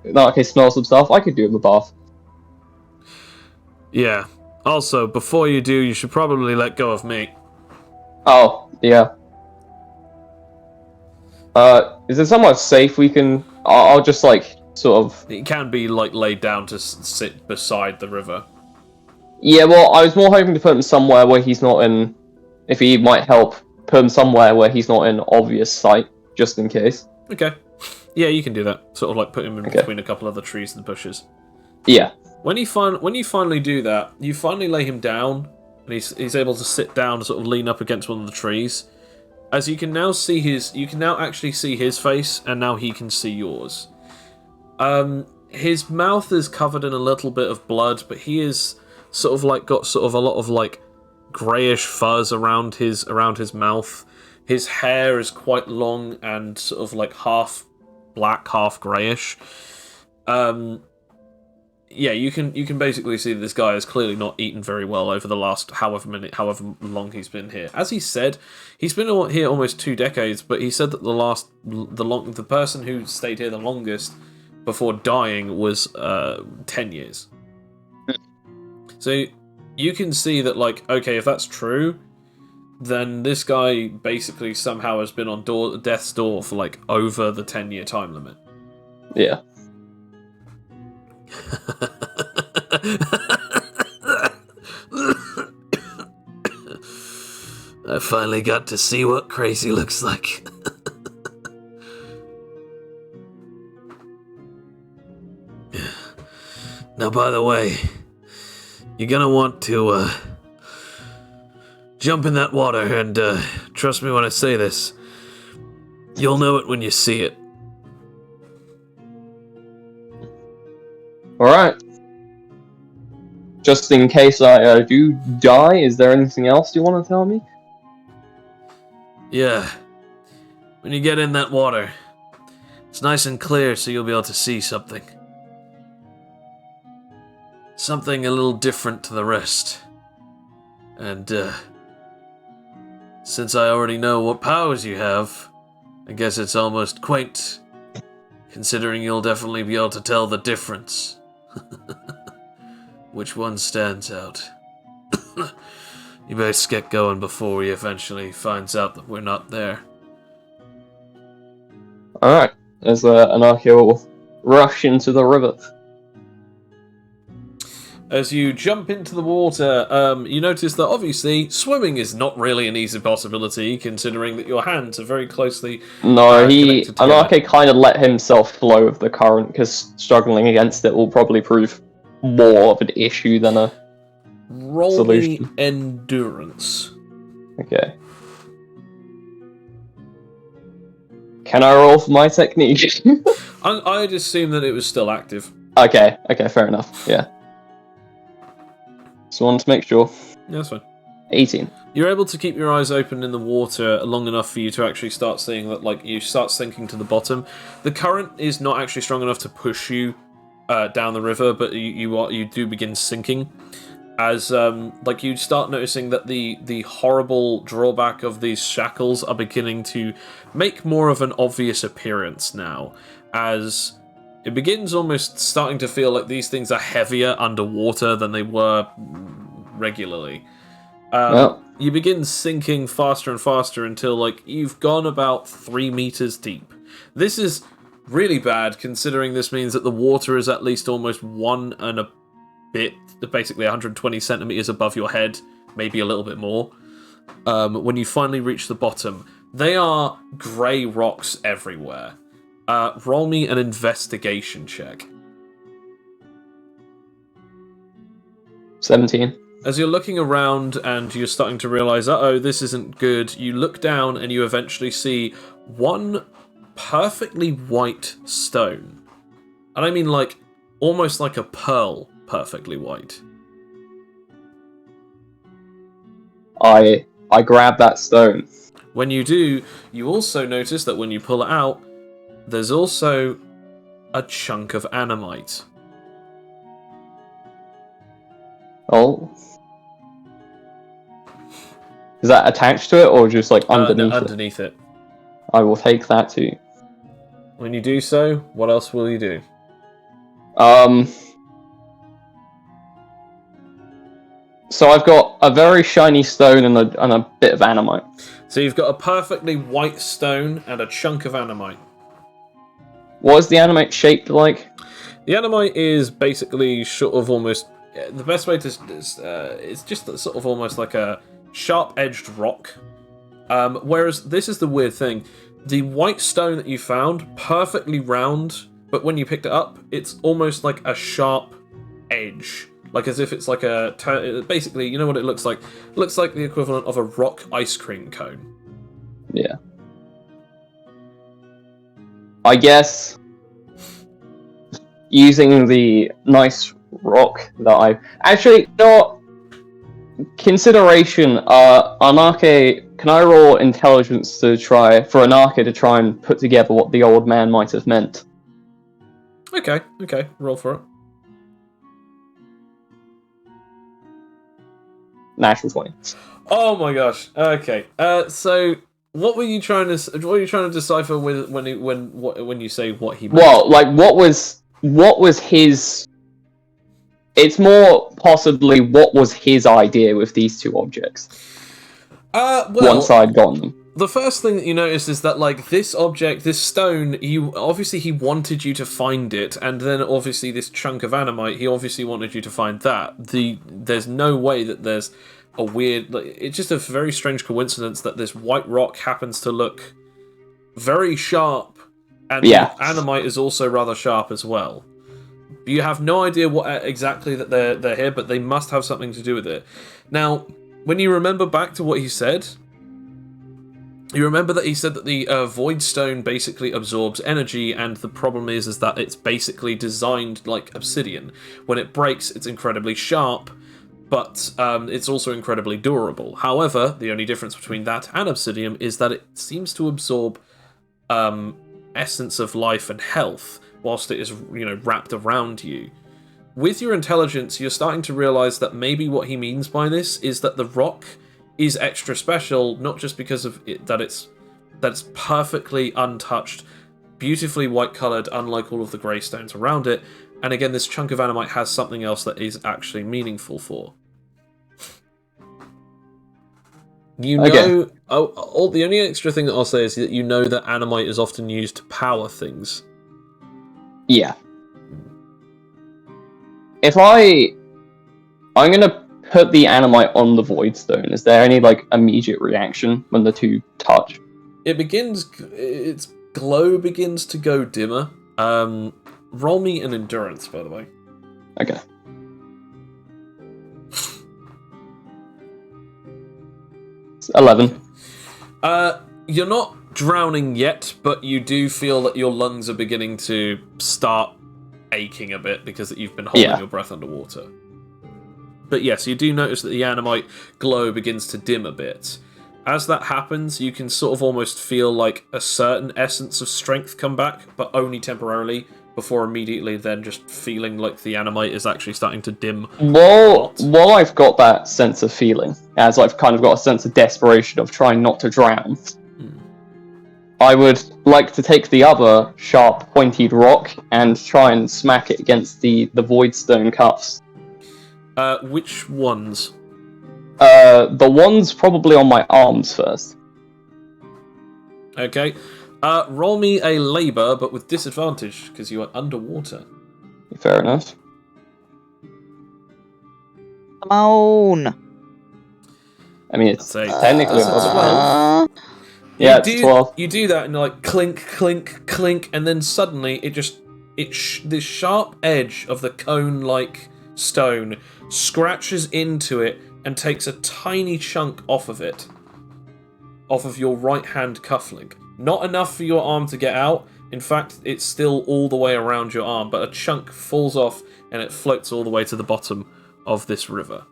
in that case, smell some stuff. I could do it in the bath. Yeah. Also, before you do, you should probably let go of me. Oh, yeah. Is there somewhere safe we can... I'll just, sort of... It can be, laid down to sit beside the river. Yeah, well, I was more hoping to put him somewhere where he's not in... If he might help, put him somewhere where he's not in obvious sight, just in case. Okay. Yeah, you can do that. Sort of put him in between a couple of the trees and bushes. Yeah. When you finally do that, you finally lay him down, and he's able to sit down and sort of lean up against one of the trees. As you can now actually see his face, and now he can see yours. His mouth is covered in a little bit of blood, but he is sort of got sort of a lot of greyish fuzz around his mouth. His hair is quite long and sort of half black, half greyish. Yeah, you can basically see that this guy has clearly not eaten very well over the last however long he's been here. As he said, he's been here almost 2 decades, but he said that the person who stayed here the longest before dying was 10 years. So you can see that okay, if that's true, then this guy basically somehow has been on death's door for over the 10-year time limit. Yeah. I finally got to see what crazy looks like. Now, by the way, you're gonna want to jump in that water, and trust me when I say this, you'll know it when you see it. Alright. Just in case I do die, is there anything else you want to tell me? Yeah. When you get in that water, it's nice and clear, so you'll be able to see something. Something a little different to the rest. And, since I already know what powers you have, I guess it's almost quaint, considering you'll definitely be able to tell the difference. Which one stands out? You best get going before he eventually finds out that we're not there. Alright. As Anarcho will rush into the river. As you jump into the water, you notice that obviously swimming is not really an easy possibility, considering that your hands are very closely No, connected together. Anarcho kind of let himself flow with the current, because struggling against it will probably prove more of an issue than a Roll solution. me endurance. Okay. Can I roll for my technique? I'd assume that it was still active. Okay, fair enough, yeah. Just wanted to make sure. Yeah, that's fine. 18. You're able to keep your eyes open in the water long enough for you to actually start seeing that, like, you start sinking to the bottom. The current is not actually strong enough to push you down the river, but you do begin sinking. As like you start noticing that the horrible drawback of these shackles are beginning to make more of an obvious appearance now, as it begins almost starting to feel like these things are heavier underwater than they were regularly. You begin sinking faster and faster until, like, you've gone about 3 meters deep. This is really bad, considering this means that the water is at least almost 1 and a bit, basically 120 centimeters above your head, maybe a little bit more. When you finally reach the bottom, they are grey rocks everywhere. Roll me an investigation check. 17. As you're looking around and you're starting to realise, uh-oh, this isn't good, you look down and you eventually see one perfectly white stone. And I mean, like, almost like a pearl perfectly white. I grab that stone. When you do, you also notice that when you pull it out, there's also a chunk of animite. Oh. Is that attached to it, or just, like, underneath it? Underneath it. I will take that too. When you do so, what else will you do? So I've got a very shiny stone and a bit of animite. So you've got a perfectly white stone and a chunk of animite. What is the animite shaped like? The animite is basically sort of almost... The best way to... it's just sort of almost like a sharp-edged rock. Whereas, this is the weird thing. The white stone that you found, perfectly round, but when you picked it up, it's almost like a sharp edge. Like as if it's like a... Basically, you know what it looks like? It looks like the equivalent of a rock ice cream cone. Yeah. I guess using the nice rock that I... Actually, you know what? Consideration, Anarche, can I roll intelligence for Anarche to try and put together what the old man might have meant? Okay, roll for it. Natural 20. Oh my gosh. Okay. So what were you trying to decipher when you say what he meant? Well, like what was his... It's more possibly what was his idea with these two objects. Once I'd gotten them. The first thing that you notice is that, like, this object, this stone, he wanted you to find it, and then obviously this chunk of animite, he obviously wanted you to find that. There's no way that there's a weird... Like, it's just a very strange coincidence that this white rock happens to look very sharp, and yeah. animite is also rather sharp as well. You have no idea what exactly that they're here, but they must have something to do with it. Now, when you remember back to what he said, you remember that he said that the Void Stone basically absorbs energy, and the problem is that it's basically designed like obsidian. When it breaks, it's incredibly sharp, but it's also incredibly durable. However, the only difference between that and obsidian is that it seems to absorb essence of life and health, whilst it is, wrapped around you. With your intelligence, you're starting to realize that maybe what he means by this is that the rock is extra special, not just because of it, that it's perfectly untouched, beautifully white-coloured, unlike all of the grey stones around it. And again, this chunk of animite has something else that is actually meaningful for. The only extra thing that I'll say is that you know that animite is often used to power things. Yeah. I'm gonna put the animite on the void stone. Is there any immediate reaction when the two touch? Its glow begins to go dimmer. Roll me an endurance, by the way. Okay. It's 11. You're not drowning yet, but you do feel that your lungs are beginning to start aching a bit because you've been holding your breath underwater. But yes, you do notice that the animite glow begins to dim a bit. As that happens, you can sort of almost feel like a certain essence of strength come back, but only temporarily, before immediately then just feeling like the animite is actually starting to dim. While I've got that sense of feeling, as I've kind of got a sense of desperation of trying not to drown, I would like to take the other sharp, pointed rock and try and smack it against the void stone cuffs. Which ones? The ones probably on my arms first. Okay. Roll me a labor, but with disadvantage, because you are underwater. Fair enough. Come on. I mean, it's That's technically that's a 12. Yeah, it's 12. You do that and you're like clink, clink, clink, and then suddenly this sharp edge of the cone-like stone scratches into it and takes a tiny chunk off of it, off of your right hand cufflink. Not enough for your arm to get out. In fact, it's still all the way around your arm, but a chunk falls off and it floats all the way to the bottom of this river.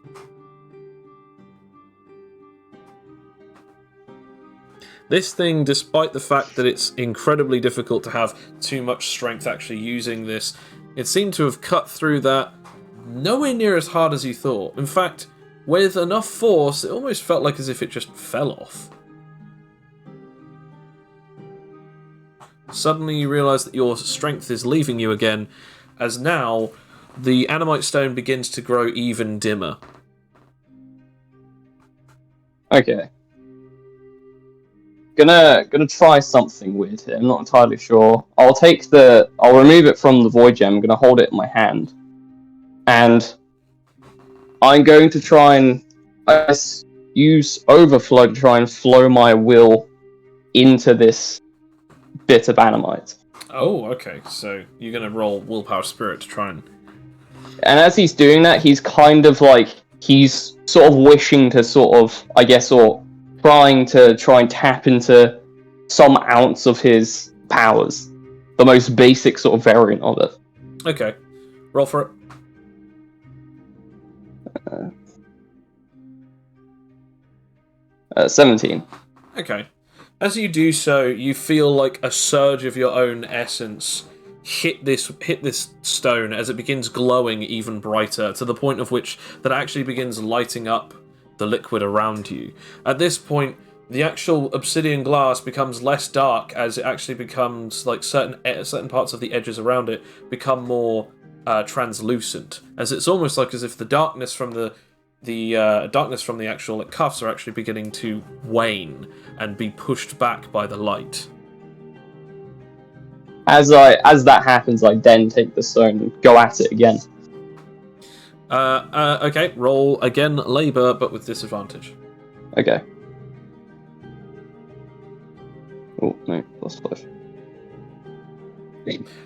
This thing, despite the fact that it's incredibly difficult to have too much strength actually using this, it seemed to have cut through that nowhere near as hard as you thought. In fact, with enough force, it almost felt like as if it just fell off. Suddenly you realise that your strength is leaving you again, as now the animite stone begins to grow even dimmer. Okay. Gonna try something weird here. I'm not entirely sure. I'll remove it from the void gem. I'm gonna hold it in my hand, and I'm going to try and use overflow to try and flow my will into this bit of animite. Oh, okay. So you're gonna roll willpower spirit to try and. And as he's doing that, he's kind of he's sort of wishing to or trying and tap into some ounce of his powers. The most basic sort of variant of it. Okay. Roll for it. 17. Okay. As you do so, you feel like a surge of your own essence hit this stone as it begins glowing even brighter, to the point of which that actually begins lighting up the liquid around you. At this point, the actual obsidian glass becomes less dark as it actually becomes like certain parts of the edges around it become more translucent, as it's almost like as if the darkness from the actual cuffs are actually beginning to wane and be pushed back by the light. As that happens, I then take the stone and go at it again. Okay, roll again labor, but with disadvantage. Okay. Oh, no, +5.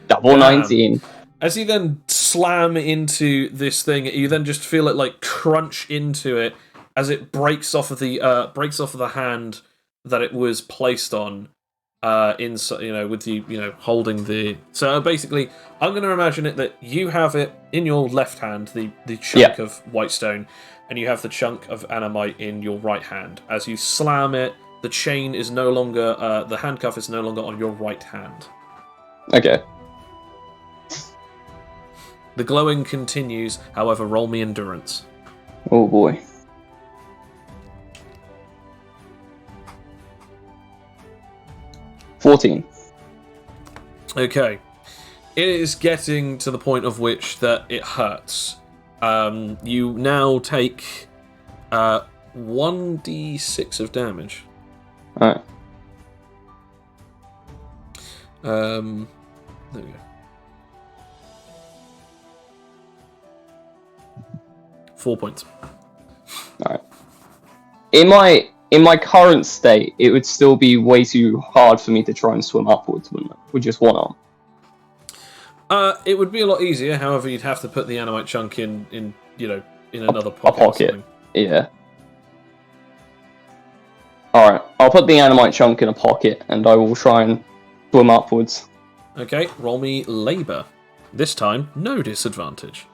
Double 19. As he then slam into this thing. You then just feel it like crunch into it as it breaks off of the hand that it was placed on. With you, holding the. So basically, I'm going to imagine it that you have it in your left hand, the chunk of white stone, and you have the chunk of Animite in your right hand. As you slam it, the chain is no longer, the handcuff is no longer on your right hand. Okay. The glowing continues, however, roll me endurance. Oh boy. $14. Okay. It is getting to the point of which that it hurts. You now take 1d6 of damage. Alright. There we go. 4 points. Alright. In my current state, it would still be way too hard for me to try and swim upwards, wouldn't it? With just one arm. It would be a lot easier. However, you'd have to put the Animite chunk in another pocket. A pocket. Yeah. Alright, I'll put the Animite chunk in a pocket, and I will try and swim upwards. Okay, roll me labor. This time, no disadvantage.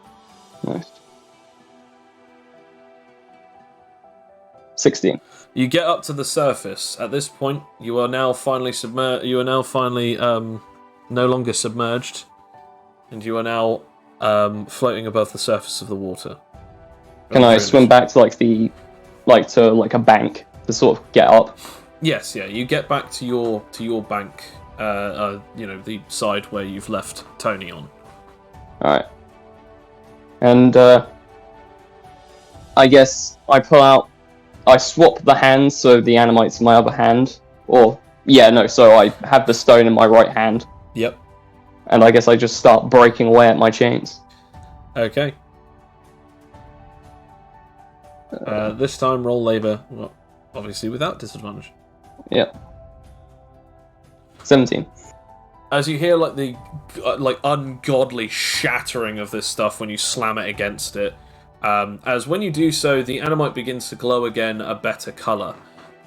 Nice. 16. You get up to the surface. At this point, you are now finally submerged. You are now finally no longer submerged, and you are now floating above the surface of the water. Can I swim back to a bank to sort of get up? Yes, yeah. You get back to your bank. The side where you've left Tony on. All right. And I guess I swap the hands so the Animite's in my other hand. So I have the stone in my right hand. Yep. And I guess I just start breaking away at my chains. Okay. This time, roll labor. Well, obviously without disadvantage. Yep. 17. As you hear the ungodly shattering of this stuff when you slam it against it, as when you do so, the Animite begins to glow again a better colour,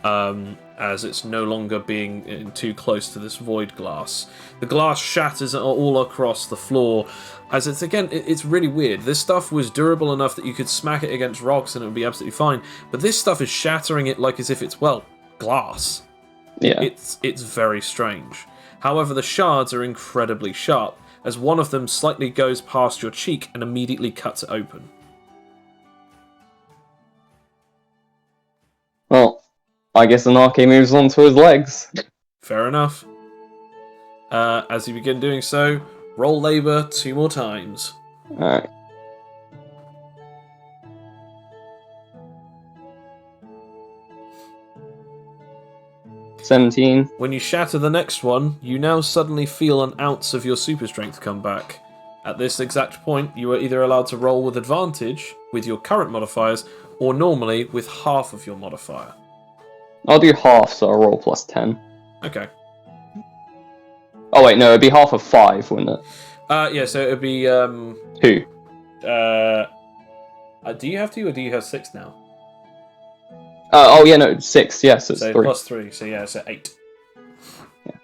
as it's no longer being too close to this void glass. The glass shatters all across the floor, as it's really weird. This stuff was durable enough that you could smack it against rocks and it would be absolutely fine, but this stuff is shattering it like as if it's, glass. Yeah. It's very strange. However, the shards are incredibly sharp, as one of them slightly goes past your cheek and immediately cuts it open. Well, I guess Anarchy moves on to his legs. Fair enough. As you begin doing so, roll labor 2 more times. Alright. $17. When you shatter the next one, you now suddenly feel an ounce of your super strength come back. At this exact point, you are either allowed to roll with advantage with your current modifiers, or normally with half of your modifier. I'll do half, so I'll roll plus 10. Okay. Oh wait, no, it'd be half of 5, wouldn't it? So it'd be 2. Do you have 2 or do you have 6 now? 6, yes, it's So 3. plus 3, so yeah, so 8. Yeah.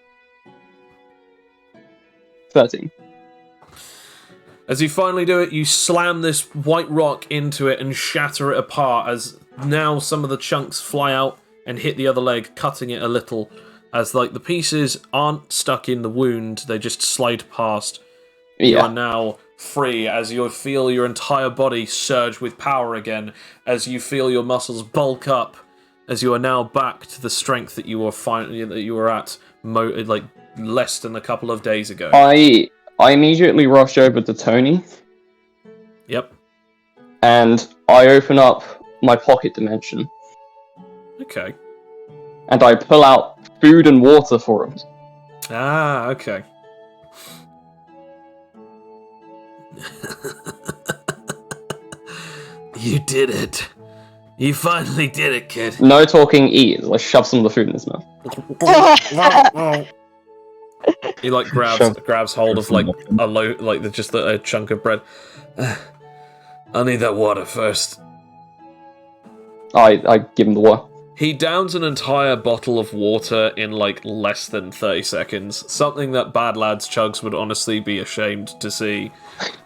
13. As you finally do it, you slam this white rock into it and shatter it apart, as now some of the chunks fly out and hit the other leg, cutting it a little, as the pieces aren't stuck in the wound, they just slide past. Yeah. You are now free, as you feel your entire body surge with power again, as you feel your muscles bulk up, as you are now back to the strength that you were at less than a couple of days ago. I immediately rush over to Tony. Yep. And I open up my pocket dimension. Okay. And I pull out food and water for him. Ah, okay. You did it. You finally did it, kid. No talking, eat. I shove some of the food in his mouth. He like grabs hold of like a just a chunk of bread. I'll need that water first. I give him the water. He downs an entire bottle of water in like less than 30 seconds. Something that Bad Lads Chugs would honestly be ashamed to see,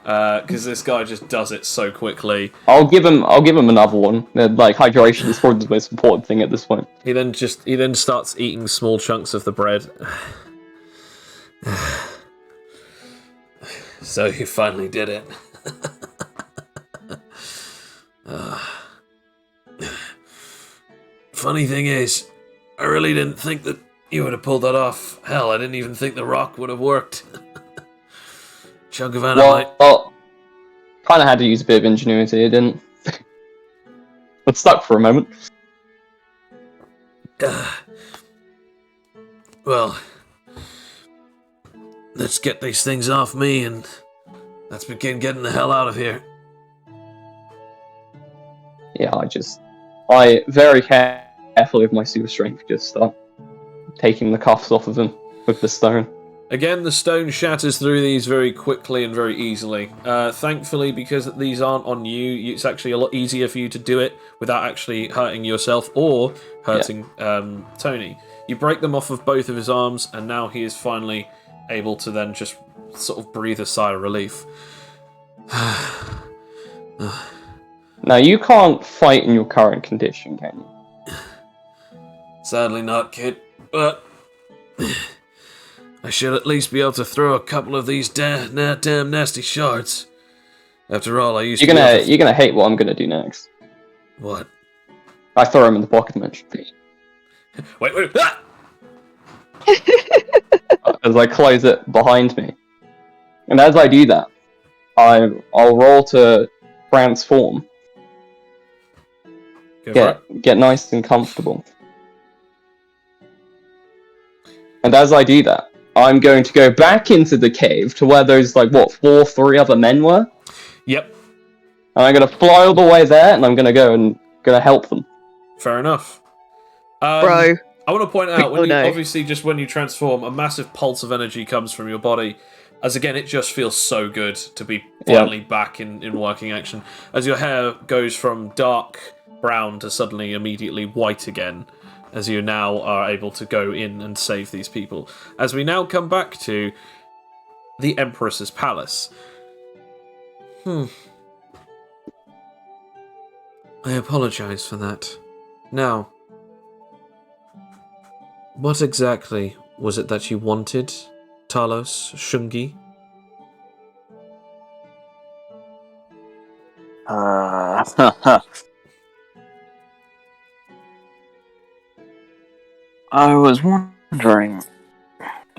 because this guy just does it so quickly. I'll give him another one. Like hydration is probably the most important thing at this point. He then starts eating small chunks of the bread. So you finally did it. Funny thing is, I really didn't think that you would have pulled that off. Hell, I didn't even think the rock would have worked. Chunk of animite. Well, kind of had to use a bit of ingenuity, it didn't. It stuck for a moment. Well, let's get these things off me and let's begin getting the hell out of here. Yeah, I very carefully with my super strength just start taking the cuffs off of him with the stone. Again, the stone shatters through these very quickly and very easily. Thankfully, because these aren't on you, it's actually a lot easier for you to do it without actually hurting yourself or hurting Tony. You break them off of both of his arms, and now he is finally able to then just sort of breathe a sigh of relief. Now, you can't fight in your current condition, can you? Sadly not, kid, but I should at least be able to throw a couple of these damn nasty shards. After all, I used to You're gonna hate what I'm gonna do next. What? I throw him in the pocket dimension. Wait! Ah! As I close it behind me. And as I do that, I'll roll to transform. Get nice and comfortable. And as I do that, I'm going to go back into the cave to where those, three other men were. Yep. And I'm going to fly all the way there, and I'm going to go and help them. Fair enough. Bro. I want to point out, obviously just when you transform, a massive pulse of energy comes from your body. As again, it just feels so good to be finally back in working action. As your hair goes from dark brown to suddenly immediately white again, as you now are able to go in and save these people. As we now come back to the Empress's palace. I apologize for that. Now, what exactly was it that you wanted, Talos, Shungi? I was wondering,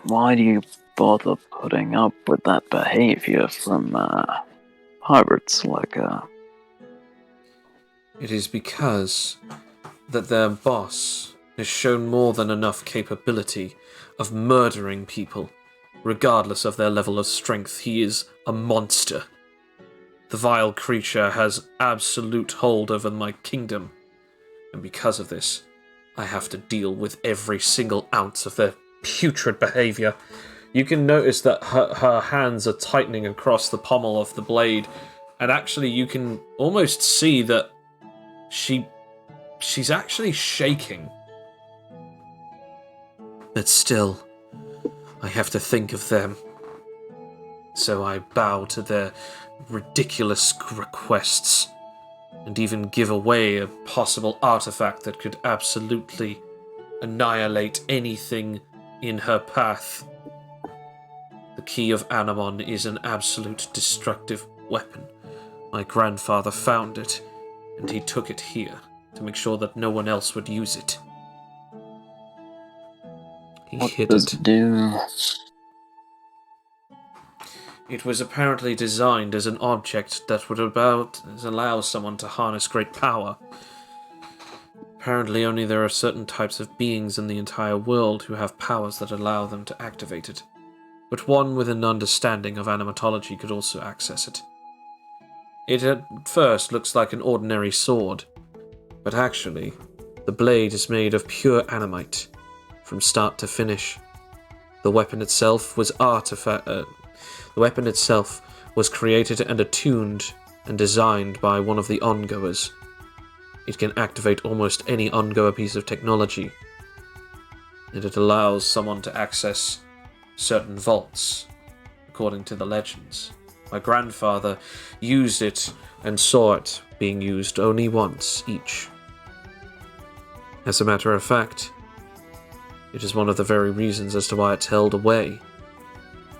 why do you bother putting up with that behavior from pirates like It is because that their boss has shown more than enough capability of murdering people, regardless of their level of strength. He is a monster. The vile creature has absolute hold over my kingdom, and because of this, I have to deal with every single ounce of their putrid behavior. You can notice that her hands are tightening across the pommel of the blade, and actually you can almost see that she's actually shaking. But still, I have to think of them. So I bow to their ridiculous requests, and even give away a possible artifact that could absolutely annihilate anything in her path. The key of Anamon is an absolute destructive weapon. My grandfather found it, and he took it here to make sure that no one else would use it. He hid it. do? It was apparently designed as an object that would allow someone to harness great power. Apparently only there are certain types of beings in the entire world who have powers that allow them to activate it. But one with an understanding of animatology could also access it. It at first looks like an ordinary sword, but actually, the blade is made of pure animite, from start to finish. The weapon itself was the weapon itself was created and attuned and designed by one of the ongoers. It can activate almost any ongoer piece of technology, and it allows someone to access certain vaults, according to the legends. My grandfather used it and saw it being used only once each. As a matter of fact, it is one of the very reasons as to why it's held away.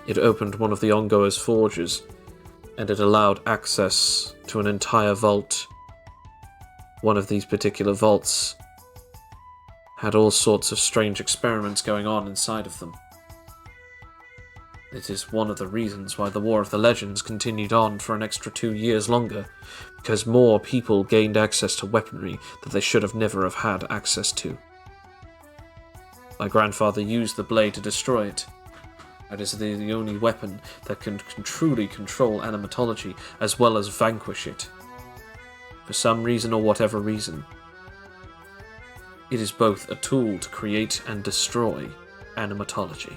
It opened one of the ongoer's forges, and it allowed access to an entire vault. One of these particular vaults had all sorts of strange experiments going on inside of them. It is one of the reasons why the War of the Legends continued on for an extra 2 years longer, because more people gained access to weaponry that they should have never have had access to. My grandfather used the blade to destroy it. That is the only weapon that can truly control animatology as well as vanquish it. For some reason or whatever reason, it is both a tool to create and destroy animatology.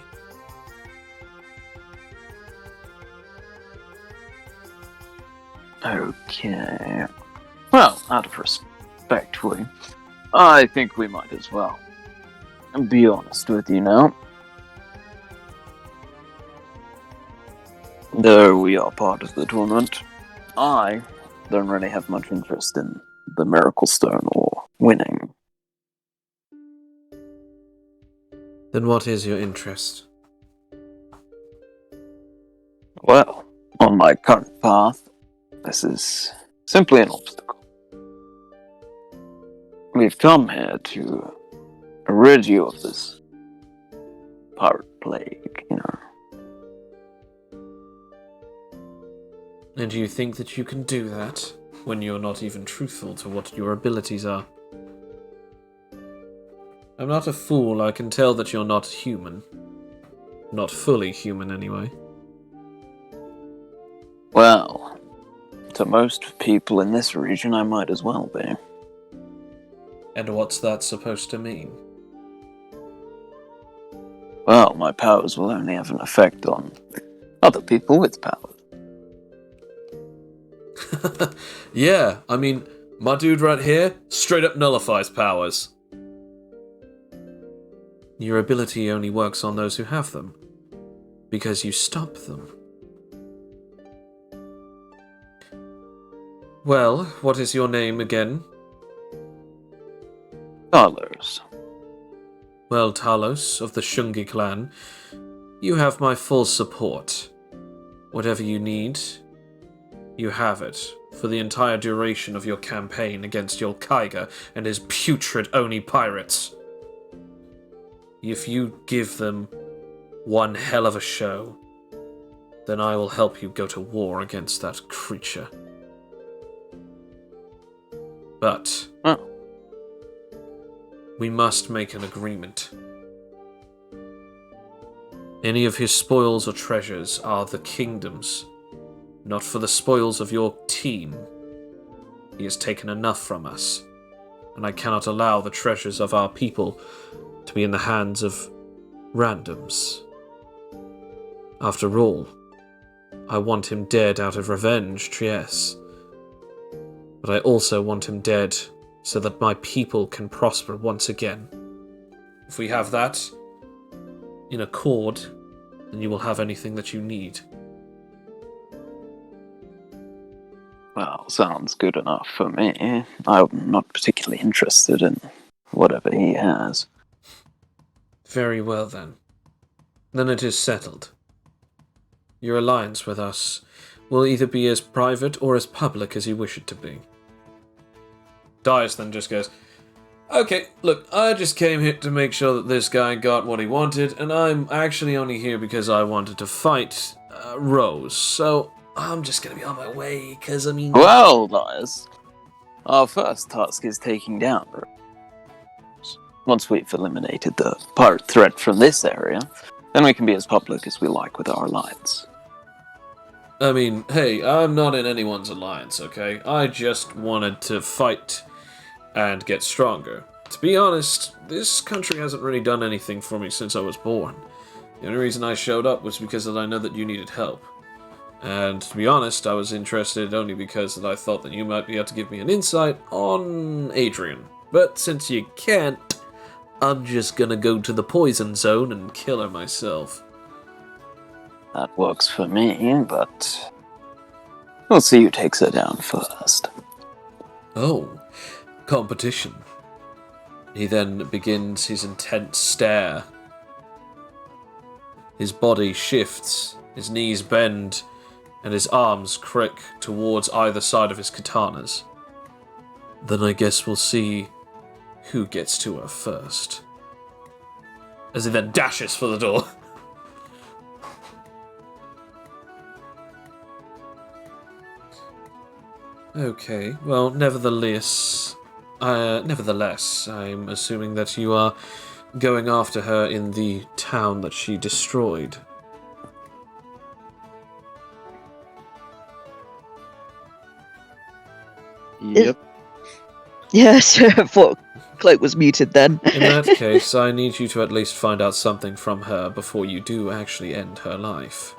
Okay. Well, out of respect, I think we might as well be honest with you now. Though we are part of the tournament, I don't really have much interest in the Miracle Stone or winning. Then what is your interest? Well, on my current path, this is simply an obstacle. We've come here to rid you of this pirate plague, And do you think that you can do that when you're not even truthful to what your abilities are? I'm not a fool, I can tell that you're not human. Not fully human, anyway. Well, to most people in this region, I might as well be. And what's that supposed to mean? Well, my powers will only have an effect on other people with powers. Yeah, I mean, my dude right here straight up nullifies powers. Your ability only works on those who have them, because you stop them. Well, what is your name again? Talos. Well, Talos, of the Shungi clan, you have my full support. Whatever you need, you have it, for the entire duration of your campaign against your Kaiga and his putrid Oni pirates. If you give them one hell of a show, then I will help you go to war against that creature. But we must make an agreement. Any of his spoils or treasures are the kingdom's, not for the spoils of your team. He has taken enough from us, and I cannot allow the treasures of our people to be in the hands of randoms. After all, I want him dead out of revenge, yes. But I also want him dead so that my people can prosper once again. If we have that in accord, then you will have anything that you need. Well, sounds good enough for me. I'm not particularly interested in whatever he has. Very well, then. Then it is settled. Your alliance with us will either be as private or as public as you wish it to be. Dias then just goes, okay, look, I just came here to make sure that this guy got what he wanted, and I'm actually only here because I wanted to fight Rose, so I'm just gonna be on my way, because, I mean... Well, Dias, our first task is taking down Rose. Once we've eliminated the pirate threat from this area, then we can be as public as we like with our alliance. I mean, hey, I'm not in anyone's alliance, okay? I just wanted to fight and get stronger. To be honest, this country hasn't really done anything for me since I was born. The only reason I showed up was because that I know that you needed help. And to be honest, I was interested only because that I thought that you might be able to give me an insight on Adrian. But since you can't, I'm just gonna go to the poison zone and kill her myself. That works for me, but we'll see who takes her down first. Oh, competition. He then begins his intense stare. His body shifts, his knees bend, and his arms crick towards either side of his katanas. Then I guess we'll see who gets to her first. As he then dashes for the door. Okay, well, nevertheless, I'm assuming that you are going after her in the town that she destroyed. Yep. Yes, I thought Cloak was muted then. In that case, I need you to at least find out something from her before you do actually end her life.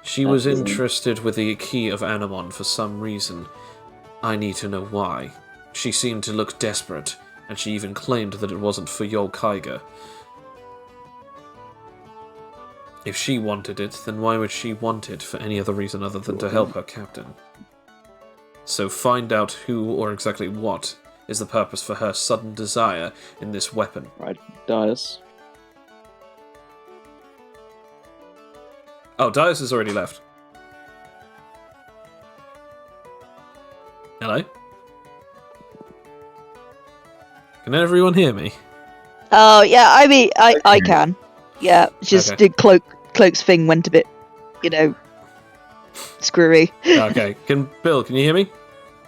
She was interested with the key of Anamon for some reason. I need to know why. She seemed to look desperate, and she even claimed that it wasn't for Yol Kaiga. If she wanted it, then why would she want it for any other reason other than to help her captain? So find out who or exactly what is the purpose for her sudden desire in this weapon. Right, Dias. Oh, Dias has already left. Hello? Can everyone hear me? Oh, yeah, I mean, I can. Yeah, just Okay. the Cloak's thing went a bit, screwy. Okay. Bill, can you hear me?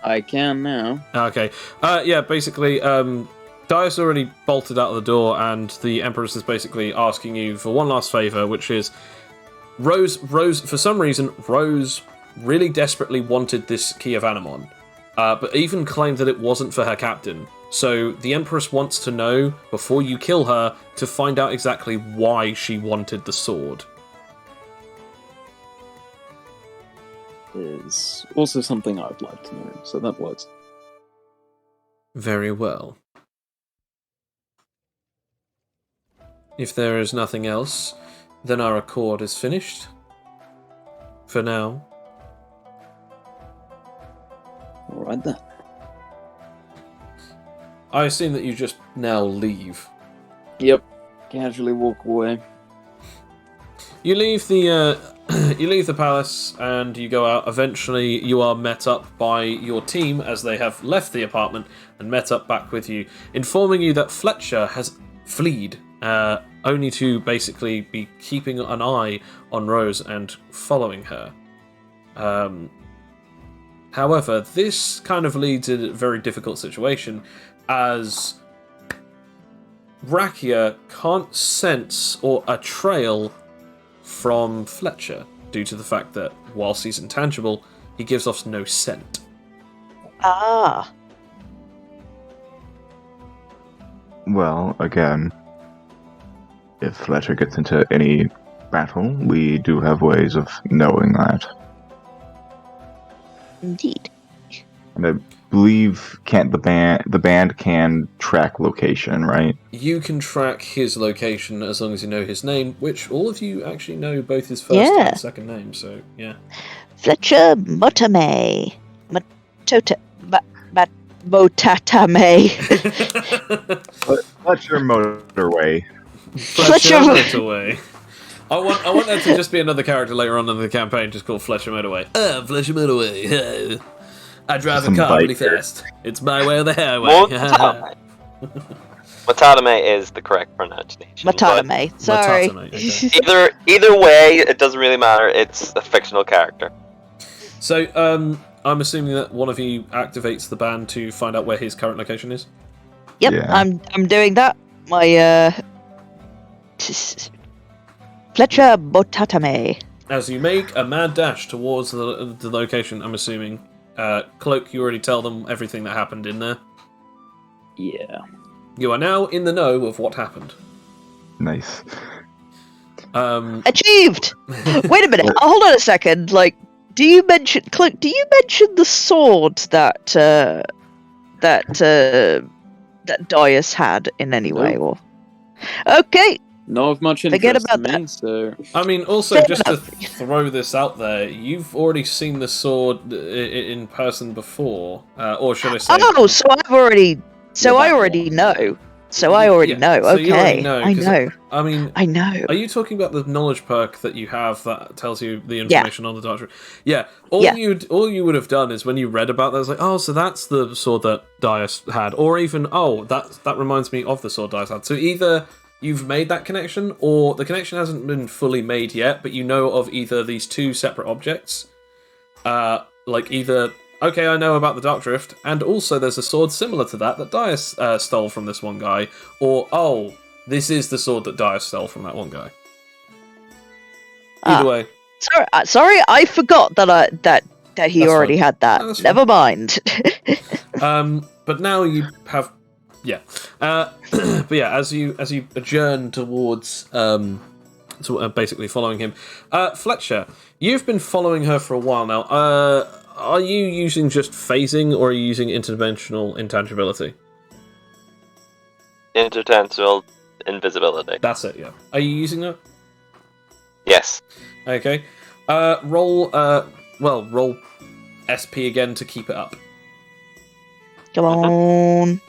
I can now. Okay. Yeah, basically, Dias already bolted out of the door, and the Empress is basically asking you for one last favour, which is Rose, for some reason, Rose really desperately wanted this key of Anamon, but even claimed that it wasn't for her captain. So the Empress wants to know, before you kill her, to find out exactly why she wanted the sword. Is also something I'd like to know, so that works. Very well. If there is nothing else, then our accord is finished. For now. Alright then. I assume that you just now leave. Yep. Casually walk away. You leave the you leave the palace and you go out. Eventually, you are met up by your team as they have left the apartment and met up back with you, informing you that Fletcher has fled, only to basically be keeping an eye on Rose and following her. However, this kind of leads in a very difficult situation, as Rakia can't sense or a trail from Fletcher, due to the fact that, whilst he's intangible, he gives off no scent. Ah. Well, again, if Fletcher gets into any battle, we do have ways of knowing that. Indeed. And I believe the band can track location, right? You can track his location as long as you know his name, which all of you actually know both his first Yeah. and second name, so yeah. Fletcher Motame. Motatame. Fletcher Motorway. Fletcher Motorway. I want that to just be another character later on in the campaign, just called Fletcher Motorway. Fletcher Motorway. I drive a car really fast. It's my way or the highway. Matatame is the correct pronunciation. Matatame. Sorry. Matatame, okay. Either way, it doesn't really matter. It's a fictional character. So, I'm assuming that one of you activates the band to find out where his current location is? Yep, Yeah. I'm doing that. My Fletcher Motatame. As you make a mad dash towards the location, I'm assuming. Cloak, you already tell them everything that happened in there? Yeah. You are now in the know of what happened. Nice. Achieved! Wait a minute, hold on a second. Like, do you mention the sword that Dias had in any way, Nope. or? Okay, Not of much interest Forget about to me, so... I mean, also, Fair just to enough. throw this out there, you've already seen the sword in person before, or should I say? oh, so I've already, so Yeah, I that already one. know. So I already Yeah, know. so you already Okay, know, I 'cause know. I mean, I know. are you talking about the knowledge perk that you have that tells you the Yeah. information on the Dark Rift? Yeah. All Yeah. you would have done is when you read about that, it's like, oh, so that's the sword that Dias had, or even, oh, that reminds me of the sword Dias had. So either you've made that connection, or the connection hasn't been fully made yet, but you know of either these two separate objects. Like either, okay, I know about the Dark Drift, and also there's a sword similar to that Dias stole from this one guy, or, oh, this is the sword that Dias stole from that one guy. Either way. Sorry, I forgot that he That's already fine. had that. No, that's Never mind. But now you have, yeah. But yeah, as you adjourn towards basically following him, Fletcher, you've been following her for a while now. Are you using just phasing, or are you using interdimensional intangibility? Intertensile invisibility. That's it. Yeah. Are you using that? Yes. Okay. Roll SP again to keep it up. Come on.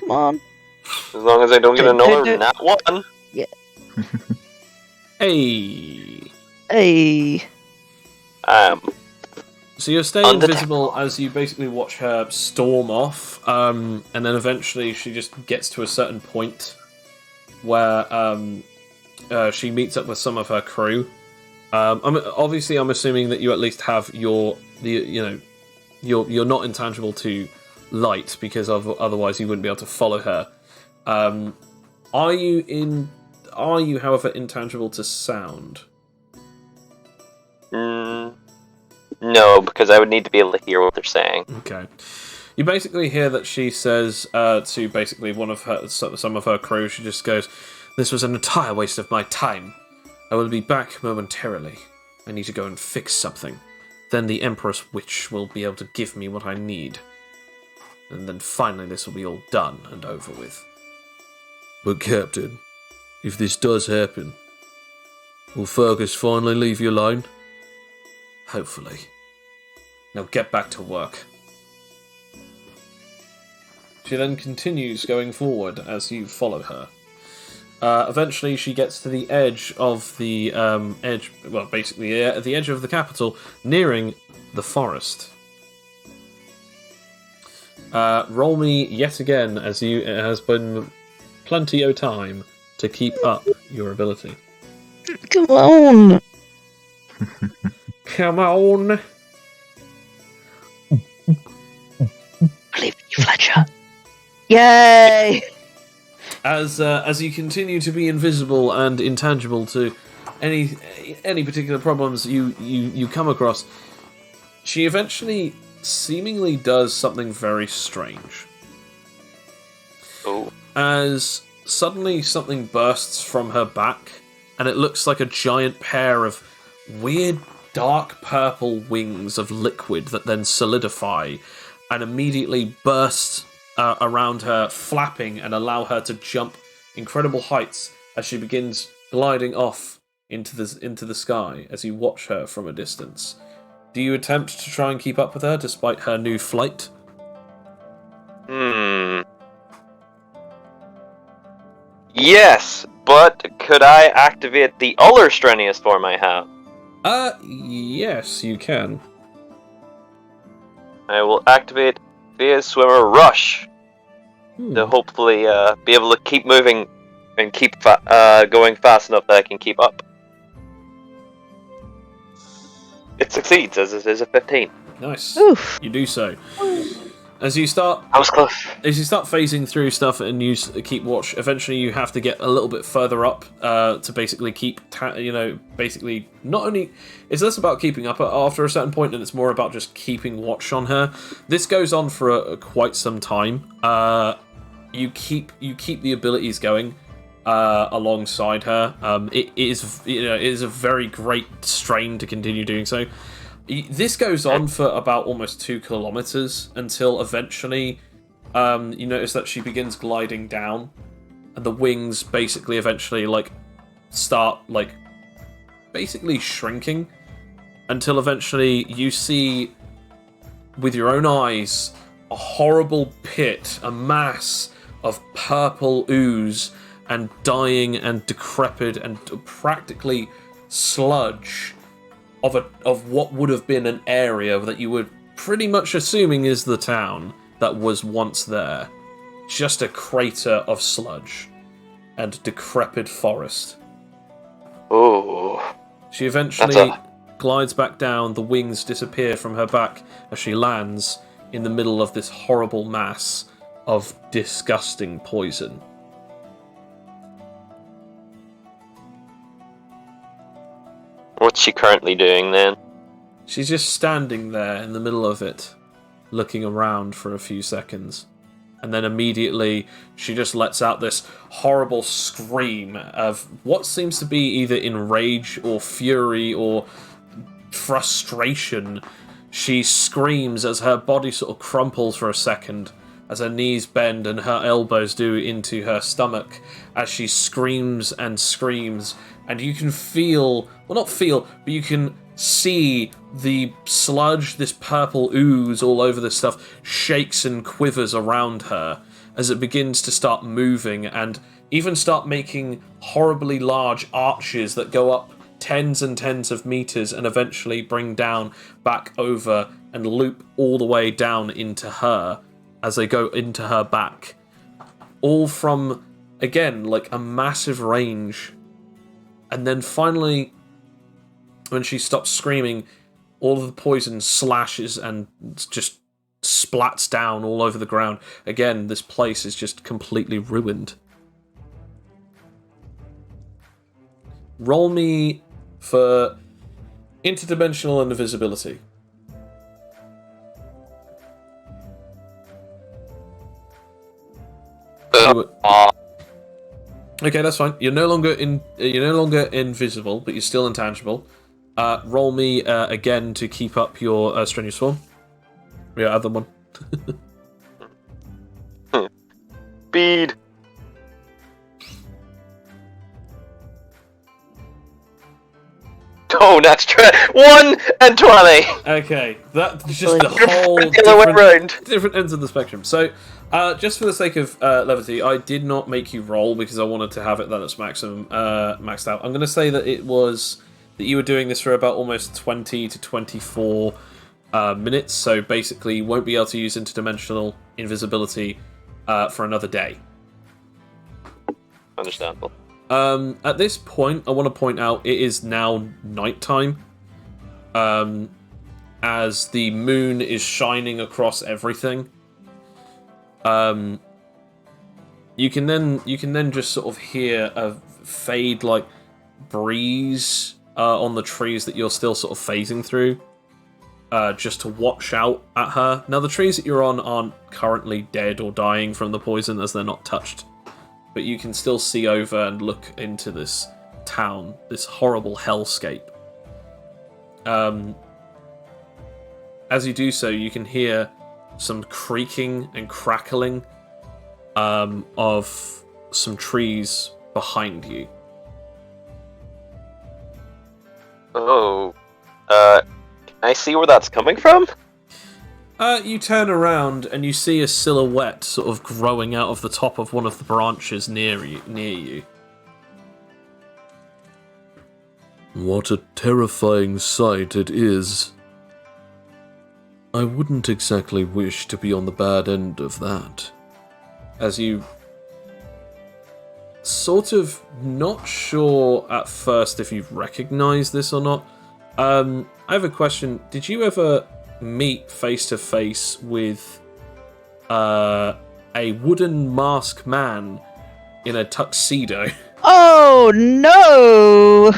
Come on. As long as I don't get another nat one. Hey. Hey. So you're staying Undetectable. invisible as you basically watch her storm off, and then eventually she just gets to a certain point where she meets up with some of her crew. I'm assuming that you at least have you're not intangible to light, because otherwise you wouldn't be able to follow her. Are you, however, intangible to sound? No, because I would need to be able to hear what they're saying. Okay. You basically hear that she says to basically some of her crew, she just goes, "This was an entire waste of my time. I will be back momentarily. I need to go and fix something. Then the Empress Witch will be able to give me what I need. And then finally this will be all done and over with." "But Captain, if this does happen, will Fergus finally leave you alone?" "Hopefully. Now get back to work." She then continues going forward as you follow her. Eventually, she gets to the edge of the the edge of the capital, nearing the forest. Roll me yet again, as it has been plenty of time to keep up your ability. Come on. Come on. Believe in you, Fletcher. Yay! As you continue to be invisible and intangible to any particular problems you come across, she eventually seemingly does something very strange. Oh. As suddenly something bursts from her back, and it looks like a giant pair of weird dark purple wings of liquid that then solidify and immediately burst around her, flapping, and allow her to jump incredible heights as she begins gliding off into the sky as you watch her from a distance. Do you attempt to try and keep up with her despite her new flight? Yes, but could I activate the other strenuous form I have? Yes, you can. I will activate Via Swimmer Rush to hopefully be able to keep moving and keep going fast enough that I can keep up. It succeeds, as it is a 15. Nice. Oof. You do so. As you start I was close. phasing through stuff and you keep watch, eventually you have to get a little bit further up to basically keep, basically not only it's less about keeping up after a certain point, and it's more about just keeping watch on her. This goes on for quite some time. You keep the abilities going alongside her. It is a very great strain to continue doing so. This goes on for about almost 2 kilometers until eventually you notice that she begins gliding down, and the wings basically eventually start basically shrinking until eventually you see with your own eyes a horrible pit, a mass of purple ooze and dying and decrepit and practically sludge of what would have been an area that you were pretty much assuming is the town that was once there. Just a crater of sludge and decrepit forest. Oh. She eventually glides back down, the wings disappear from her back as she lands in the middle of this horrible mass of disgusting poison. What's she currently doing then? She's just standing there in the middle of it, looking around for a few seconds. And then immediately she just lets out this horrible scream of what seems to be either in rage or fury or frustration. She screams as her body sort of crumples for a second, as her knees bend and her elbows do into her stomach, as she screams and screams. And you can feel, well, not feel, but you can see the sludge, this purple ooze all over this stuff, shakes and quivers around her as it begins to start moving and even start making horribly large arches that go up tens and tens of meters and eventually bring down back over and loop all the way down into her as they go into her back. All from, again, a massive range. And then finally, when she stops screaming, all of the poison slashes and just splats down all over the ground. Again, this place is just completely ruined. Roll me for interdimensional and invisibility. Okay, that's fine. You're no longer invisible, but you're still intangible. Roll me again to keep up your strenuous form. Your other one. Speed. Oh, that's 1 and 20. Okay, that's just the whole different ends of the spectrum. So, just for the sake of levity, I did not make you roll because I wanted to have it that it's maxed out. I'm going to say that it was that you were doing this for about almost 20 to 24 minutes. So basically, you won't be able to use interdimensional invisibility for another day. Understandable. At this point, I want to point out it is now nighttime. As the moon is shining across everything. You can then just sort of hear a fade breeze on the trees that you're still sort of phasing through. Just to watch out at her. Now the trees that you're on aren't currently dead or dying from the poison as they're not touched. But you can still see over and look into this town, this horrible hellscape. As you do so, you can hear some creaking and crackling of some trees behind you. Oh, can I see where that's coming from? You turn around and you see a silhouette sort of growing out of the top of one of the branches near you. What a terrifying sight it is. I wouldn't exactly wish to be on the bad end of that. As you sort of not sure at first if you recognize this or not. I have a question. Did you ever meet face to face with a wooden mask man in a tuxedo. Oh no!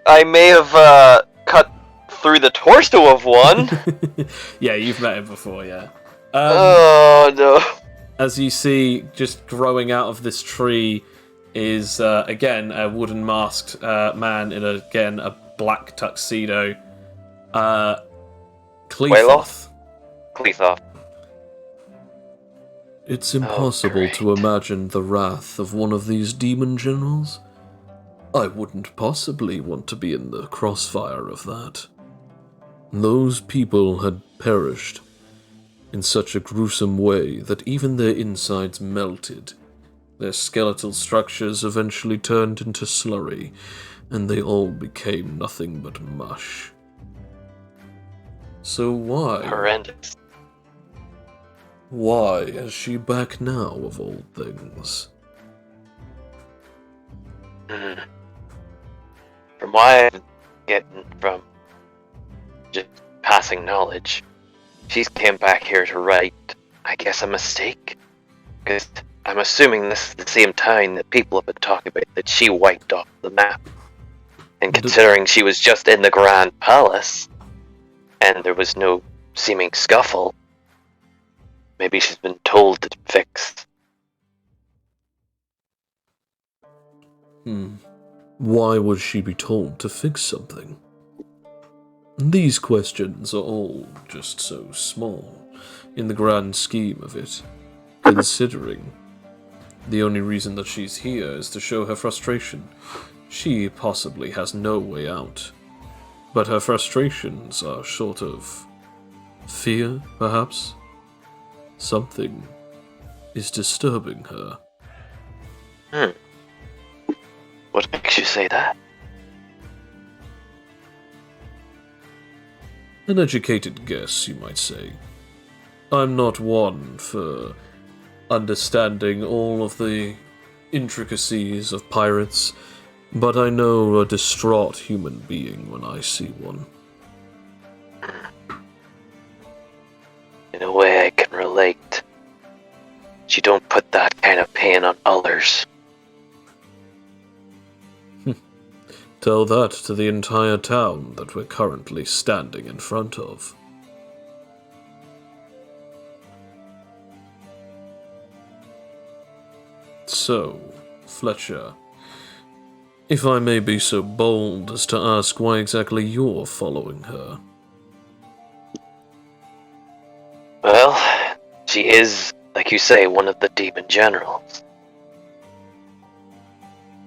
I may have cut through the torso of one. Yeah, you've met him before, yeah. Oh no. As you see, just growing out of this tree is, again, a wooden masked man in, a black tuxedo. Cleathoth. Cleathoth. It's impossible to imagine the wrath of one of these demon generals. I wouldn't possibly want to be in the crossfire of that. Those people had perished in such a gruesome way that even their insides melted. Their skeletal structures eventually turned into slurry, and they all became nothing but mush. So why? Horrendous. Why is she back now, of all things? From what I'm getting from just passing knowledge, she's came back here to write, I guess, a mistake. Because I'm assuming this is the same time that people have been talking about that she wiped off the map. And considering she was just in the Grand Palace, and there was no seeming scuffle, maybe she's been told to fix. Why would she be told to fix something? These questions are all just so small, in the grand scheme of it, considering the only reason that she's here is to show her frustration. She possibly has no way out, but her frustrations are short of fear, perhaps? Something is disturbing her. What makes you say that? An educated guess, you might say. I'm not one for understanding all of the intricacies of pirates, but I know a distraught human being when I see one. In a way I can relate. You don't put that kind of pain on others. Tell that to the entire town that we're currently standing in front of. So, Fletcher, if I may be so bold as to ask why exactly you're following her. Well, she is, like you say, one of the demon generals.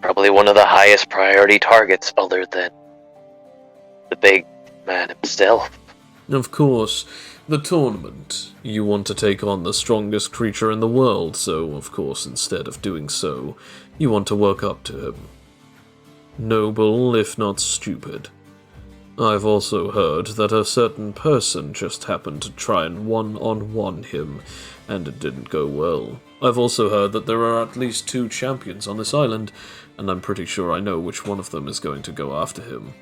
Probably one of the highest priority targets other than the big man himself. Of course, the tournament. You want to take on the strongest creature in the world, so, of course, instead of doing so, you want to work up to him. Noble, if not stupid. I've also heard that a certain person just happened to try and one-on-one him, and it didn't go well. I've also heard that there are at least 2 champions on this island, and I'm pretty sure I know which one of them is going to go after him.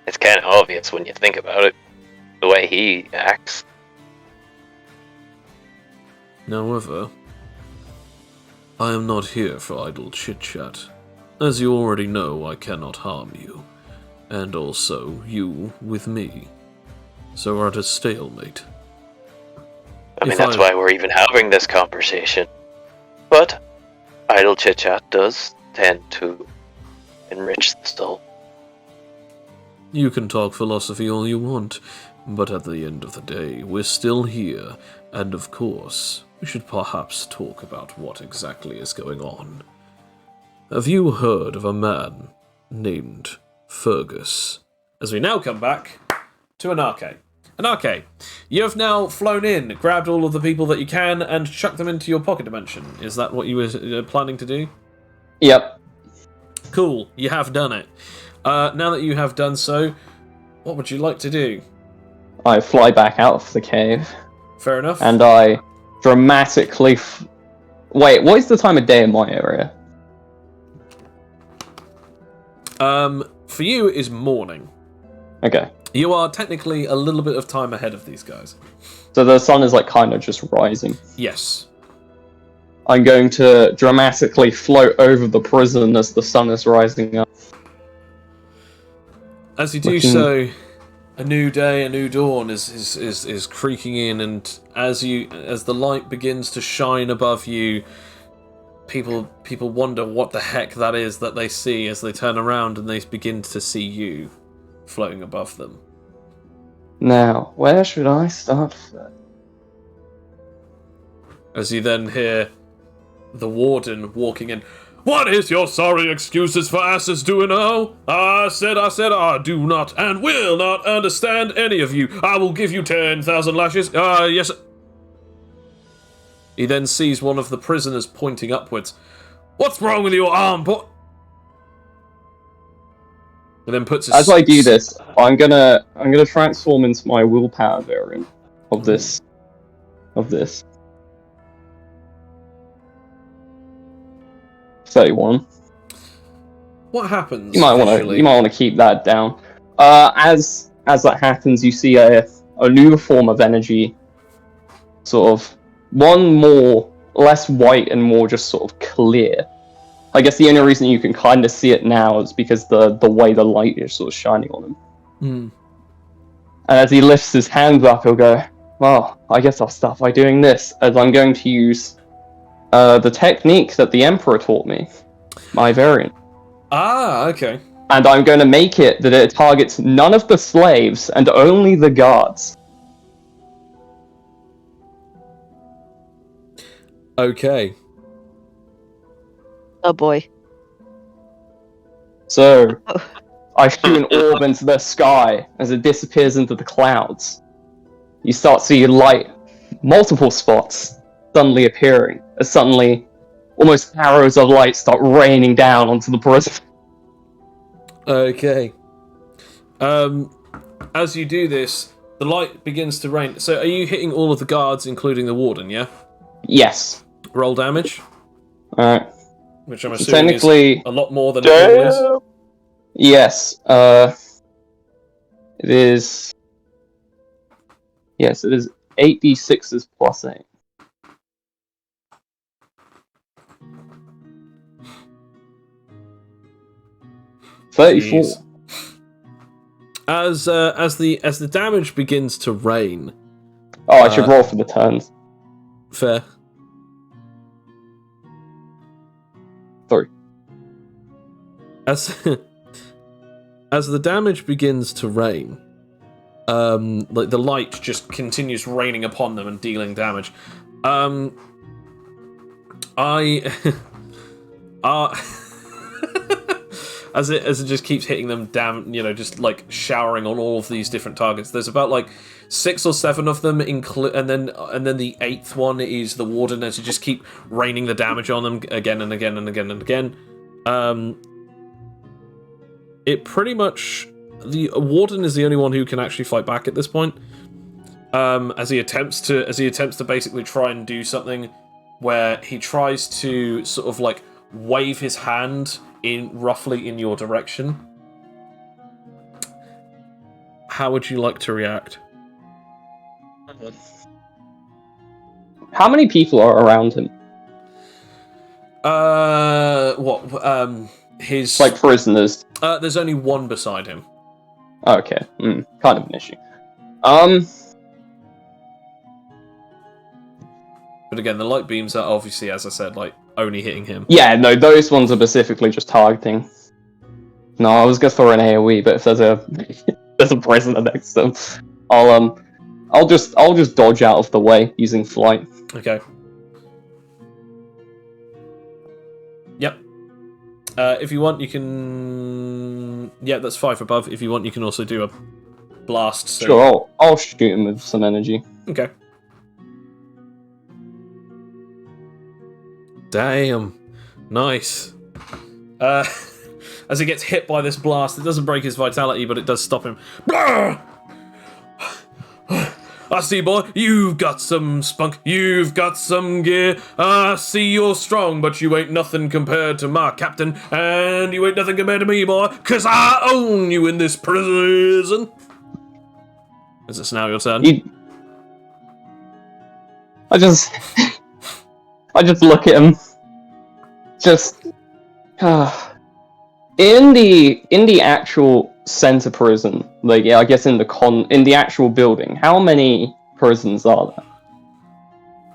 It's kind of obvious when you think about it, the way he acts. However, I am not here for idle chit-chat. As you already know, I cannot harm you, and also you with me. So we're at a stalemate. I mean, that's why we're even having this conversation. But idle chit-chat does tend to enrich the soul. You can talk philosophy all you want, but at the end of the day, we're still here, and of course, we should perhaps talk about what exactly is going on. Have you heard of a man named Fergus? As we now come back to Anarche. Anarche, you have now flown in, grabbed all of the people that you can, and chucked them into your pocket dimension. Is that what you were planning to do? Yep. Cool, you have done it. Now that you have done so, what would you like to do? I fly back out of the cave. Fair enough. And I dramatically... Wait, what is the time of day in my area? For you, it is morning. Okay. You are technically a little bit of time ahead of these guys. So the sun is like kind of just rising. Yes. I'm going to dramatically float over the prison as the sun is rising up. As you do so, a new day, a new dawn is creaking in, and as the light begins to shine above you, people wonder what the heck that is that they see as they turn around and they begin to see you floating above them. Now, where should I start? As you then hear the warden walking in. What is your sorry excuses for asses doing now? I said I do not and will not understand any of you. I will give you 10,000 lashes. Yes. He then sees one of the prisoners pointing upwards. What's wrong with your arm, boy? And then puts his... As I do this, I'm gonna transform into my willpower variant of this. 31. What happens? You might want to keep that down. As that happens, you see a new form of energy, sort of one more less white and more just sort of clear. I guess the only reason you can kind of see it now is because the way the light is sort of shining on him. Mm. And as he lifts his hands up, he'll go, well, I guess I'll start by doing this, as I'm going to use the technique that the Emperor taught me, my variant. Ah, okay. And I'm going to make it that it targets none of the slaves and only the guards. Okay. Oh boy. So, I shoot an orb into the sky as it disappears into the clouds. You start seeing light, multiple spots suddenly appearing, as suddenly almost arrows of light start raining down onto the prison. Okay. As you do this, the light begins to rain. So are you hitting all of the guards, including the warden, yeah? Yes. Roll damage. Alright. Which I'm So assuming technically, is a lot more than it normally is. yes. It is... Yes, it is 8d6s plus 8. Jeez. As the damage begins to rain. Oh, I should roll for the turns. Fair. 3. As the damage begins to rain, like the light just continues raining upon them and dealing damage. As it just keeps hitting them down, just like showering on all of these different targets. There's about like 6 or 7 of them, and then the 8th one is the warden, as you just keep raining the damage on them again and again and again and again. It pretty much, the warden is the only one who can actually fight back at this point. As he attempts to basically try and do something where he tries to sort of like wave his hand roughly in your direction. How would you like to react? How many people are around him? His... Like prisoners? There's only one beside him. Okay, kind of an issue. But again, the light beams are obviously, as I said, like, only hitting him. Yeah, no, those ones are specifically just targeting. No, I was gonna throw an AoE, but if there's a prisoner next to them, I'll just dodge out of the way using flight. Okay. Yep. If you want, you can... Yeah, that's 5 above. If you want, you can also do a blast. So... Sure, I'll shoot him with some energy. Okay. Damn. Nice. As he gets hit by this blast, it doesn't break his vitality, but it does stop him. I see, boy, you've got some spunk, you've got some gear. I see you're strong, but you ain't nothing compared to my captain, and you ain't nothing compared to me, boy, 'cause I own you in this prison. Is it now your turn? I just look at him. Just in the actual center prison, like I guess in the actual building. How many prisons are there?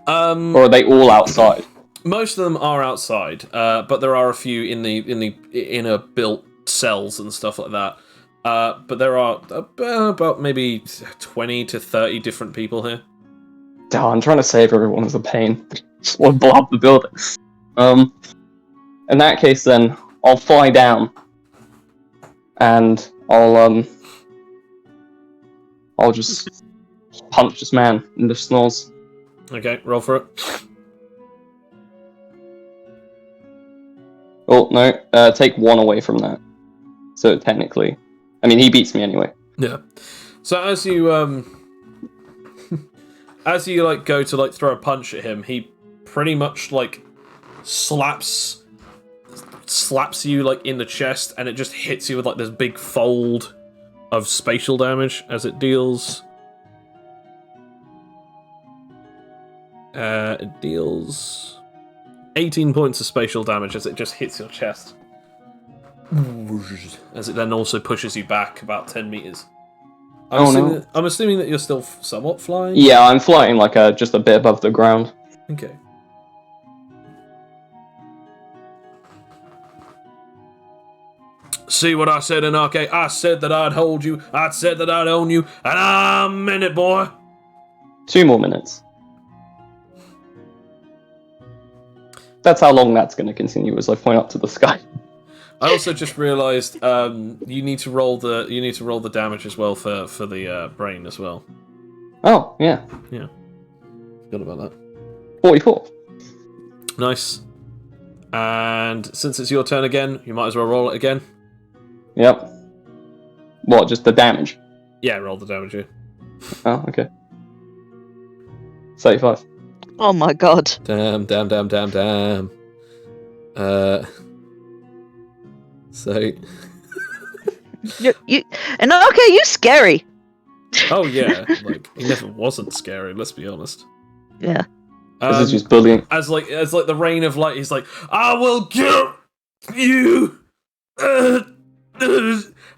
Or are they all outside? Most of them are outside, but there are a few in the inner built cells and stuff like that. But there are about maybe 20 to 30 different people here. Oh, I'm trying to save everyone as a pain. Just want to blow up the building. In that case, then I'll fly down, and I'll just punch this man in the snores. Okay, roll for it. Oh no, take 1 away from that. So technically, I mean he beats me anyway. Yeah. So as you as you like go to like throw a punch at him, he pretty much like slaps you like in the chest, and it just hits you with like this big fold of spatial damage as it deals. It deals 18 points of spatial damage as it just hits your chest. As it then also pushes you back about 10 meters. I'm assuming that you're still somewhat flying? Yeah, I'm flying like just a bit above the ground. Okay. See what I said, Anarche? I said that I'd hold you. I said that I'd own you. And I meant it, boy. 2 more minutes. That's how long that's going to continue as I point up to the sky. I also just realised you need to roll the damage as well for the brain as well. Oh yeah. Yeah. Forgot about that. 44. Nice. And since it's your turn again, you might as well roll it again. Yep. What? Just the damage? Yeah, roll the damage. Yeah. Oh, okay. 35. Oh my god. Damn. So. You and okay, you scary. Oh yeah, like he never wasn't scary. Let's be honest. Yeah. This is just bullying. As the rain of light, he's like, I will kill you.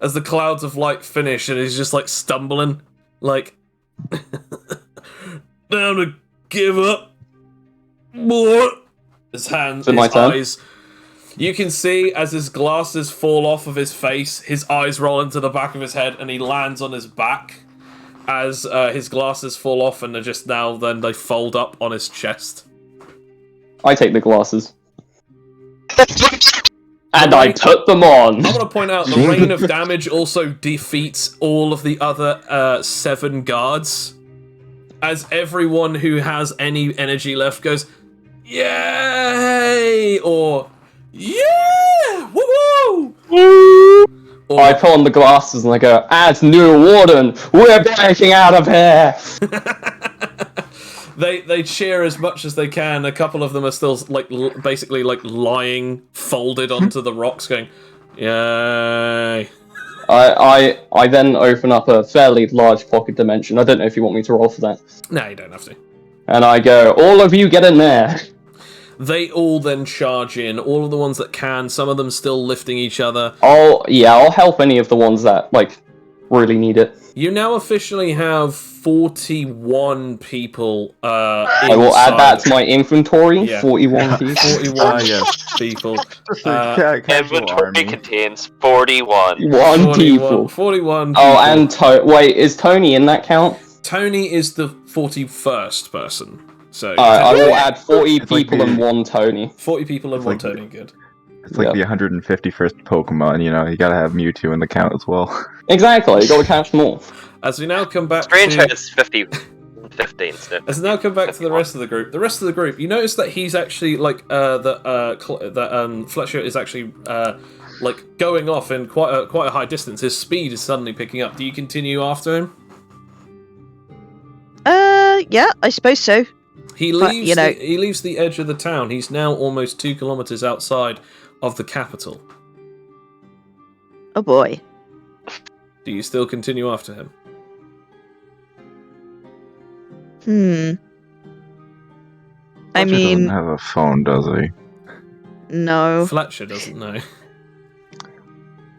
As the clouds of light finish, and he's just like stumbling, like, time to give up. More. His hands, his eyes. You can see as his glasses fall off of his face, his eyes roll into the back of his head, and he lands on his back as his glasses fall off, and then they fold up on his chest. I take the glasses. And I put them on! I'm going to point out, the rain of damage also defeats all of the other 7 guards, as everyone who has any energy left goes, yay! Or, yeah! Woo! Or, I put on the glasses and I go, as new warden, we're breaking out of here! They cheer as much as they can. A couple of them are still basically lying, folded onto the rocks, going, "Yay!" I then open up a fairly large pocket dimension. I don't know if you want me to roll for that. No, you don't have to. And I go, all of you get in there. They all then charge in. All of the ones that can. Some of them still lifting each other. I'll help any of the ones that really need it. You now officially have 41 people I will add that to my inventory. Yeah. 41 people. 41 people. Inventory contains 41. 41 people. 41 people. Oh, and wait, is Tony in that count? Tony is the 41st person. So I will add 40 people and 1 Tony. 40 people and 1 Tony, good. It's like the 151st Pokemon, you gotta have Mewtwo in the count as well. Exactly, you gotta catch them all. As we now come back Strange to... is 15. As we now come back to the rest of the group. The rest of the group, you notice that he's actually, Fletcher is actually, going off in quite a high distance. His speed is suddenly picking up. Do you continue after him? Yeah, I suppose so. He leaves, he leaves the edge of the town. He's now almost 2 kilometers outside of the capital. Oh boy. Do you still continue after him? I Fletcher mean, doesn't have a phone, does he? no. Fletcher doesn't know.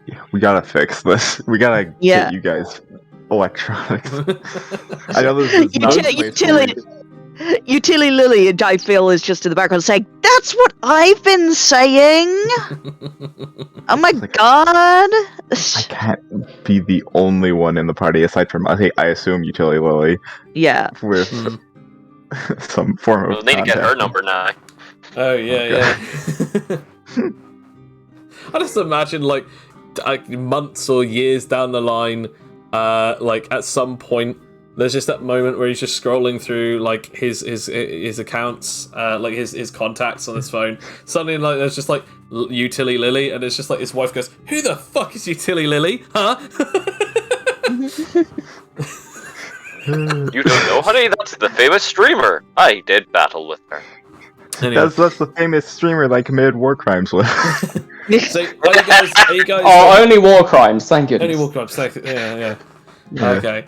Yeah, we gotta fix this. We gotta Yeah. get you guys electronics. I know this is not the place where Utility Lily, and I feel, is just in the background saying, "That's what I've been saying." Oh my Like- god! I can't be the only one in the party aside from I assume Utility Lily Yeah. with Hmm. some form of We'll need to get her contact. number now. Oh yeah, yeah. I just imagine like months or years down the line, like at some point, there's just that moment where he's just scrolling through like his accounts, like his contacts on his phone. Suddenly, like there's just like Utility Lily, and it's just like his wife goes, "Who the fuck is Utility Lily? Huh?" You don't know, honey? That's the famous streamer. I did battle with her. Anyway. That's the famous streamer that I committed war crimes with. So are you guys Oh, only war crimes, thank goodness. only walk up? Yeah. Yeah. Okay.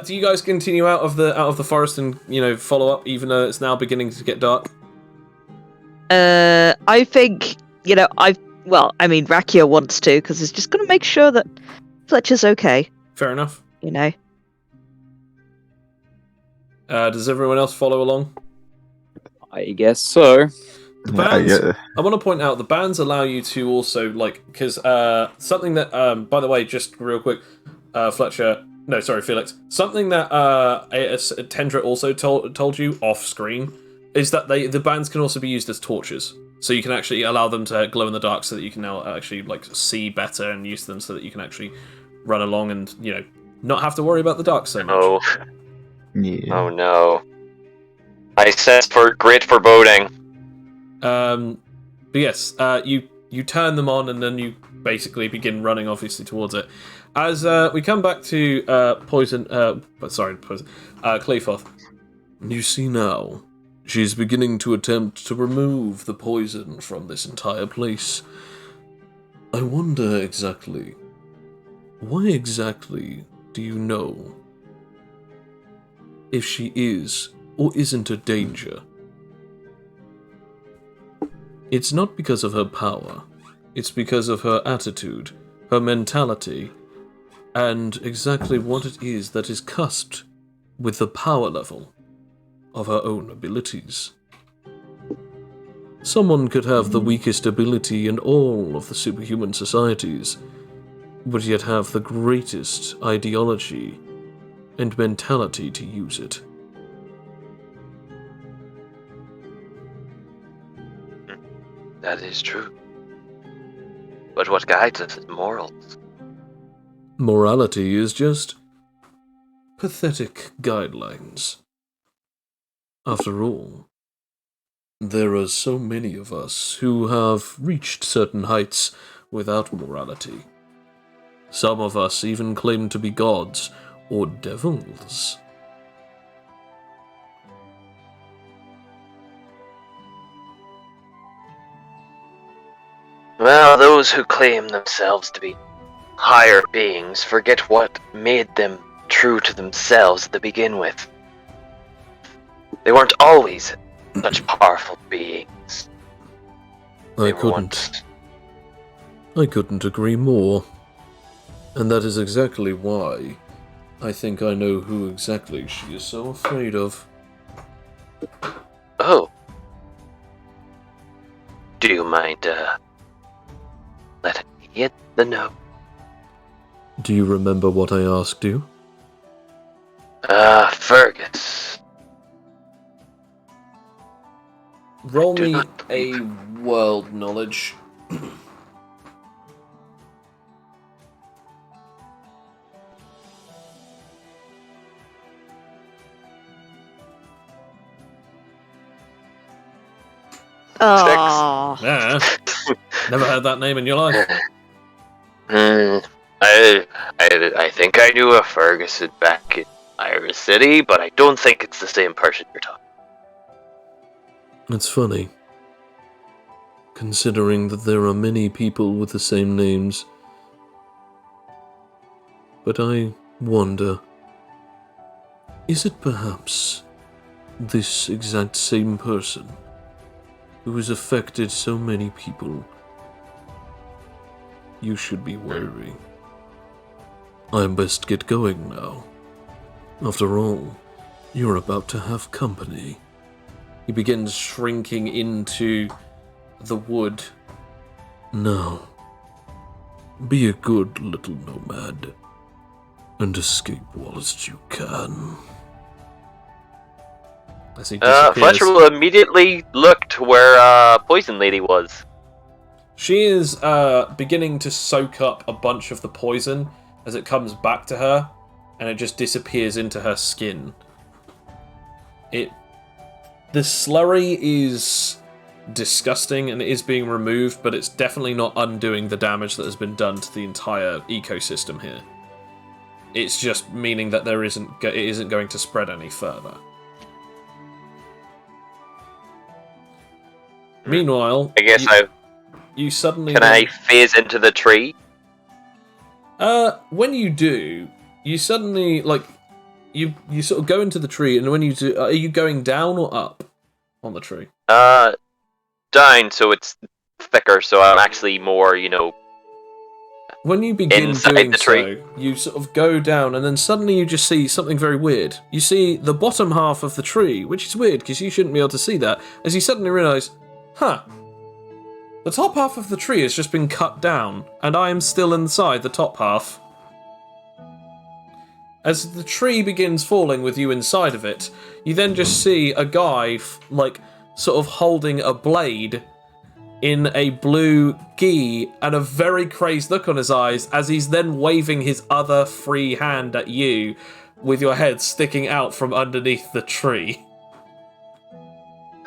Do you guys continue out of the forest and follow up, even though it's now beginning to get dark? I think Rakia wants to, because he's just gonna make sure that Fletcher's okay. Fair enough. Does everyone else follow along? I guess so. The bands, Yeah. I want to point out the bands allow you to also because something that by the way, just real quick, Felix. Something that Tendra also told you off screen is that the bands can also be used as torches, so you can actually allow them to glow in the dark, so that you can now actually see better and use them, so that you can actually run along and not have to worry about the dark so much. Oh, Yeah. oh no. I sense for great foreboding. But yes, you turn them on, and then you basically begin running, obviously, towards it. As we come back to Cleofoth. You see now, she's beginning to attempt to remove the poison from this entire place. I wonder exactly, why exactly do you know if she is or isn't a danger? It's not because of her power. It's because of her attitude, her mentality, and exactly what it is that is cusped with the power level of her own abilities. Someone could have the weakest ability in all of the superhuman societies, but yet have the greatest ideology and mentality to use it. That is true. But what guides us is morals. Morality is just pathetic guidelines. After all, there are so many of us who have reached certain heights without morality. Some of us even claim to be gods or devils. Well, those who claim themselves to be higher beings forget what made them true to themselves to begin with. They weren't always such powerful beings. I couldn't agree more. And that is exactly why I think I know who exactly she is so afraid of. Oh. Do you mind, letting me get the know? Do you remember what I asked you? Fergus. Roll Do me not a world knowledge. Oh, Yeah. Never heard that name in your life. I think I knew a Ferguson back in Iris City, but I don't think it's the same person you're talking. It's funny, considering that there are many people with the same names. But I wonder, is it perhaps this exact same person who has affected so many people, you should be wary. I best get going now. After all, you're about to have company. He begins shrinking into the wood. Now, be a good little nomad, and escape whilst you can. As he disappears. Fletcher will immediately look to where Poison Lady was. She is beginning to soak up a bunch of the poison as it comes back to her, and it just disappears into her skin. The slurry is disgusting and it is being removed, but it's definitely not undoing the damage that has been done to the entire ecosystem here. It's just meaning that it isn't going to spread any further. Meanwhile, I guess you suddenly... Can I phase into the tree? When you do, you suddenly, you sort of go into the tree, and when you do, are you going down or up on the tree? Down, so it's thicker, so I'm actually more, When you begin inside doing the tree. so, you sort of go down, and then suddenly you just see something very weird. You see the bottom half of the tree, which is weird, because you shouldn't be able to see that, as you suddenly realise, the top half of the tree has just been cut down, and I am still inside the top half. As the tree begins falling with you inside of it, you then just see a guy, sort of holding a blade in a blue gi and a very crazed look on his eyes as he's then waving his other free hand at you with your head sticking out from underneath the tree.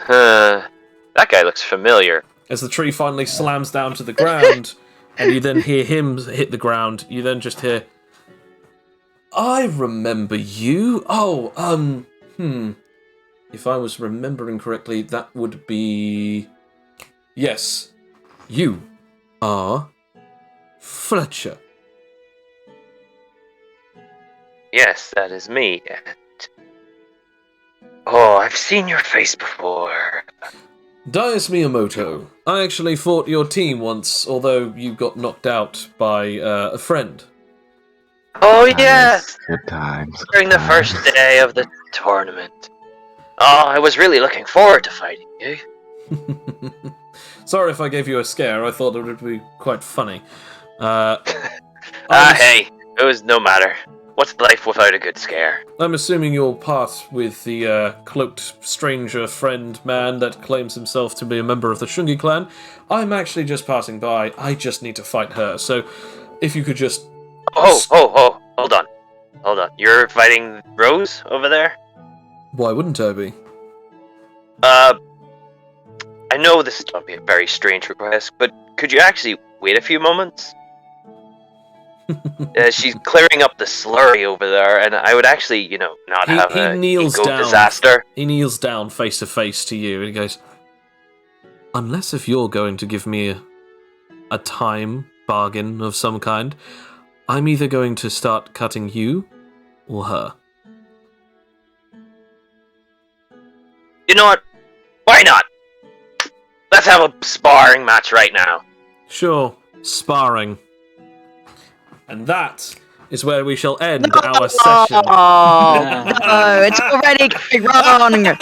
That guy looks familiar. As the tree finally slams down to the ground and you then hear him hit the ground, you then just hear, I remember you. If I was remembering correctly, that would be... Yes, you are Fletcher. Yes, that is me. Oh, I've seen your face before. Dias Miyamoto. I actually fought your team once, although you got knocked out by a friend. Oh, yes! Good times. During the first day of the tournament. Oh, I was really looking forward to fighting you. Sorry if I gave you a scare, I thought it would be quite funny. Hey, it was no matter. What's life without a good scare? I'm assuming you'll part with the cloaked stranger friend man that claims himself to be a member of the Shungi clan. I'm actually just passing by. I just need to fight her, so if you could just... Oh, hold on. You're fighting Rose over there? Why wouldn't I be? I know this is going to be a very strange request, but could you actually wait a few moments? She's clearing up the slurry over there, and I would actually, not have an ego disaster. He kneels down face to face to you, and he goes, unless if you're going to give me a time bargain of some kind, I'm either going to start cutting you or her. You know what? Why not? Let's have a sparring match right now. Sure, sparring. And that is where we shall end our session. Oh, no, it's already going wrong.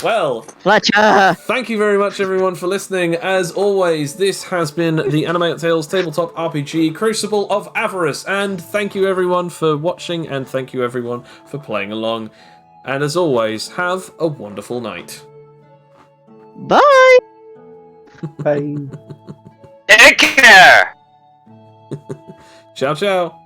Well, Fletcher. thank you very much, everyone, for listening. As always, this has been the Anime Tales Tabletop RPG Crucible of Avarice. And thank you, everyone, for watching, and thank you, everyone, for playing along. And as always, have a wonderful night. Bye. Bye. Take care! Ciao, ciao.